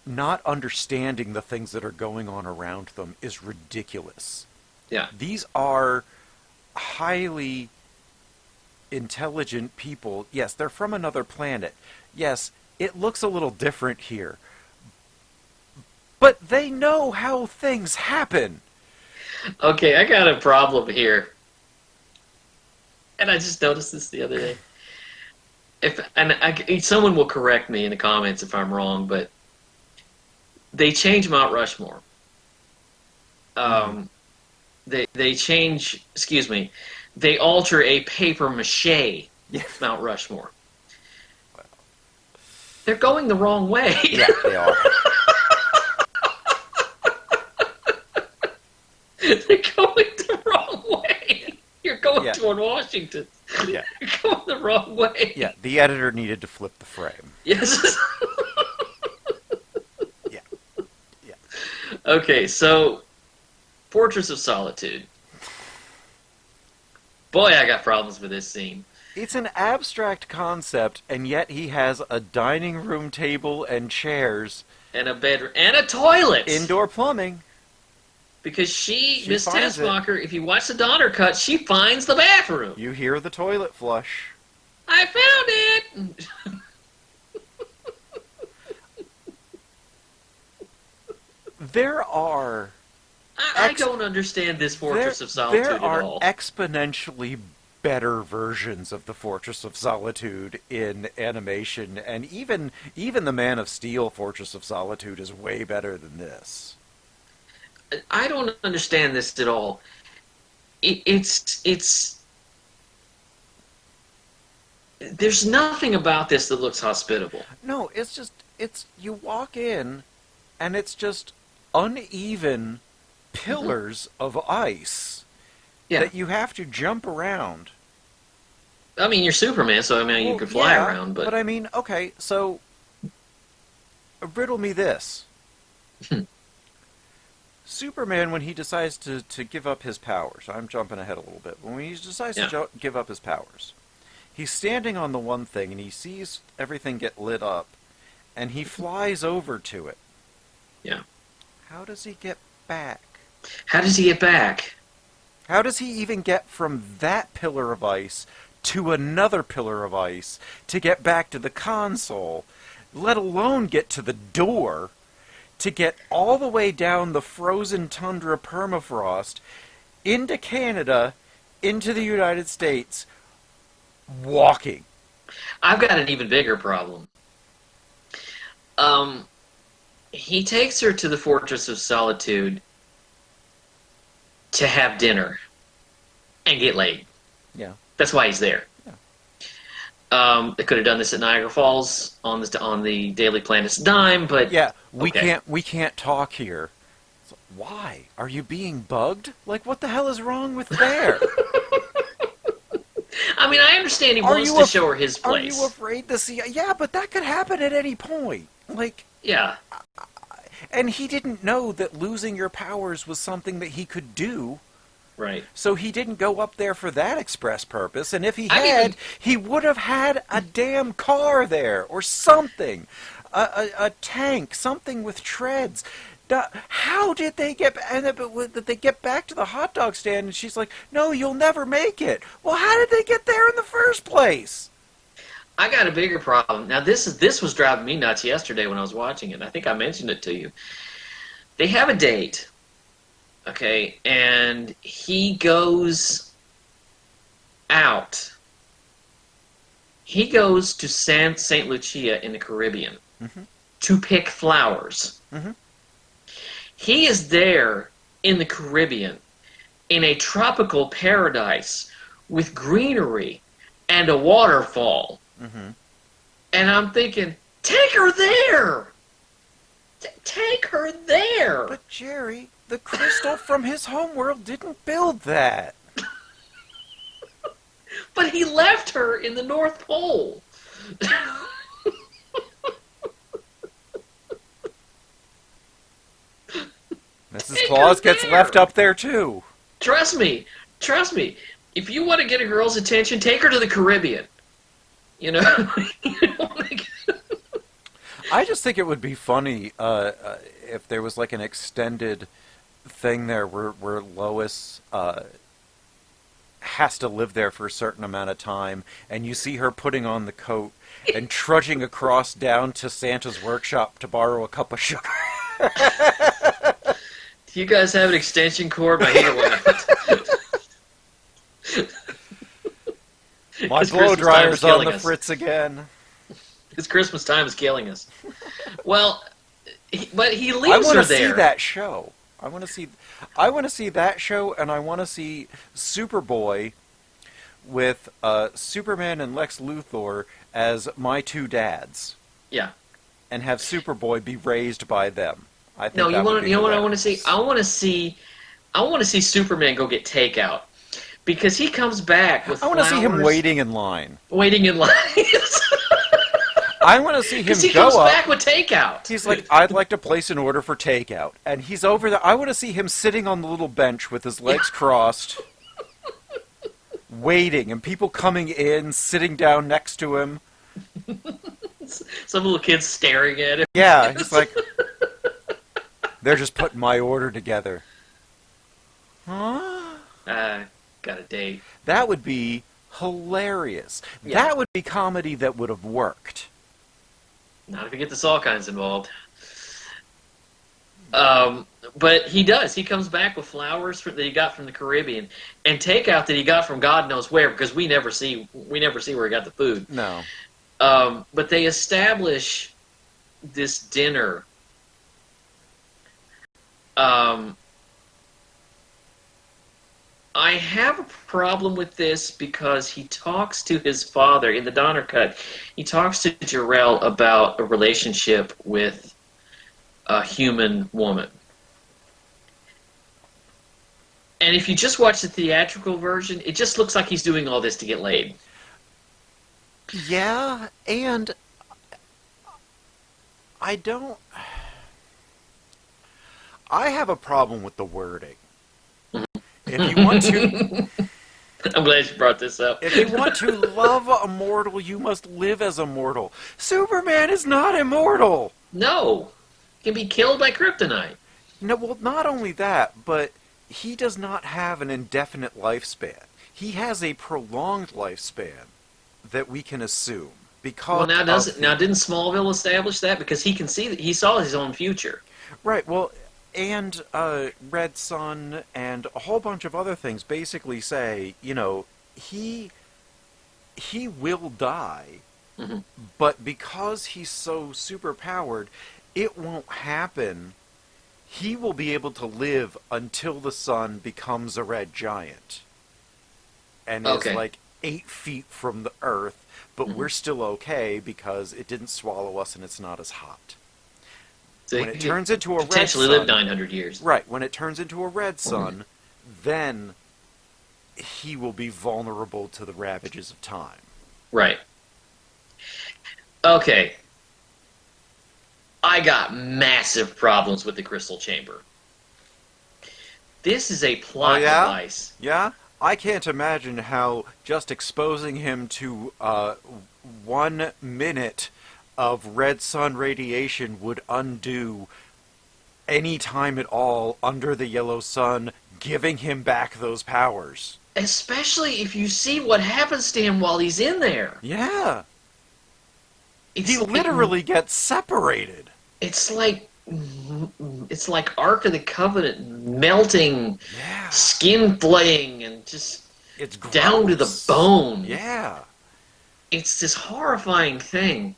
Speaker 7: not understanding the things that are going on around them is ridiculous.
Speaker 6: Yeah.
Speaker 7: These are highly intelligent people. Yes, they're from another planet. Yes, it looks a little different here. But they know how things happen.
Speaker 6: Okay, I got a problem here. And I just noticed this the other day. Someone will correct me in the comments if I'm wrong, but they change Mount Rushmore. They change. Excuse me. They alter a paper mache Mount Rushmore. They're going the wrong way.
Speaker 7: Yeah, they are.
Speaker 6: They're going the wrong way. You're going
Speaker 7: Yeah.
Speaker 6: toward Washington.
Speaker 7: Yeah.
Speaker 6: You're going the wrong way.
Speaker 7: Yeah, the editor needed to flip the frame.
Speaker 6: Yes.
Speaker 7: Yeah. Yeah.
Speaker 6: Okay, so Fortress of Solitude. Boy, I got problems with this scene.
Speaker 7: It's an abstract concept, and yet he has a dining room table and chairs,
Speaker 6: And a bedroom. And a toilet!
Speaker 7: indoor plumbing.
Speaker 6: Because
Speaker 7: She
Speaker 6: Miss
Speaker 7: finds it.
Speaker 6: Tessmacher, if you watch the Donner cut, she finds the bathroom.
Speaker 7: You hear the toilet flush.
Speaker 6: I found it!
Speaker 7: There are
Speaker 6: I don't understand this Fortress of Solitude
Speaker 7: there
Speaker 6: at
Speaker 7: are
Speaker 6: all.
Speaker 7: exponentially better versions of the Fortress of Solitude in animation, and even the Man of Steel Fortress of Solitude is way better than this.
Speaker 6: I don't understand this at all. It's there's nothing about this that looks hospitable.
Speaker 7: No, it's you walk in, and it's just uneven pillars of ice
Speaker 6: Yeah.
Speaker 7: that you have to jump around.
Speaker 6: I mean, you're Superman, so I mean, you
Speaker 7: Well,
Speaker 6: could fly
Speaker 7: yeah,
Speaker 6: around, but
Speaker 7: I mean, okay, so riddle me this. Superman, when he decides to give up his powers, I'm jumping ahead a little bit, but when he decides to give up his powers, he's standing on the one thing, and he sees everything get lit up, and he flies over to it.
Speaker 6: Yeah.
Speaker 7: How does he get back?
Speaker 6: How does he get back?
Speaker 7: How does he even get from that pillar of ice to another pillar of ice to get back to the console, let alone get to the door, to get all the way down the frozen tundra permafrost, into Canada, into the United States, walking?
Speaker 6: I've got an even bigger problem. He takes her to the Fortress of Solitude to have dinner and get laid.
Speaker 7: Yeah.
Speaker 6: That's why he's there.
Speaker 7: Yeah.
Speaker 6: They could have done this at Niagara Falls on the Daily Planet's dime, but
Speaker 7: Yeah,
Speaker 6: okay.
Speaker 7: we can't talk here. Why? Are you being bugged? Like, what the hell is wrong with there?
Speaker 6: I mean, I understand he wants to show her his place.
Speaker 7: Are you afraid to see? Yeah, but that could happen at any point. Like,
Speaker 6: yeah.
Speaker 7: And he didn't know that losing your powers was something that he could do.
Speaker 6: Right.
Speaker 7: So he didn't go up there for that express purpose. And if he had, he would have had a damn car there or something. A tank, something with treads. How did they get... And did they get back to the hot dog stand? And she's like, no, you'll never make it. Well, how did they get there in the first place?
Speaker 6: I got a bigger problem. Now, this was driving me nuts yesterday when I was watching it. I think I mentioned it to you. They have a date, okay, and he goes out. He goes to St. Lucia in the Caribbean to pick flowers.
Speaker 7: Mm-hmm.
Speaker 6: He is there in the Caribbean in a tropical paradise with greenery and a waterfall.
Speaker 7: Mm-hmm.
Speaker 6: And I'm thinking, take her there! Take her there!
Speaker 7: But Jerry, the crystal from his homeworld didn't build that.
Speaker 6: But he left her in the North Pole.
Speaker 7: Mrs. Claus gets left up there too.
Speaker 6: Trust me. If you want to get a girl's attention, take her to the Caribbean. You know?
Speaker 7: I just think it would be funny if there was like an extended thing there where Lois has to live there for a certain amount of time, and you see her putting on the coat and trudging across down to Santa's workshop to borrow a cup of sugar.
Speaker 6: Do you guys have an extension cord? My hair went.
Speaker 7: My blow dryer's on the fritz again.
Speaker 6: It's Christmas time is killing us. Well, but he leaves her there.
Speaker 7: I want to see that show. I want to see that show, and I want to see Superboy with Superman and Lex Luthor as my two dads.
Speaker 6: Yeah.
Speaker 7: And have Superboy be raised by them. I think
Speaker 6: no, you
Speaker 7: want.
Speaker 6: You know what I want to see? I want to see Superman go get takeout. Because he comes back with flowers.
Speaker 7: I want to see him waiting in line. I want to see him go up. Because
Speaker 6: he comes back with takeout.
Speaker 7: He's like, I'd like to place an order for takeout. And he's over there. I want to see him sitting on the little bench with his legs crossed, waiting, and people coming in, sitting down next to him.
Speaker 6: Some little kids staring at him.
Speaker 7: Yeah, he's like, they're just putting my order together. Huh?
Speaker 6: Got a date.
Speaker 7: That would be hilarious. Yeah. That would be comedy that would have worked.
Speaker 6: Not if you get the Saw kinds involved. But he does. He comes back with flowers that he got from the Caribbean and takeout that he got from God knows where, because we never see where he got the food.
Speaker 7: No.
Speaker 6: But they establish this dinner. I have a problem with this because he talks to his father in the Donner Cut. He talks to Jor-El about a relationship with a human woman. And if you just watch the theatrical version, it just looks like he's doing all this to get laid.
Speaker 7: Yeah, and I don't... I have a problem with the wording. If you want to...
Speaker 6: I'm glad you brought this up.
Speaker 7: If you want to love a mortal, you must live as a mortal. Superman is not immortal!
Speaker 6: No. He can be killed by kryptonite.
Speaker 7: No, well, not only that, but he does not have an indefinite lifespan. He has a prolonged lifespan that we can assume. Because
Speaker 6: Well, now didn't Smallville establish that? Because he can see that he saw his own future.
Speaker 7: Right, well, and Red Sun and a whole bunch of other things basically say, you know, he will die,
Speaker 6: Mhm.
Speaker 7: but because he's so superpowered, it won't happen. He will be able to live until the sun becomes a red giant. And
Speaker 6: Okay.
Speaker 7: is like 8 feet from the Earth, but we're still okay because it didn't swallow us and it's not as hot.
Speaker 6: So
Speaker 7: When
Speaker 6: he
Speaker 7: it
Speaker 6: could
Speaker 7: turns into a red
Speaker 6: potentially
Speaker 7: sun,
Speaker 6: live 900 years.
Speaker 7: right, when it turns into a red sun, then he will be vulnerable to the ravages of time.
Speaker 6: Right. Okay. I got massive problems with the Crystal Chamber. This is a plot
Speaker 7: Oh, yeah?
Speaker 6: device.
Speaker 7: Yeah? I can't imagine how just exposing him to 1 minute of red sun radiation would undo any time at all under the yellow sun, giving him back those powers.
Speaker 6: Especially if you see what happens to him while he's in there.
Speaker 7: Yeah.
Speaker 6: It's
Speaker 7: He literally gets separated.
Speaker 6: It's like Ark of the Covenant melting,
Speaker 7: Yeah.
Speaker 6: skin flaying, and just
Speaker 7: It's gross.
Speaker 6: down to the bone.
Speaker 7: Yeah.
Speaker 6: It's this horrifying thing.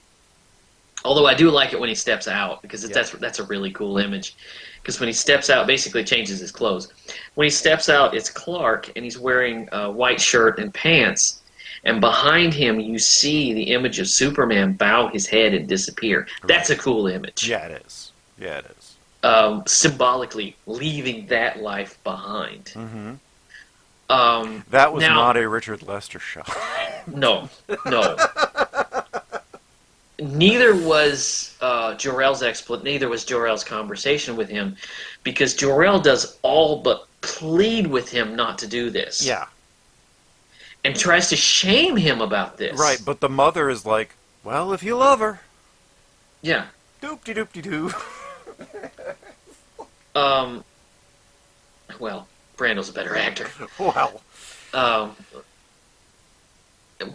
Speaker 6: Although I do like it when he steps out, because
Speaker 7: Yeah.
Speaker 6: that's a really cool image. Because when he steps out, basically changes his clothes. When he steps out, it's Clark, and he's wearing a white shirt and pants. And behind him, you see the image of Superman bow his head and disappear. That's a cool image.
Speaker 7: Yeah, it is. Yeah, it is.
Speaker 6: Symbolically leaving that life behind.
Speaker 7: Mm-hmm.
Speaker 6: That
Speaker 7: That was not a Richard Lester shot.
Speaker 6: No. Neither was neither was Jor-El's conversation with him, because Jor-El does all but plead with him not to do this.
Speaker 7: Yeah.
Speaker 6: And tries to shame him about this.
Speaker 7: Right, but the mother is like, well, if you love her.
Speaker 6: Yeah.
Speaker 7: Doop-de-doop-de-doo.
Speaker 6: Well, Brando's a better actor.
Speaker 7: Wow.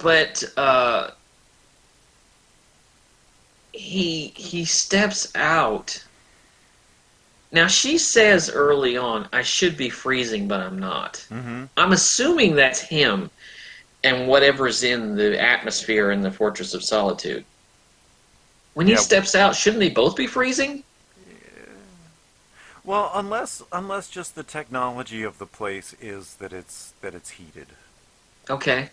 Speaker 6: But he steps out. Now she says early on, "I should be freezing, but I'm not."
Speaker 7: Mm-hmm.
Speaker 6: I'm assuming that's him and whatever's in the atmosphere in the Fortress of Solitude. When he
Speaker 7: Yeah.
Speaker 6: steps out, shouldn't they both be freezing?
Speaker 7: Well, unless just the technology of the place is that it's heated.
Speaker 6: Okay.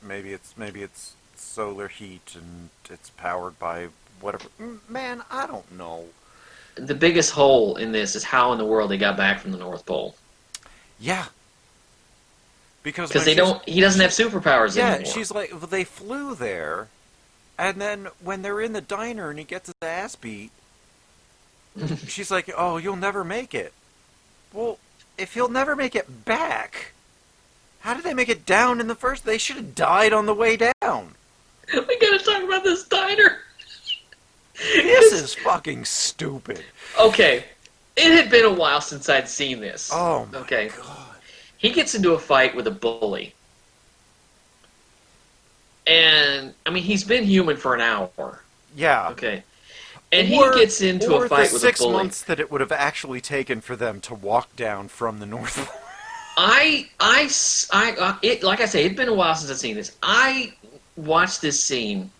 Speaker 7: Maybe it's solar heat and it's powered by whatever. Man, I don't know.
Speaker 6: The biggest hole in this is how in the world they got back from the North Pole.
Speaker 7: Yeah. Because
Speaker 6: He doesn't have superpowers
Speaker 7: Yeah,
Speaker 6: anymore.
Speaker 7: she's like, well, they flew there, and then when they're in the diner and he gets his ass beat, she's like, oh, you'll never make it. Well, if he'll never make it back, how did they make it down in the first? They should have died on the way down.
Speaker 6: We gotta talk about this diner.
Speaker 7: This is fucking stupid.
Speaker 6: Okay, it had been a while since I'd seen this.
Speaker 7: Oh my
Speaker 6: okay.
Speaker 7: god.
Speaker 6: He gets into a fight with a bully. And, I mean, he's been human for an hour.
Speaker 7: Yeah.
Speaker 6: Okay. And
Speaker 7: Or-
Speaker 6: he gets into
Speaker 7: or
Speaker 6: a fight
Speaker 7: the
Speaker 6: with
Speaker 7: 6
Speaker 6: a bully.
Speaker 7: months that it would have actually taken for them to walk down from the North Pole.
Speaker 6: Like I say, it'd been a while since I've seen this. I watched this scene,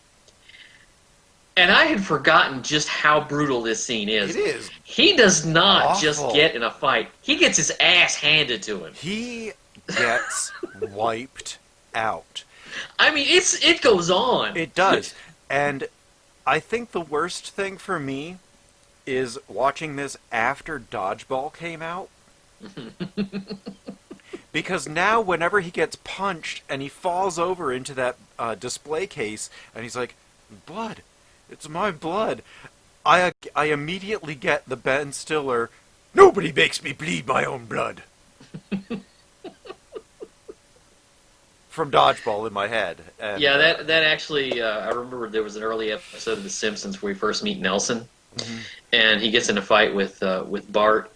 Speaker 6: and I had forgotten just how brutal this scene is.
Speaker 7: It is.
Speaker 6: He does not just
Speaker 7: awful.
Speaker 6: get in a fight. He gets his ass handed to him.
Speaker 7: He gets wiped out.
Speaker 6: I mean, it goes on.
Speaker 7: It does. And I think the worst thing for me is watching this after Dodgeball came out. Because now whenever he gets punched and he falls over into that display case and he's like, blood, it's my blood, I immediately get the Ben Stiller, nobody makes me bleed my own blood. From Dodgeball in my head. And,
Speaker 6: Yeah, that actually, I remember there was an early episode of The Simpsons where we first meet Nelson, and he gets in a fight with Bart,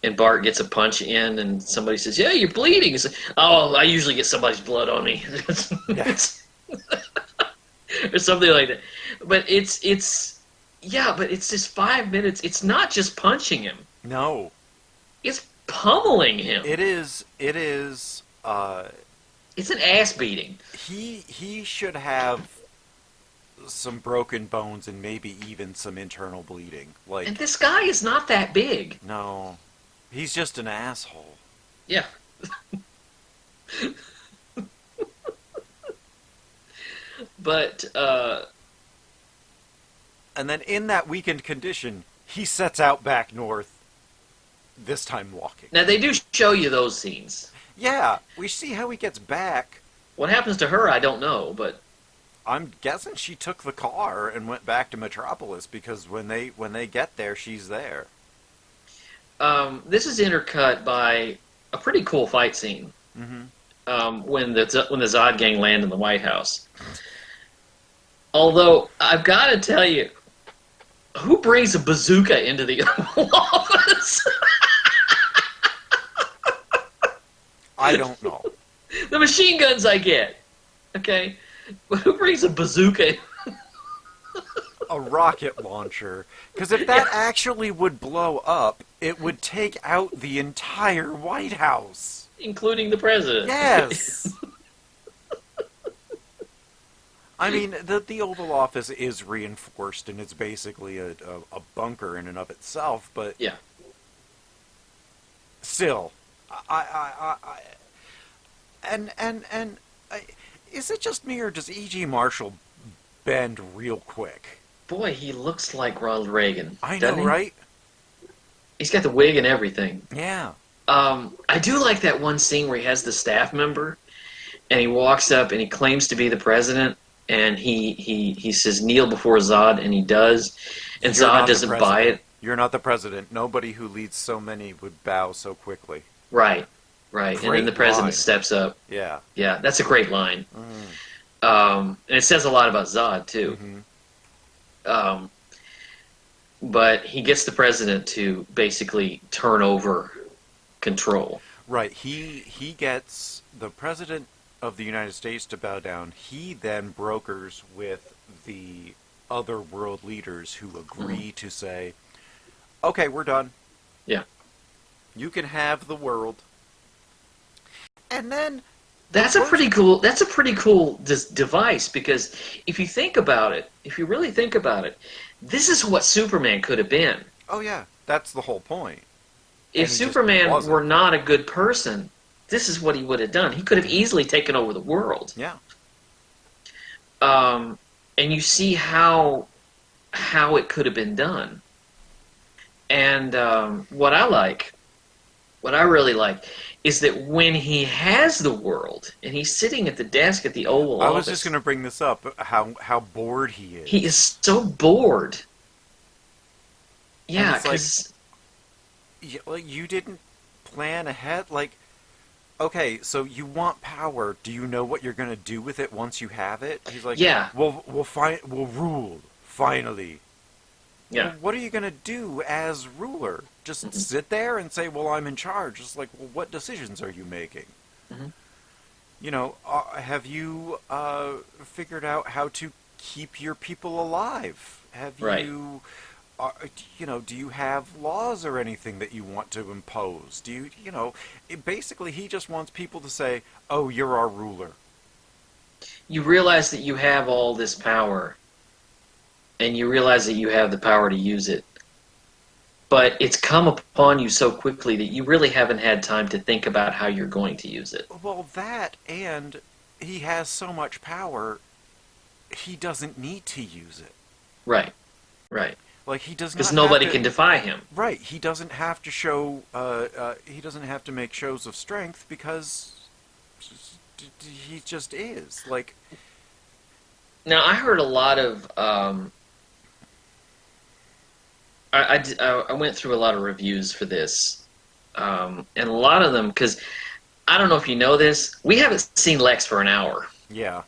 Speaker 6: and Bart gets a punch in, and somebody says, "Yeah, you're bleeding." He's like, "Oh, I usually get somebody's blood on me," or something like that. But it's just 5 minutes. It's not just punching him.
Speaker 7: No.
Speaker 6: It's pummeling him.
Speaker 7: It is.
Speaker 6: It's an ass beating.
Speaker 7: He should have some broken bones and maybe even some internal bleeding.
Speaker 6: And this guy is not that big.
Speaker 7: No, he's just an asshole.
Speaker 6: Yeah. But
Speaker 7: and then in that weakened condition, he sets out back north. This time walking.
Speaker 6: Now they do show you those scenes.
Speaker 7: Yeah, we see how he gets back.
Speaker 6: What happens to her, I don't know, but
Speaker 7: I'm guessing she took the car and went back to Metropolis because when they get there, she's there.
Speaker 6: This is intercut by a pretty cool fight scene. When the Zod gang land in the White House. Although I've got to tell you, who brings a bazooka into the Oval Office?
Speaker 7: I don't know.
Speaker 6: The machine guns I get, okay, but who brings a bazooka?
Speaker 7: A rocket launcher. Because if that actually would blow up, it would take out the entire White House.
Speaker 6: Including the president.
Speaker 7: Yes! I mean, the Oval Office is reinforced, and it's basically a bunker in and of itself, but...
Speaker 6: Yeah.
Speaker 7: Still, is it just me, or does E.G. Marshall bend real quick?
Speaker 6: Boy, he looks like Ronald Reagan.
Speaker 7: I know,
Speaker 6: doesn't he?
Speaker 7: right?
Speaker 6: He's got the wig and everything.
Speaker 7: Yeah.
Speaker 6: I do like that one scene where he has the staff member, and he walks up and he claims to be the president, and he says kneel before Zod, and he does, and Zod doesn't buy it.
Speaker 7: You're not the president. Nobody who leads so many would bow so quickly.
Speaker 6: Right. And then the president steps up.
Speaker 7: Yeah.
Speaker 6: Yeah, that's a great line. And it says a lot about Zod, too. But he gets the president to basically turn over control.
Speaker 7: Right. He gets the president of the United States to bow down. He then brokers with the other world leaders who agree to say, okay, we're done.
Speaker 6: Yeah.
Speaker 7: You can have the world. And then
Speaker 6: that's a pretty cool device, because if you really think about it, this is what Superman could have been.
Speaker 7: Oh yeah, that's the whole point.
Speaker 6: If Superman were not a good person, this is what he would have done. He could have easily taken over the world.
Speaker 7: Yeah.
Speaker 6: And you see how it could have been done. And what I really like, is that when he has the world and he's sitting at the desk at the Oval Office.
Speaker 7: I was just going to bring this up, how bored he is.
Speaker 6: He is so bored. Yeah, because
Speaker 7: you didn't plan ahead. Like, okay, so you want power. Do you know what you're going to do with it once you have it? He's like,
Speaker 6: yeah.
Speaker 7: We'll rule finally.
Speaker 6: Yeah.
Speaker 7: Well, what are you going to do as ruler? Just sit there and say, well, I'm in charge. It's like, well, what decisions are you making? You know, have you figured out how to keep your people alive? Have you, do you have laws or anything that you want to impose? Do you, basically he just wants people to say, oh, you're our ruler.
Speaker 6: You realize that you have all this power, and you realize that you have the power to use it. But it's come upon you so quickly that you really haven't had time to think about how you're going to use it.
Speaker 7: Well, that, and he has so much power, he doesn't need to use it.
Speaker 6: Right.
Speaker 7: Like, he does not
Speaker 6: Because
Speaker 7: have
Speaker 6: nobody
Speaker 7: to,
Speaker 6: can defy him.
Speaker 7: Right, he doesn't have to show, he doesn't have to make shows of strength because he just is. Like,
Speaker 6: Now, I heard a lot of. I went through a lot of reviews for this, and a lot of them, because I don't know if you know this, we haven't seen Lex for an hour.
Speaker 7: yeah.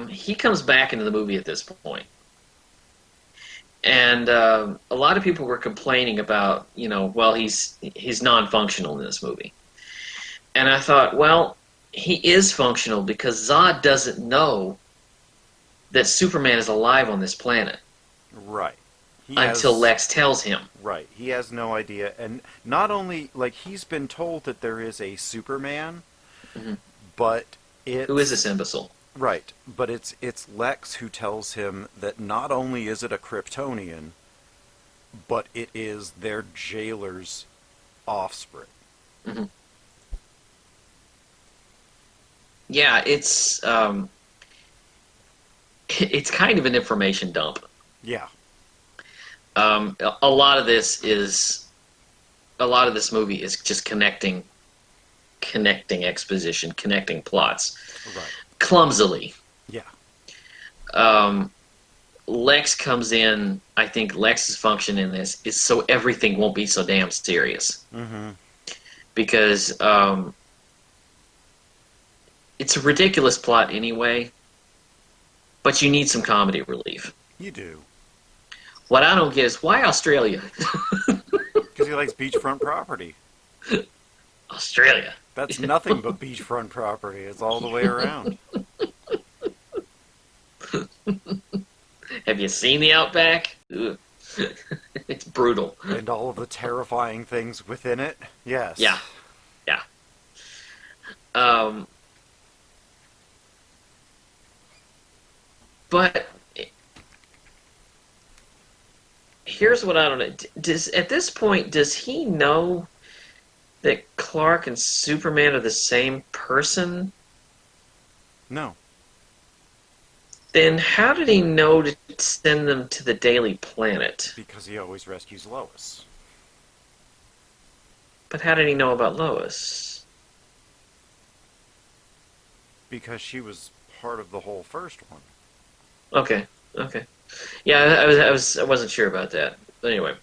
Speaker 6: He comes back into the movie at this point. And a lot of people were complaining about, well, he's non-functional in this movie. And I thought, well, he is functional because Zod doesn't know that Superman is alive on this planet
Speaker 7: Right.
Speaker 6: until Lex tells him.
Speaker 7: Right. He has no idea. And not only, like, he's been told that there is a Superman, but it's...
Speaker 6: Who is this imbecile?
Speaker 7: Right. But it's Lex who tells him that not only is it a Kryptonian, but it is their jailer's offspring.
Speaker 6: Mm-hmm. Yeah, it's kind of an information dump.
Speaker 7: Yeah.
Speaker 6: A lot of this movie is just connecting exposition, connecting plots,
Speaker 7: Right.
Speaker 6: clumsily.
Speaker 7: Yeah.
Speaker 6: Lex comes in. I think Lex's function in this is so everything won't be so damn serious.
Speaker 7: Mm-hmm.
Speaker 6: Because it's a ridiculous plot anyway, but you need some comedy relief.
Speaker 7: You do.
Speaker 6: What I don't get is why Australia?
Speaker 7: Because he likes beachfront property.
Speaker 6: Australia.
Speaker 7: That's nothing but beachfront property. It's all the way around.
Speaker 6: Have you seen the Outback? Ugh. It's brutal.
Speaker 7: And all of the terrifying things within it. Yes.
Speaker 6: Yeah. Yeah. But here's what I don't know. At this point, does he know that Clark and Superman are the same person?
Speaker 7: No.
Speaker 6: Then how did he know to send them to the Daily Planet?
Speaker 7: Because he always rescues Lois.
Speaker 6: But how did he know about Lois?
Speaker 7: Because she was part of the whole first one.
Speaker 6: Okay. Yeah, I wasn't sure about that. But anyway.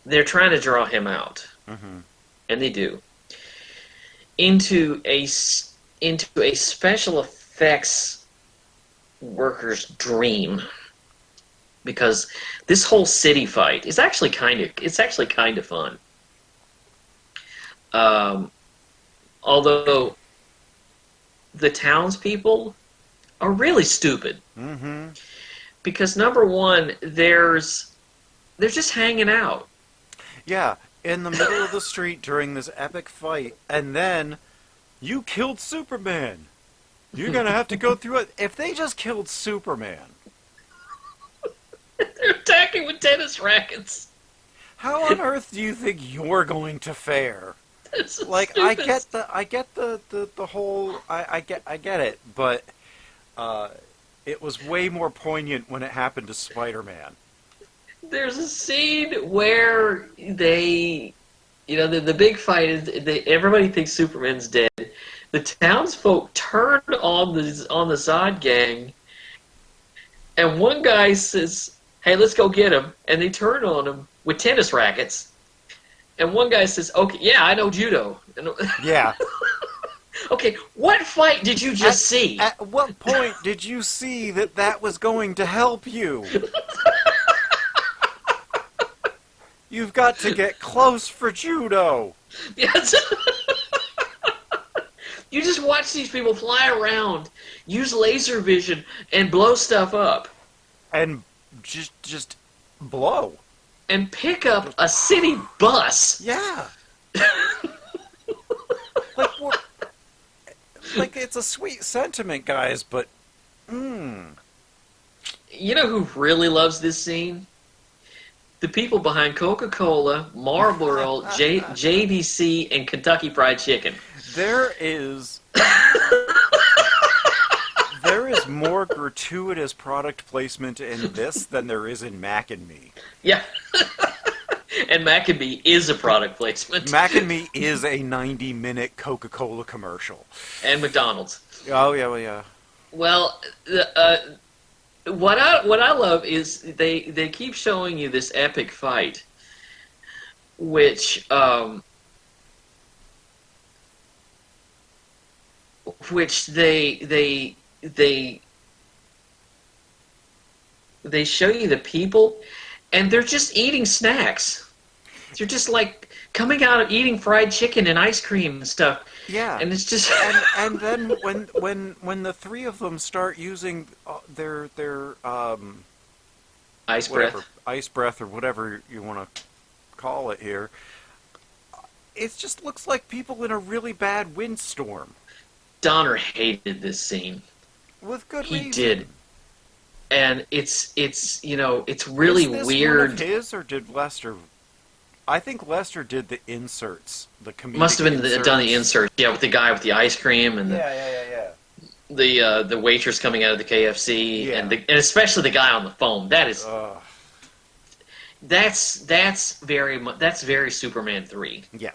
Speaker 6: They're trying to draw him out.
Speaker 7: Mm-hmm.
Speaker 6: And they do. Into a special effects worker's dream, because this whole city fight is actually kind of fun. Although the townspeople are really stupid.
Speaker 7: Mm-hmm.
Speaker 6: Because number one, they're just hanging out.
Speaker 7: Yeah, in the middle of the street during this epic fight, and then you killed Superman. You're gonna have to go through it. If they just killed Superman,
Speaker 6: They're attacking with tennis rackets.
Speaker 7: how on earth do you think you're going to fare?
Speaker 6: This is
Speaker 7: Like,
Speaker 6: stupid.
Speaker 7: I get the whole, I get it, but it was way more poignant when it happened to Spider-Man.
Speaker 6: There's a scene where the big fight is everybody thinks Superman's dead. The townsfolk turn on the Zod gang, and one guy says, "Hey, let's go get him," and they turn on him with tennis rackets. And one guy says, "Okay, yeah, I know judo." And,
Speaker 7: Yeah.
Speaker 6: okay, what fight did you just see?
Speaker 7: At what point did you see that was going to help you? You've got to get close for judo.
Speaker 6: Yes. You just watch these people fly around, use laser vision, and blow stuff up.
Speaker 7: And just blow.
Speaker 6: And pick up a city bus.
Speaker 7: Yeah. like it's a sweet sentiment, guys, but
Speaker 6: You know who really loves this scene? The people behind Coca-Cola, Marlboro, JDC, and Kentucky Fried Chicken.
Speaker 7: there is there is more gratuitous product placement in this than there is in Mac and Me.
Speaker 6: Yeah. And Mac and Me is a product placement.
Speaker 7: Mac and Me is a 90-minute Coca-Cola commercial.
Speaker 6: And McDonald's.
Speaker 7: Oh yeah, well, yeah.
Speaker 6: Well, what I love is they keep showing you this epic fight, which they show you the people, and they're just eating snacks. They're just like coming out of eating fried chicken and ice cream and stuff.
Speaker 7: Yeah,
Speaker 6: and it's just
Speaker 7: and then when the three of them start using their
Speaker 6: ice breath,
Speaker 7: or whatever you want to call it here, it just looks like people in a really bad windstorm.
Speaker 6: Donner hated this scene.
Speaker 7: With good
Speaker 6: reason.
Speaker 7: He
Speaker 6: did. And it's really
Speaker 7: Is this
Speaker 6: weird.
Speaker 7: One of his, or did Lester? I think Lester did the inserts, the comedic
Speaker 6: Must have been
Speaker 7: inserts.
Speaker 6: done the insert, yeah, with the guy with the ice cream and the waitress coming out of the KFC,
Speaker 7: Yeah.
Speaker 6: and especially the guy on the phone. That is that's very Superman 3.
Speaker 7: Yeah.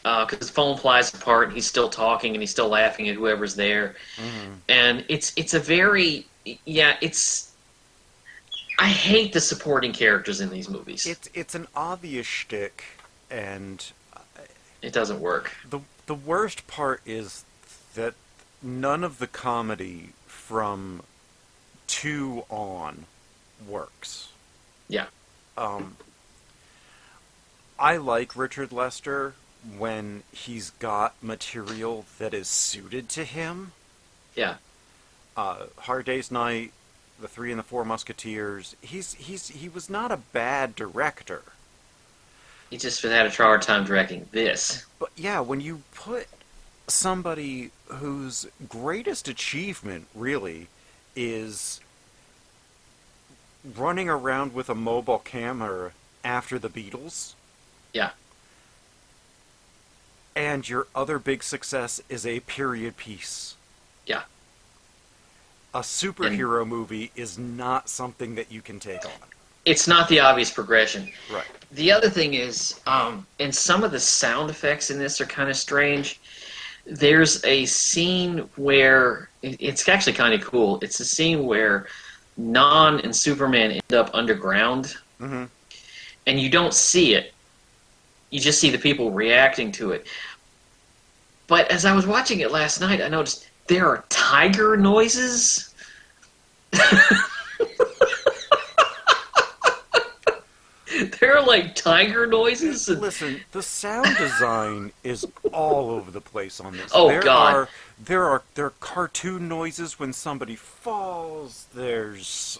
Speaker 6: Because the phone flies apart and he's still talking and he's still laughing at whoever's there, and it's a very I hate the supporting characters in these movies.
Speaker 7: It's an obvious shtick, and
Speaker 6: It doesn't work.
Speaker 7: the worst part is that none of the comedy from 2 on works.
Speaker 6: Yeah.
Speaker 7: I like Richard Lester when he's got material that is suited to him.
Speaker 6: Yeah.
Speaker 7: Hard Day's Night, The Three and the Four Musketeers. He was not a bad director.
Speaker 6: He just had a hard time directing this.
Speaker 7: But yeah, when you put somebody whose greatest achievement really is running around with a mobile camera after the Beatles,
Speaker 6: Yeah.
Speaker 7: and your other big success is a period piece.
Speaker 6: Yeah.
Speaker 7: A superhero movie is not something that you can take on.
Speaker 6: It's not the obvious progression.
Speaker 7: Right.
Speaker 6: The other thing is, and some of the sound effects in this are kind of strange. There's a scene where it's actually kind of cool. It's a scene where Non and Superman end up underground,
Speaker 7: Mm-hmm.
Speaker 6: and you don't see it. You just see the people reacting to it. But as I was watching it last night, I noticed there are tiger noises. There are like tiger noises. And
Speaker 7: Listen, the sound design is all over the place on this.
Speaker 6: Oh, God.
Speaker 7: There are cartoon noises when somebody falls. There's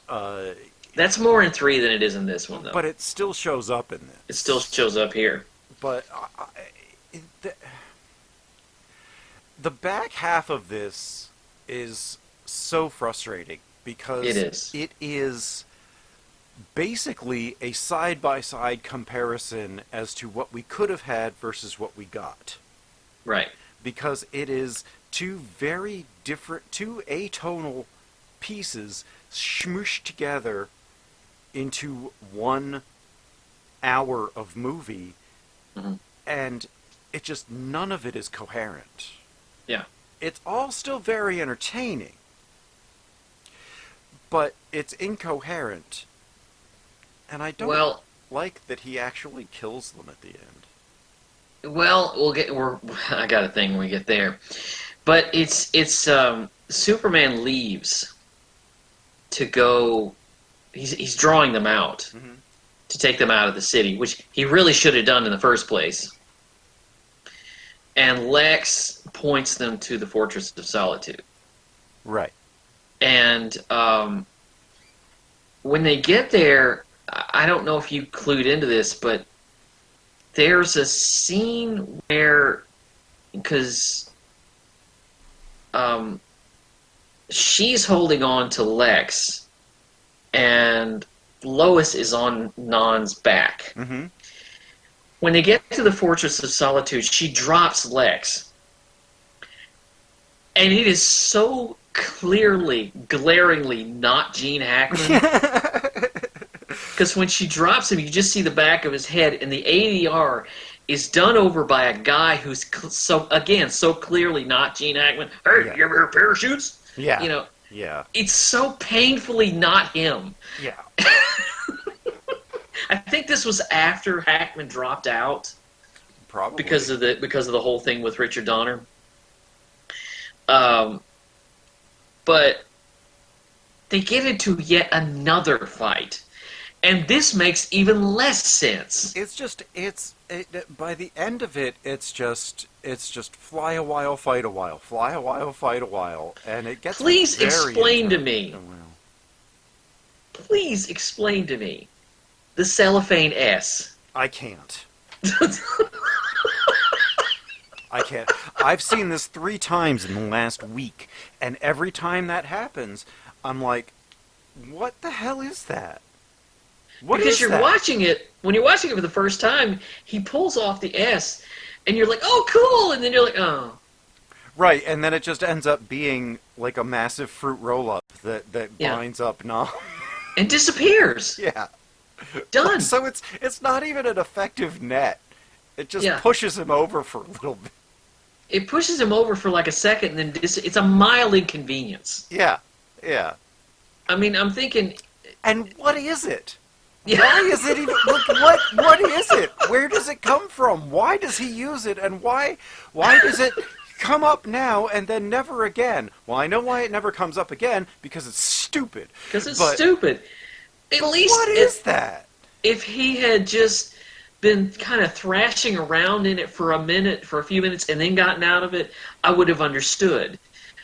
Speaker 6: that's more in 3 than it is in this one, though.
Speaker 7: but it still shows up in this.
Speaker 6: It still shows up here.
Speaker 7: But the back half of this is so frustrating because
Speaker 6: It is.
Speaker 7: It is basically a side-by-side comparison as to what we could have had versus what we got.
Speaker 6: Right.
Speaker 7: Because it is two very different, two atonal pieces smooshed together into 1 hour of movie,
Speaker 6: Mm-hmm.
Speaker 7: and it just, none of it is coherent.
Speaker 6: Yeah.
Speaker 7: It's all still very entertaining, but it's incoherent, and I don't like that he actually kills them at the end.
Speaker 6: Well, I got a thing when we get there, but it's Superman leaves to go. He's drawing them out to take them out of the city, which he really should have done in the first place. And Lex points them to the Fortress of Solitude.
Speaker 7: Right.
Speaker 6: And when they get there, I don't know if you clued into this, but there's a scene where, because she's holding on to Lex, and Lois is on Non's back.
Speaker 7: Mm-hmm.
Speaker 6: When they get to the Fortress of Solitude, she drops Lex. And it is so clearly, glaringly not Gene Hackman. Because when she drops him, you just see the back of his head, and the ADR is done over by a guy who's so clearly not Gene Hackman. Hey,
Speaker 7: Yeah.
Speaker 6: you ever hear of parachutes?
Speaker 7: Yeah.
Speaker 6: You know,
Speaker 7: Yeah.
Speaker 6: it's so painfully not him.
Speaker 7: Yeah.
Speaker 6: I think this was after Hackman dropped out
Speaker 7: Probably.
Speaker 6: because of the whole thing with Richard Donner. But they get into yet another fight, and this makes even less sense.
Speaker 7: It's just by the end of it, it's just fly a while, fight a while, fly a while, fight a while, and it gets
Speaker 6: Please
Speaker 7: very
Speaker 6: explain to
Speaker 7: intense.
Speaker 6: me.
Speaker 7: Oh, well.
Speaker 6: Please explain to me the cellophane S.
Speaker 7: I can't. I can't. I've seen this 3 times in the last week, and every time that happens, I'm like, what the hell is that? What
Speaker 6: Because
Speaker 7: is
Speaker 6: you're
Speaker 7: that?
Speaker 6: watching it, when you're watching it for the first time, he pulls off the S, and you're like, oh, cool, and then you're like, oh.
Speaker 7: Right, and then it just ends up being like a massive fruit roll-up that
Speaker 6: Yeah.
Speaker 7: binds up Nom.
Speaker 6: And disappears.
Speaker 7: Yeah.
Speaker 6: Done.
Speaker 7: So it's not even an effective net. It just
Speaker 6: Yeah.
Speaker 7: pushes him over for a little bit.
Speaker 6: It pushes him over for like a second, and then it's a mild inconvenience.
Speaker 7: Yeah. Yeah.
Speaker 6: I mean, I'm thinking,
Speaker 7: And what is it?
Speaker 6: yeah.
Speaker 7: Why is it even what is it? Where does it come from? Why does he use it, and why does it come up now and then never again? Well, I know why it never comes up again, because it's stupid.
Speaker 6: Because it's
Speaker 7: But-
Speaker 6: stupid. At least
Speaker 7: What is that?
Speaker 6: if he had just been kind of thrashing around in it for a few minutes, and then gotten out of it, I would have understood.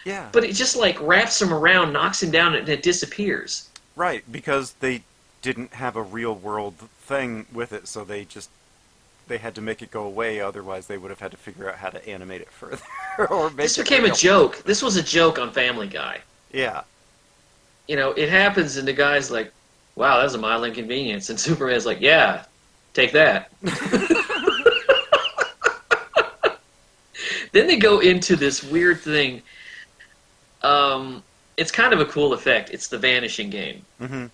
Speaker 7: Yeah.
Speaker 6: But it just like wraps him around, knocks him down, and it disappears.
Speaker 7: Right, because they didn't have a real world thing with it, so they had to make it go away, otherwise they would have had to figure out how to animate it further. Or make
Speaker 6: This
Speaker 7: it
Speaker 6: became a
Speaker 7: real.
Speaker 6: joke. This was a joke on Family Guy.
Speaker 7: Yeah.
Speaker 6: You know, it happens, and the guy's like, wow, that's a mild inconvenience. And Superman's like, yeah, take that. Then they go into this weird thing. It's kind of a cool effect. It's the vanishing game,
Speaker 7: Mm-hmm.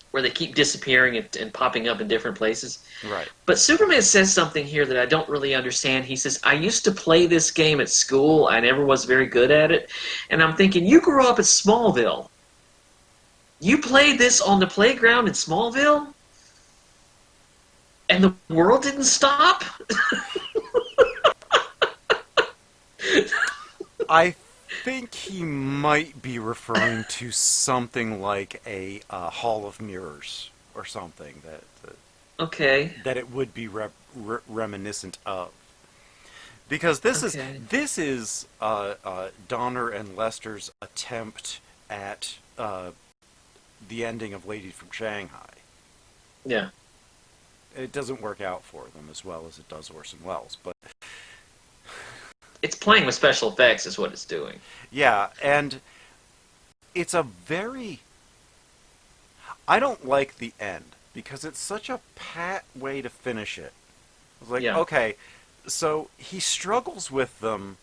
Speaker 6: where they keep disappearing and popping up in different places.
Speaker 7: Right.
Speaker 6: But Superman says something here that I don't really understand. He says, I used to play this game at school. I never was very good at it. And I'm thinking, you grew up at Smallville. You played this on the playground in Smallville? And the world didn't stop?
Speaker 7: I think he might be referring to something like a Hall of Mirrors or something
Speaker 6: Okay.
Speaker 7: that it would be reminiscent of. Because this
Speaker 6: Okay.
Speaker 7: is Donner and Lester's attempt at the ending of Lady from Shanghai.
Speaker 6: Yeah.
Speaker 7: It doesn't work out for them as well as it does Orson Welles, but
Speaker 6: It's playing with special effects is what it's doing.
Speaker 7: yeah, and it's a very... I don't like the end, because it's such a pat way to finish it. It's like,
Speaker 6: Yeah.
Speaker 7: okay, so he struggles with them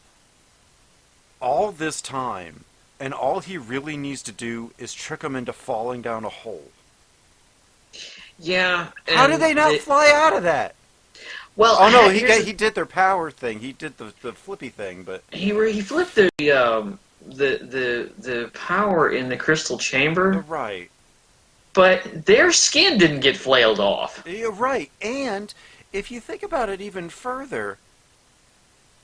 Speaker 7: all this time, and all he really needs to do is trick them into falling down a hole.
Speaker 6: Yeah.
Speaker 7: How
Speaker 6: and
Speaker 7: do they not fly out of that?
Speaker 6: Well,
Speaker 7: Oh no,
Speaker 6: here's
Speaker 7: he did their power thing. He did the flippy thing, but
Speaker 6: he flipped the power in the crystal chamber,
Speaker 7: right.
Speaker 6: but their skin didn't get flailed off.
Speaker 7: You're right. And if you think about it even further,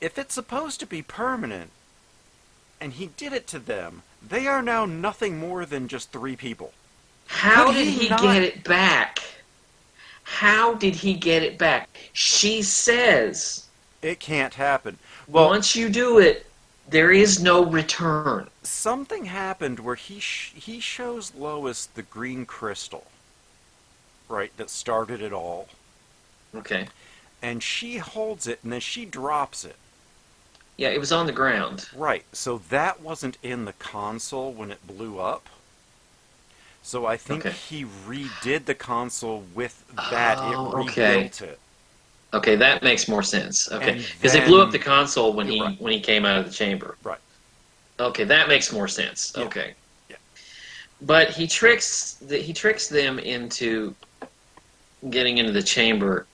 Speaker 7: if it's supposed to be permanent, and he did it to them, they are now nothing more than just 3 people.
Speaker 6: How
Speaker 7: Could
Speaker 6: did
Speaker 7: he
Speaker 6: he
Speaker 7: not-
Speaker 6: get it back? How did he get it back? She says,
Speaker 7: It can't happen. Well,
Speaker 6: once you do it, there is no return.
Speaker 7: something happened where he shows Lois the green crystal, right, that started it all.
Speaker 6: Okay.
Speaker 7: And she holds it, and then she drops it.
Speaker 6: Yeah, it was on the ground.
Speaker 7: Right, so that wasn't in the console when it blew up. So I think
Speaker 6: Okay.
Speaker 7: he redid the console with that.
Speaker 6: Oh,
Speaker 7: It
Speaker 6: okay.
Speaker 7: rebuilt it.
Speaker 6: Okay, that makes more sense. Okay,
Speaker 7: And
Speaker 6: because they blew up
Speaker 7: then-
Speaker 6: the console when
Speaker 7: You're right.
Speaker 6: he came out of the chamber.
Speaker 7: Right.
Speaker 6: Okay, that makes more sense.
Speaker 7: Yeah.
Speaker 6: Okay.
Speaker 7: Yeah.
Speaker 6: But he tricks them into getting into the chamber,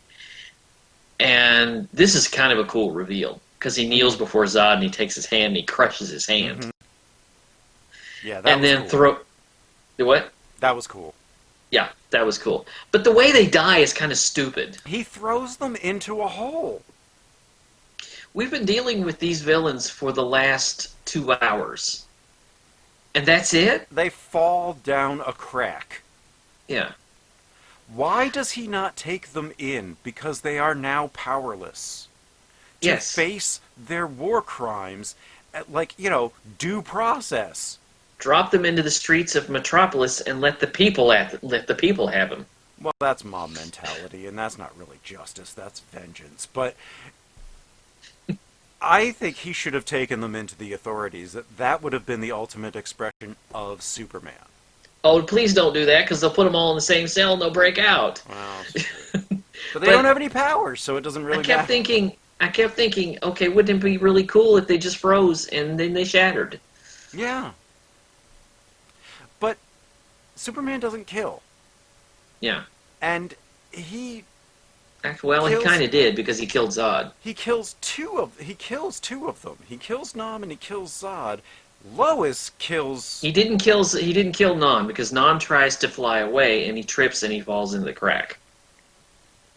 Speaker 6: and this is kind of a cool reveal because he kneels before Zod and he takes his hand and he crushes his hand,
Speaker 7: Yeah, that
Speaker 6: and
Speaker 7: was
Speaker 6: then
Speaker 7: cool.
Speaker 6: what?
Speaker 7: That was cool.
Speaker 6: Yeah, that was cool. But the way they die is kind of stupid.
Speaker 7: He throws them into a hole.
Speaker 6: We've been dealing with these villains for the last 2 hours, and that's it.
Speaker 7: They fall down a crack.
Speaker 6: Yeah.
Speaker 7: Why does he not take them in? Because they are now powerless to
Speaker 6: Yes.
Speaker 7: face their war crimes, like, due process.
Speaker 6: Drop them into the streets of Metropolis and let the people have them.
Speaker 7: Well, that's mob mentality, and that's not really justice. That's vengeance. But I think he should have taken them into the authorities. That would have been the ultimate expression of Superman.
Speaker 6: Oh, please don't do that because they'll put them all in the same cell and they'll break out.
Speaker 7: Well, but they don't have any powers, so it doesn't really
Speaker 6: I kept thinking, okay, wouldn't it be really cool if they just froze and then they shattered?
Speaker 7: Yeah. But Superman doesn't kill.
Speaker 6: Yeah.
Speaker 7: And he
Speaker 6: Well, he
Speaker 7: kills-
Speaker 6: kind of did because he killed Zod.
Speaker 7: kills two of them. He kills Nom and he kills Zod. Lois kills.
Speaker 6: He didn't kill Non because Non tries to fly away and he trips and he falls into the crack.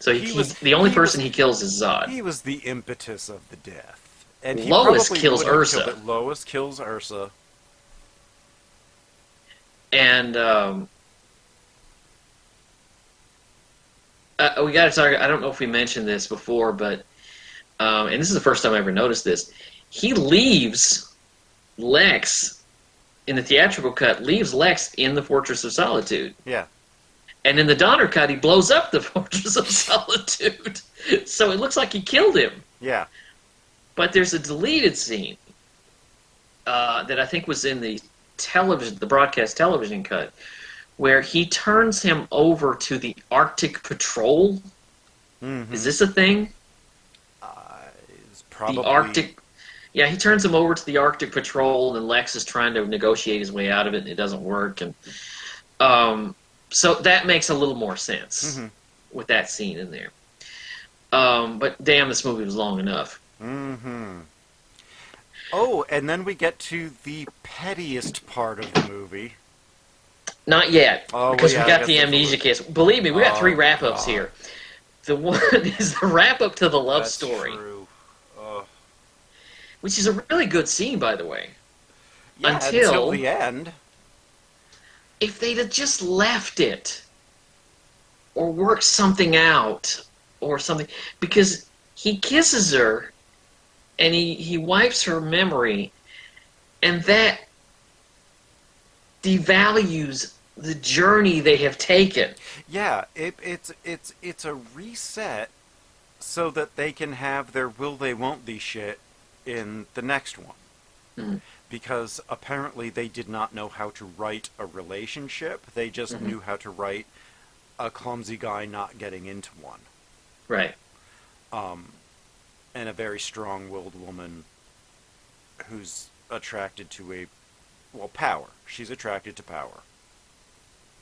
Speaker 6: So the only person he kills is Zod.
Speaker 7: He was the impetus of the death. And he
Speaker 6: Lois
Speaker 7: probably
Speaker 6: kills
Speaker 7: would have
Speaker 6: Ursa.
Speaker 7: killed it. Lois kills Ursa.
Speaker 6: And we got to talk. I don't know if we mentioned this before, but and this is the first time I ever noticed this. He leaves Lex in the theatrical cut. Leaves Lex in the Fortress of Solitude,
Speaker 7: Yeah.
Speaker 6: and in the Donner cut, he blows up the Fortress of Solitude. So it looks like he killed him.
Speaker 7: Yeah.
Speaker 6: But there's a deleted scene that I think was in the broadcast television cut, where he turns him over to the Arctic Patrol.
Speaker 7: Mm-hmm.
Speaker 6: Is this a thing?
Speaker 7: It's probably
Speaker 6: The Arctic. Yeah, he turns him over to the Arctic Patrol, and Lex is trying to negotiate his way out of it, and it doesn't work. And so that makes a little more sense with that scene in there. But damn, this movie was long enough.
Speaker 7: Mm-hmm. Oh, and then we get to the pettiest part of the movie.
Speaker 6: Not yet,
Speaker 7: Oh,
Speaker 6: because
Speaker 7: well,
Speaker 6: we
Speaker 7: yeah, I
Speaker 6: got
Speaker 7: guess
Speaker 6: the
Speaker 7: there's
Speaker 6: amnesia kiss. Believe me, we got 3 wrap-ups
Speaker 7: God.
Speaker 6: here. The one is the wrap-up to the love
Speaker 7: That's
Speaker 6: story,
Speaker 7: true.
Speaker 6: which is a really good scene, by the way.
Speaker 7: Yeah, until the end.
Speaker 6: If they'd have just left it, or worked something out, or something, because he kisses her, and he wipes her memory, and that devalues the journey they have taken.
Speaker 7: Yeah, it's a reset so that they can have their will they won't they shit in the next one.
Speaker 6: Mhm.
Speaker 7: Because apparently they did not know how to write a relationship. They just knew how to write a clumsy guy not getting into one.
Speaker 6: Right.
Speaker 7: And a very strong-willed woman who's attracted to power. She's attracted to power.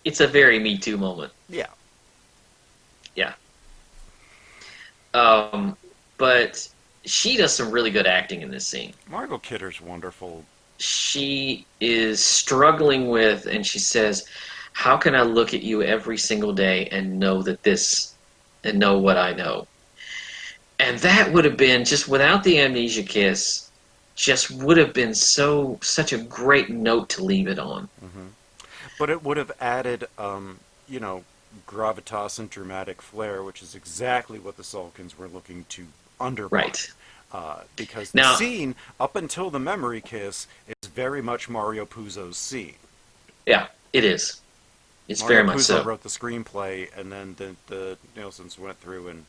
Speaker 6: It's a very Me Too moment.
Speaker 7: Yeah.
Speaker 6: Yeah. But she does some really good acting in this scene.
Speaker 7: Margot Kidder's wonderful.
Speaker 6: She is struggling with, and she says, how can I look at you every single day and know and know what I know? And that would have been, just without the amnesia kiss, just would have been such a great note to leave it on.
Speaker 7: Mm-hmm. But it would have added, gravitas and dramatic flair, which is exactly what the Salkins were looking to undermine.
Speaker 6: Right.
Speaker 7: Because
Speaker 6: Now-
Speaker 7: the scene, up until the memory kiss, is very much Mario Puzo's scene.
Speaker 6: Yeah, it is. It's
Speaker 7: Mario
Speaker 6: very much
Speaker 7: Puzo
Speaker 6: so.
Speaker 7: wrote the screenplay, and then the Nielsen's went through and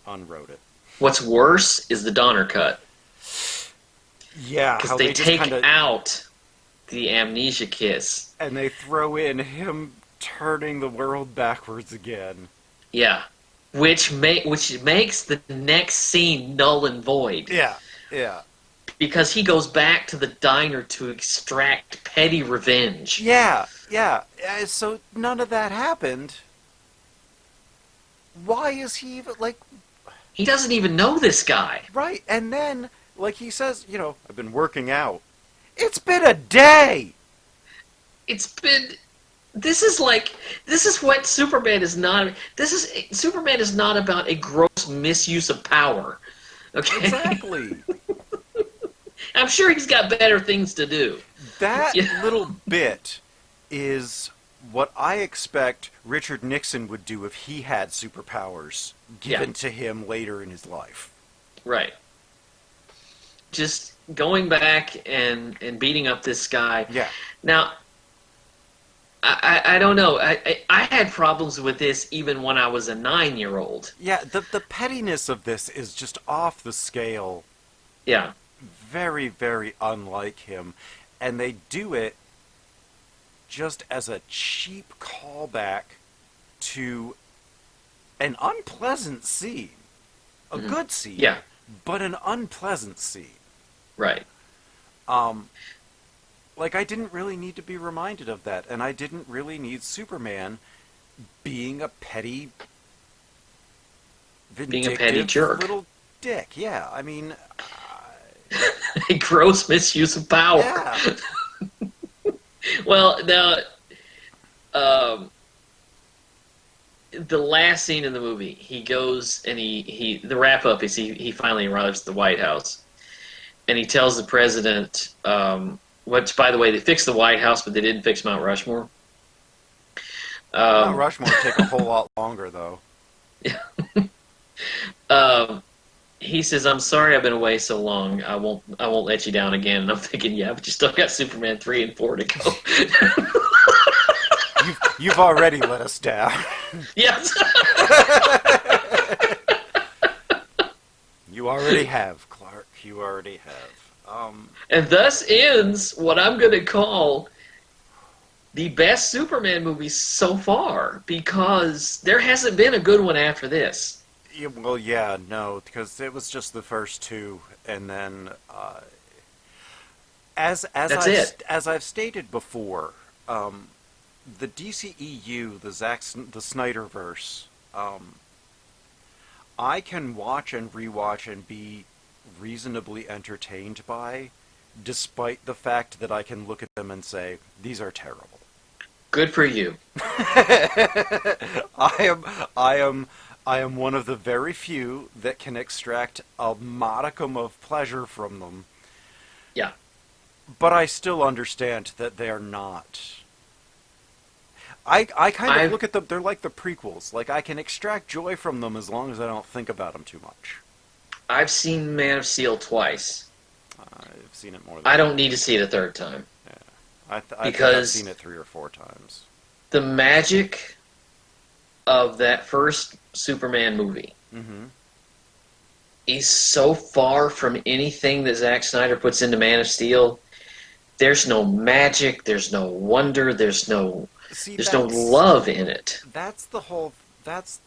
Speaker 7: unwrote it.
Speaker 6: What's worse is the Donner cut.
Speaker 7: Yeah,
Speaker 6: Because
Speaker 7: how
Speaker 6: they
Speaker 7: just
Speaker 6: take
Speaker 7: kinda,
Speaker 6: out the amnesia kiss.
Speaker 7: and they throw in him turning the world backwards again.
Speaker 6: Yeah. Which makes the next scene null and void.
Speaker 7: Yeah, yeah.
Speaker 6: because he goes back to the diner to extract petty revenge.
Speaker 7: Yeah. So none of that happened. Why is he even like
Speaker 6: He doesn't even know this guy.
Speaker 7: right? And then, like he says, I've been working out. It's been a day.
Speaker 6: It's been. This is what Superman is not. Superman is not about a gross misuse of power. Okay.
Speaker 7: Exactly.
Speaker 6: I'm sure he's got better things to do.
Speaker 7: That
Speaker 6: Yeah.
Speaker 7: little bit is what I expect Richard Nixon would do if he had superpowers given to him later in his life.
Speaker 6: Right. Just going back and beating up this guy.
Speaker 7: Yeah.
Speaker 6: Now, I don't know. I had problems with this even when I was a 9-year-old.
Speaker 7: Yeah, the pettiness of this is just off the scale.
Speaker 6: Yeah.
Speaker 7: Very, very unlike him. And they do it just as a cheap callback to an unpleasant scene. A good scene.
Speaker 6: Yeah.
Speaker 7: But an unpleasant scene.
Speaker 6: Right.
Speaker 7: Like, I didn't really need to be reminded of that, and I didn't really need Superman being a petty, vindictive
Speaker 6: jerk.
Speaker 7: little dick. Yeah, I mean,
Speaker 6: A gross misuse of power.
Speaker 7: yeah.
Speaker 6: Well, now, the last scene in the movie, he goes and the wrap up is he finally arrives at the White House, and he tells the president, which, by the way, they fixed the White House, but they didn't fix Mount Rushmore.
Speaker 7: Mount Rushmore would take a whole lot longer, though.
Speaker 6: He says, "I'm sorry I've been away so long. I won't let you down again." And I'm thinking, yeah, but you still got Superman 3 and 4 to go.
Speaker 7: You've already let us down.
Speaker 6: Yes.
Speaker 7: You already have, Clark. You already have.
Speaker 6: And thus ends what I'm going to call the best Superman movie so far, because there hasn't been a good one after this.
Speaker 7: Yeah, well, yeah, no, because it was just the first two, and then as I've stated before, the DCEU, the Snyderverse, I can watch and rewatch and be reasonably entertained by, despite the fact that I can look at them and say, these are terrible.
Speaker 6: Good for you.
Speaker 7: I am one of the very few that can extract a modicum of pleasure from them.
Speaker 6: Yeah.
Speaker 7: But I still understand that they're not. I kind of look at them, they're like the prequels. Like, I can extract joy from them as long as I don't think about them too much.
Speaker 6: I've seen Man of Steel twice.
Speaker 7: I've seen it more than
Speaker 6: I don't need to see it a third time.
Speaker 7: I think I've seen it 3 or 4 times.
Speaker 6: The magic of that first Superman movie is so far from anything that Zack Snyder puts into Man of Steel. There's no magic, there's no wonder, there's no love in it.
Speaker 7: That's the whole. That's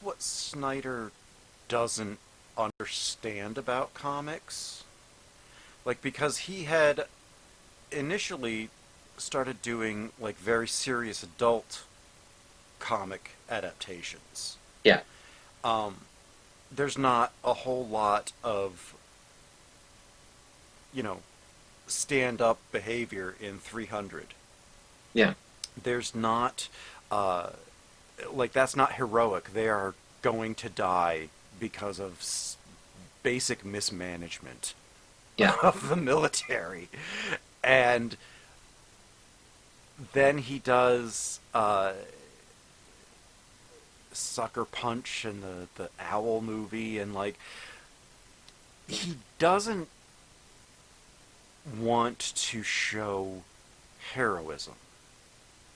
Speaker 7: what Snyder doesn't understand about comics. Like, because he had initially started doing like very serious adult comic adaptations.
Speaker 6: Yeah.
Speaker 7: There's not a whole lot of, stand-up behavior in 300.
Speaker 6: Yeah.
Speaker 7: There's not, that's not heroic. They are going to die because of basic mismanagement of the military. And then he does Sucker Punch and the Owl movie, and he doesn't want to show heroism.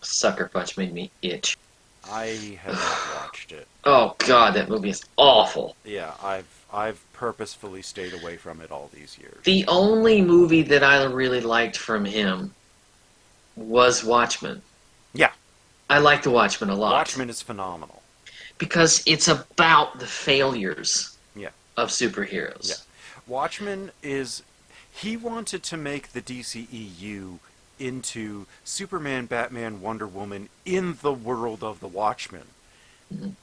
Speaker 6: Sucker Punch made me itch.
Speaker 7: I have not watched it.
Speaker 6: Oh God, that movie is awful.
Speaker 7: Yeah, I've purposefully stayed away from it all these years.
Speaker 6: The only movie that I really liked from him was Watchmen.
Speaker 7: Yeah.
Speaker 6: I like The Watchmen a lot.
Speaker 7: Watchmen is phenomenal.
Speaker 6: Because it's about the failures
Speaker 7: Yeah.
Speaker 6: of superheroes.
Speaker 7: Yeah. Watchmen is He wanted to make the DCEU into Superman, Batman, Wonder Woman in the world of the Watchmen.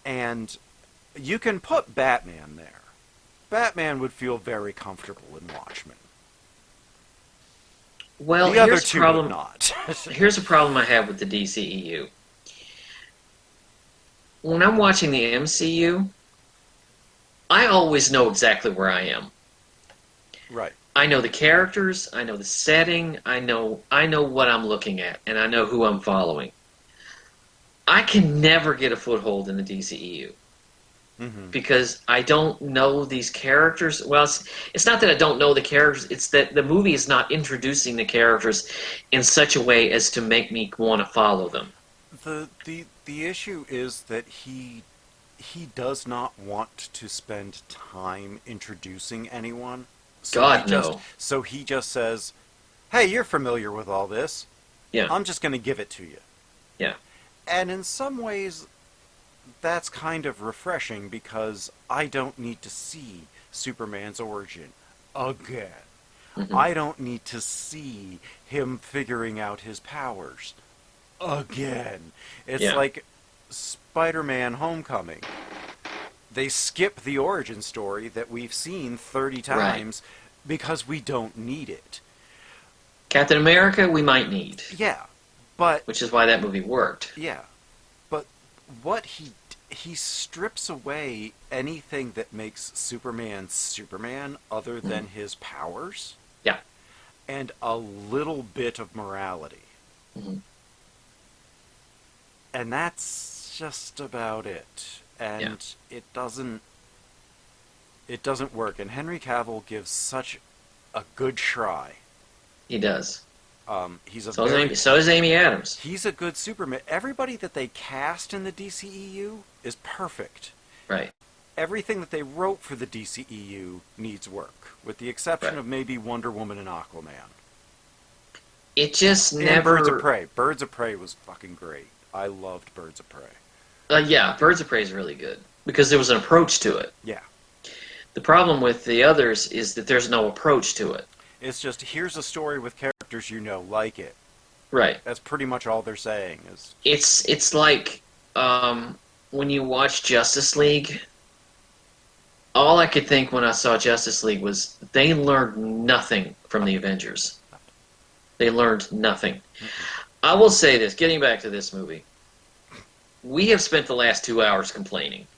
Speaker 7: And you can put Batman there. Batman would feel very comfortable in Watchmen.
Speaker 6: Well,
Speaker 7: The other
Speaker 6: here's the
Speaker 7: two
Speaker 6: problem.
Speaker 7: would not.
Speaker 6: Here's a problem I have with the DCEU. When I'm watching the MCU, I always know exactly where I am.
Speaker 7: Right.
Speaker 6: I know the characters, I know the setting, I know what I'm looking at, and I know who I'm following. I can never get a foothold in the DCEU because I don't know these characters. Well, it's not that I don't know the characters, it's that the movie is not introducing the characters in such a way as to make me want to follow them.
Speaker 7: The issue is that he does not want to spend time introducing anyone.
Speaker 6: God, no.
Speaker 7: So he just says, "Hey, you're familiar with all this.
Speaker 6: Yeah.
Speaker 7: I'm just going to give it to you."
Speaker 6: Yeah.
Speaker 7: And in some ways, that's kind of refreshing because I don't need to see Superman's origin again. I don't need to see him figuring out his powers again. It's like Spider-Man Homecoming. They skip the origin story that we've seen 30 times because we don't need it.
Speaker 6: Captain America, we might need.
Speaker 7: Yeah, but...
Speaker 6: Which is why that movie worked.
Speaker 7: Yeah, but what he strips away anything that makes Superman Superman other than his powers.
Speaker 6: Yeah.
Speaker 7: And a little bit of morality. And that's just about it. And it doesn't work. And Henry Cavill gives such a good try.
Speaker 6: He does.
Speaker 7: So
Speaker 6: is Amy Adams.
Speaker 7: He's a good Superman. Everybody that they cast in the DCEU is perfect.
Speaker 6: Right.
Speaker 7: Everything that they wrote for the DCEU needs work, with the exception of maybe Wonder Woman and Aquaman.
Speaker 6: It just
Speaker 7: and
Speaker 6: never...
Speaker 7: Birds of Prey. Birds of Prey was fucking great. I loved Birds of Prey.
Speaker 6: Yeah, Birds of Prey is really good because there was an approach to it.
Speaker 7: Yeah.
Speaker 6: The problem with the others is that there's no approach to it.
Speaker 7: It's just, here's a story with characters you know, like it.
Speaker 6: Right.
Speaker 7: That's pretty much all they're saying.
Speaker 6: It's like when you watch Justice League, all I could think when I saw Justice League was they learned nothing from the Avengers. They learned nothing. I will say this, getting back to this movie. We have spent the last 2 hours complaining.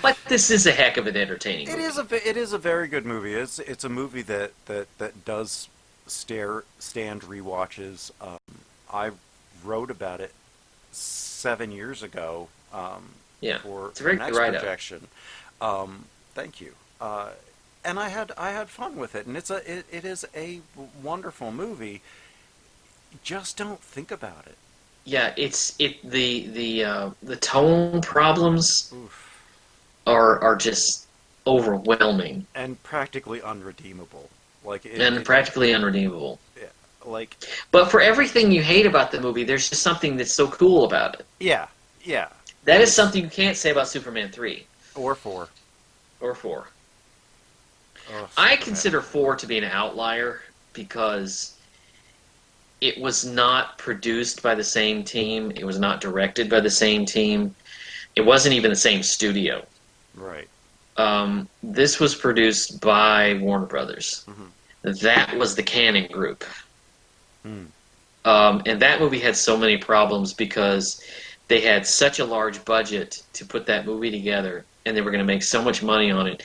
Speaker 6: But this is a heck of an entertaining movie.
Speaker 7: It is a very good movie. It's a movie that does stand rewatches. I wrote about it 7 years ago for
Speaker 6: it's a very
Speaker 7: next
Speaker 6: good write-up.
Speaker 7: projection. Thank you. And I had fun with it, and it is a wonderful movie. Just don't think about it.
Speaker 6: Yeah, the tone problems are just overwhelming
Speaker 7: and practically unredeemable.
Speaker 6: Practically unredeemable.
Speaker 7: Yeah,
Speaker 6: but for everything you hate about the movie, there's just something that's so cool about it.
Speaker 7: Yeah.
Speaker 6: That is something you can't say about Superman 3
Speaker 7: or 4.
Speaker 6: I consider 4 to be an outlier because it was not produced by the same team. It was not directed by the same team. It wasn't even the same studio.
Speaker 7: Right.
Speaker 6: This was produced by Warner Brothers. That was the Cannon Group. And that movie had so many problems because they had such a large budget to put that movie together, and they were going to make so much money on it.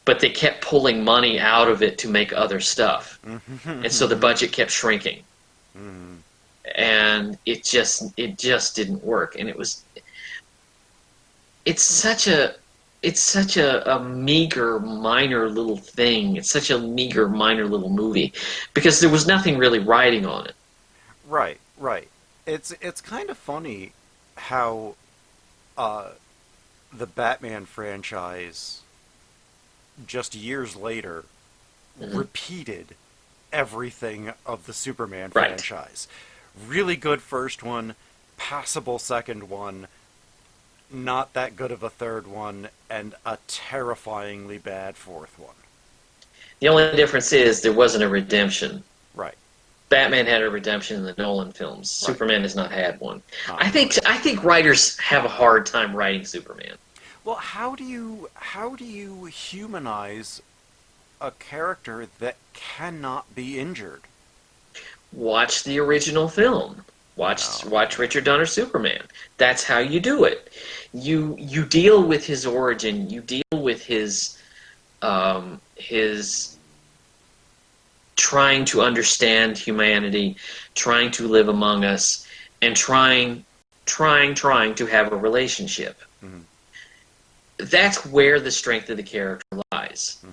Speaker 6: But they kept pulling money out of it to make other stuff. And so the budget kept shrinking. And it just didn't work. And it's such a meager, minor little thing. It's such a meager, minor little movie because there was nothing really riding on it.
Speaker 7: Right. It's kind of funny how the Batman franchise just years later repeated everything of the Superman franchise. Really good first one, passable second one, not that good of a third one, and a terrifyingly bad fourth one.
Speaker 6: The only difference is there wasn't a redemption.
Speaker 7: Right.
Speaker 6: Batman had a redemption in the Nolan films.
Speaker 7: Right.
Speaker 6: Superman has not had one.
Speaker 7: Not
Speaker 6: I think writers have a hard time writing Superman.
Speaker 7: Well, how do you humanize a character that cannot be injured?
Speaker 6: Watch the original film. Watch Richard Donner's Superman. That's how you do it. You deal with his origin. You deal with his trying to understand humanity, trying to live among us, and trying to have a relationship.
Speaker 7: Mm-hmm.
Speaker 6: That's where the strength of the character lies.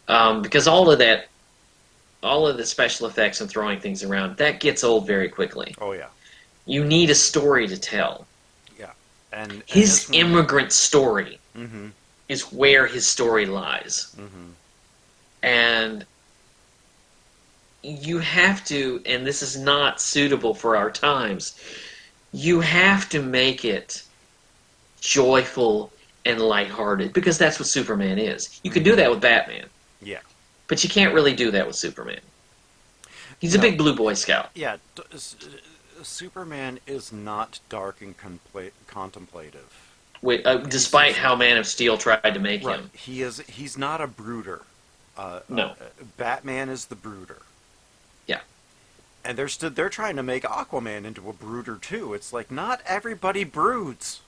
Speaker 7: Mm-hmm.
Speaker 6: Because all of the special effects and throwing things around, that gets old very quickly.
Speaker 7: Oh yeah.
Speaker 6: You need a story to tell.
Speaker 7: Yeah. And
Speaker 6: His immigrant story
Speaker 7: Mm-hmm.
Speaker 6: is where his story lies.
Speaker 7: Mm-hmm.
Speaker 6: And you have to, and this is not suitable for our times, you have to make it joyful and lighthearted, because that's what Superman is. You can do that with Batman,
Speaker 7: Yeah.
Speaker 6: but you can't really do that with Superman. He's a big blue Boy Scout.
Speaker 7: Yeah. Superman is not dark and contemplative.
Speaker 6: Despite how Man of Steel tried to make him.
Speaker 7: He's not a brooder.
Speaker 6: No.
Speaker 7: Batman is the brooder.
Speaker 6: Yeah.
Speaker 7: And they're trying to make Aquaman into a brooder too. It's like, not everybody broods.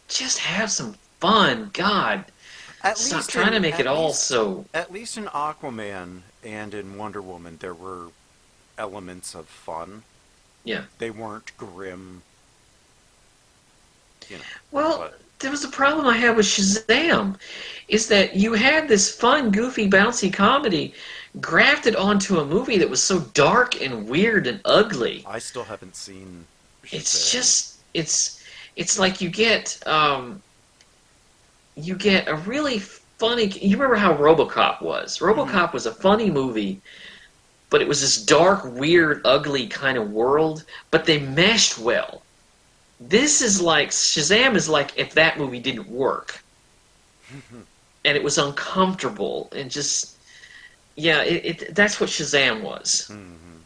Speaker 6: Just have some fun, God. Stop trying to make it all so...
Speaker 7: At least in Aquaman and in Wonder Woman, there were elements of fun.
Speaker 6: Yeah.
Speaker 7: They weren't grim.
Speaker 6: Well, there was a problem I had with Shazam, is that you had this fun, goofy, bouncy comedy grafted onto a movie that was so dark and weird and ugly.
Speaker 7: I still haven't seen Shazam.
Speaker 6: It's just, it's like you get a really funny... You remember how RoboCop was? RoboCop was a funny movie, but it was this dark, weird, ugly kind of world, but they meshed well. This is like, Shazam is like if that movie didn't work. And it was uncomfortable and just, yeah, that's what Shazam was.
Speaker 7: Mm-hmm.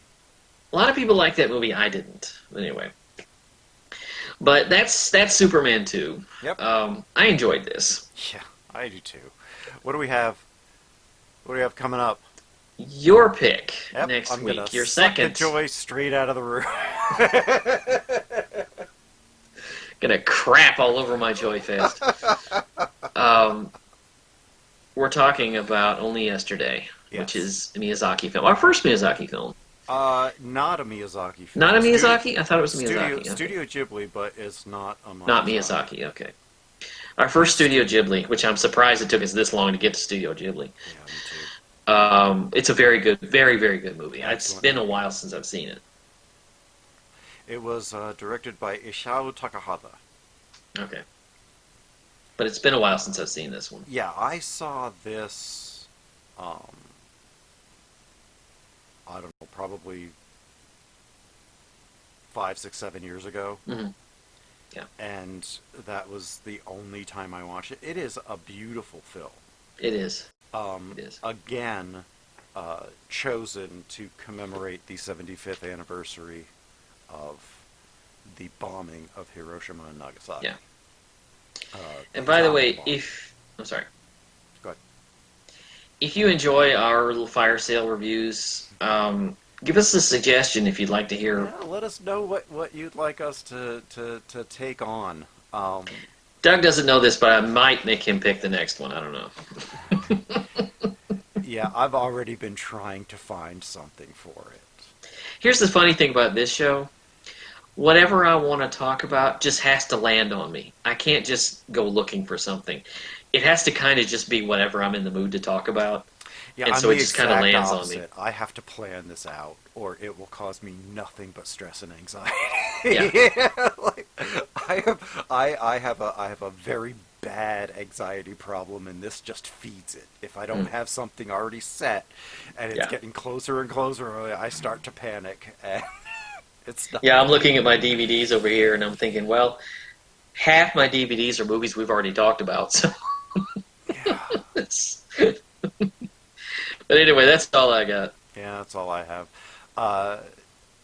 Speaker 6: A lot of people like that movie, I didn't. Anyway. But that's Superman 2.
Speaker 7: Yep.
Speaker 6: I enjoyed this.
Speaker 7: Yeah, I do too. What do we have? What do we have coming up?
Speaker 6: Your pick next
Speaker 7: I'm
Speaker 6: week.
Speaker 7: Gonna
Speaker 6: Your
Speaker 7: suck
Speaker 6: second.
Speaker 7: the joy straight out of the room.
Speaker 6: Gonna crap all over my Joy Fest. We're talking about Only Yesterday, which is a Miyazaki film. Our first Miyazaki film.
Speaker 7: Not a Miyazaki film.
Speaker 6: Not a Miyazaki? I thought it was a Miyazaki. Okay.
Speaker 7: Studio Ghibli, but it's not a Miyazaki.
Speaker 6: Not Miyazaki, okay. Our first Studio Ghibli, which I'm surprised it took us this long to get to Studio Ghibli.
Speaker 7: Yeah, me too.
Speaker 6: It's a very good, very, very good movie. It's
Speaker 7: Excellent
Speaker 6: been a
Speaker 7: movie.
Speaker 6: while since I've seen it.
Speaker 7: It was directed by Isao Takahata.
Speaker 6: Okay. But it's been a while since I've seen this one.
Speaker 7: Yeah, I saw this, I don't know, probably 5, 6, 7 years ago.
Speaker 6: Mm-hmm. Yeah.
Speaker 7: And that was the only time I watched it. It is a beautiful film.
Speaker 6: It is.
Speaker 7: It
Speaker 6: is.
Speaker 7: Again, chosen to commemorate the 75th anniversary of the bombing of Hiroshima and Nagasaki.
Speaker 6: Yeah. And by the way,
Speaker 7: bomb.
Speaker 6: I'm sorry.
Speaker 7: Go ahead.
Speaker 6: If you enjoy our little fire sale reviews, give us a suggestion if you'd like to hear.
Speaker 7: Yeah, let us know what you'd like us to take on.
Speaker 6: Doug doesn't know this, but I might make him pick the next one. I don't know.
Speaker 7: Yeah, I've already been trying to find something for it.
Speaker 6: Here's the funny thing about this show. Whatever I want to talk about just has to land on me. I can't just go looking for something. It has to kind of just be whatever I'm in the mood to talk about.
Speaker 7: Yeah,
Speaker 6: and
Speaker 7: I'm
Speaker 6: so
Speaker 7: the
Speaker 6: it just kind of
Speaker 7: exact
Speaker 6: lands
Speaker 7: opposite.
Speaker 6: on me.
Speaker 7: I have to plan this out, or it will cause me nothing but stress and anxiety.
Speaker 6: Yeah.
Speaker 7: Yeah, like, I have a very bad anxiety problem, and this just feeds it. If I don't have something already set, and it's getting closer and closer, I start to panic. And it's not.
Speaker 6: Yeah, I'm looking at my DVDs over here, and I'm thinking, well, half my DVDs are movies we've already talked about. So,
Speaker 7: Yeah.
Speaker 6: but But anyway, that's all I got.
Speaker 7: Yeah, that's all I have.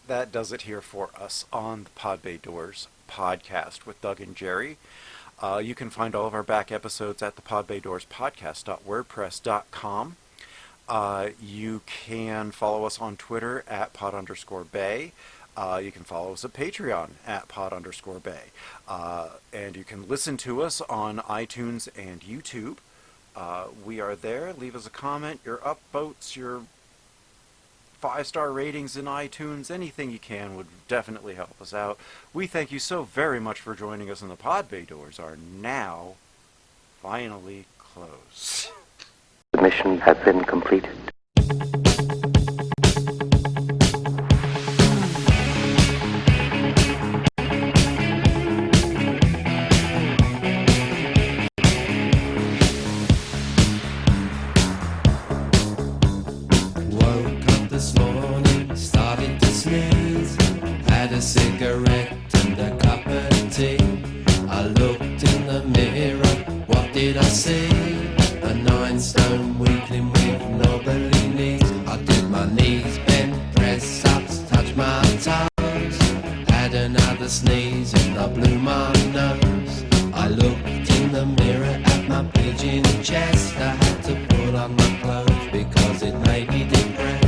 Speaker 7: That does it here for us on the Pod Bay Doors podcast with Doug and Jerry. You can find all of our back episodes at the podbaydoorspodcast.wordpress.com. You can follow us on Twitter at pod_bay. You can follow us at Patreon at pod_bay. And you can listen to us on iTunes and YouTube. We are there. Leave us a comment, your upvotes, your 5-star ratings in iTunes, anything you can would definitely help us out. We thank you so very much for joining us, and the Pod Bay Doors are now finally closed.
Speaker 1: The mission has been completed.
Speaker 8: This morning, started to sneeze. Had a cigarette and a cup of tea. I looked in the mirror, what did I see? A 9-stone weakling with knobbly knees. I did my knees bend, press ups, touch my toes. Had another sneeze and I blew my nose. I looked in the mirror at my pigeon chest. I had to put on my clothes because it made me depressed.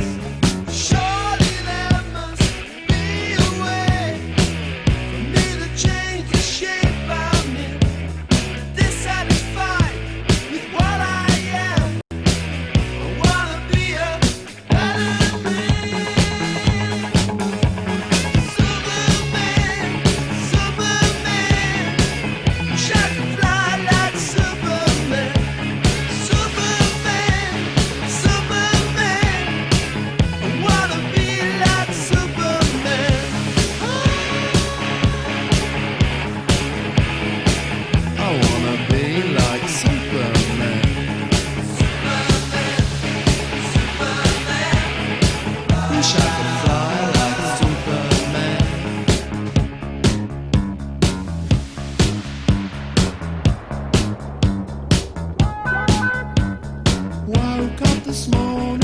Speaker 8: Surely there must be a way for me to change the shape I'm in. Dissatisfied with what I am. I wanna be a better man. Superman, Superman. Wish I could fly like Superman. Superman, Superman. I wanna be like Superman. I wanna be like Superman. Superman, Superman. Wish I could fly like Superman. Woke up this morning.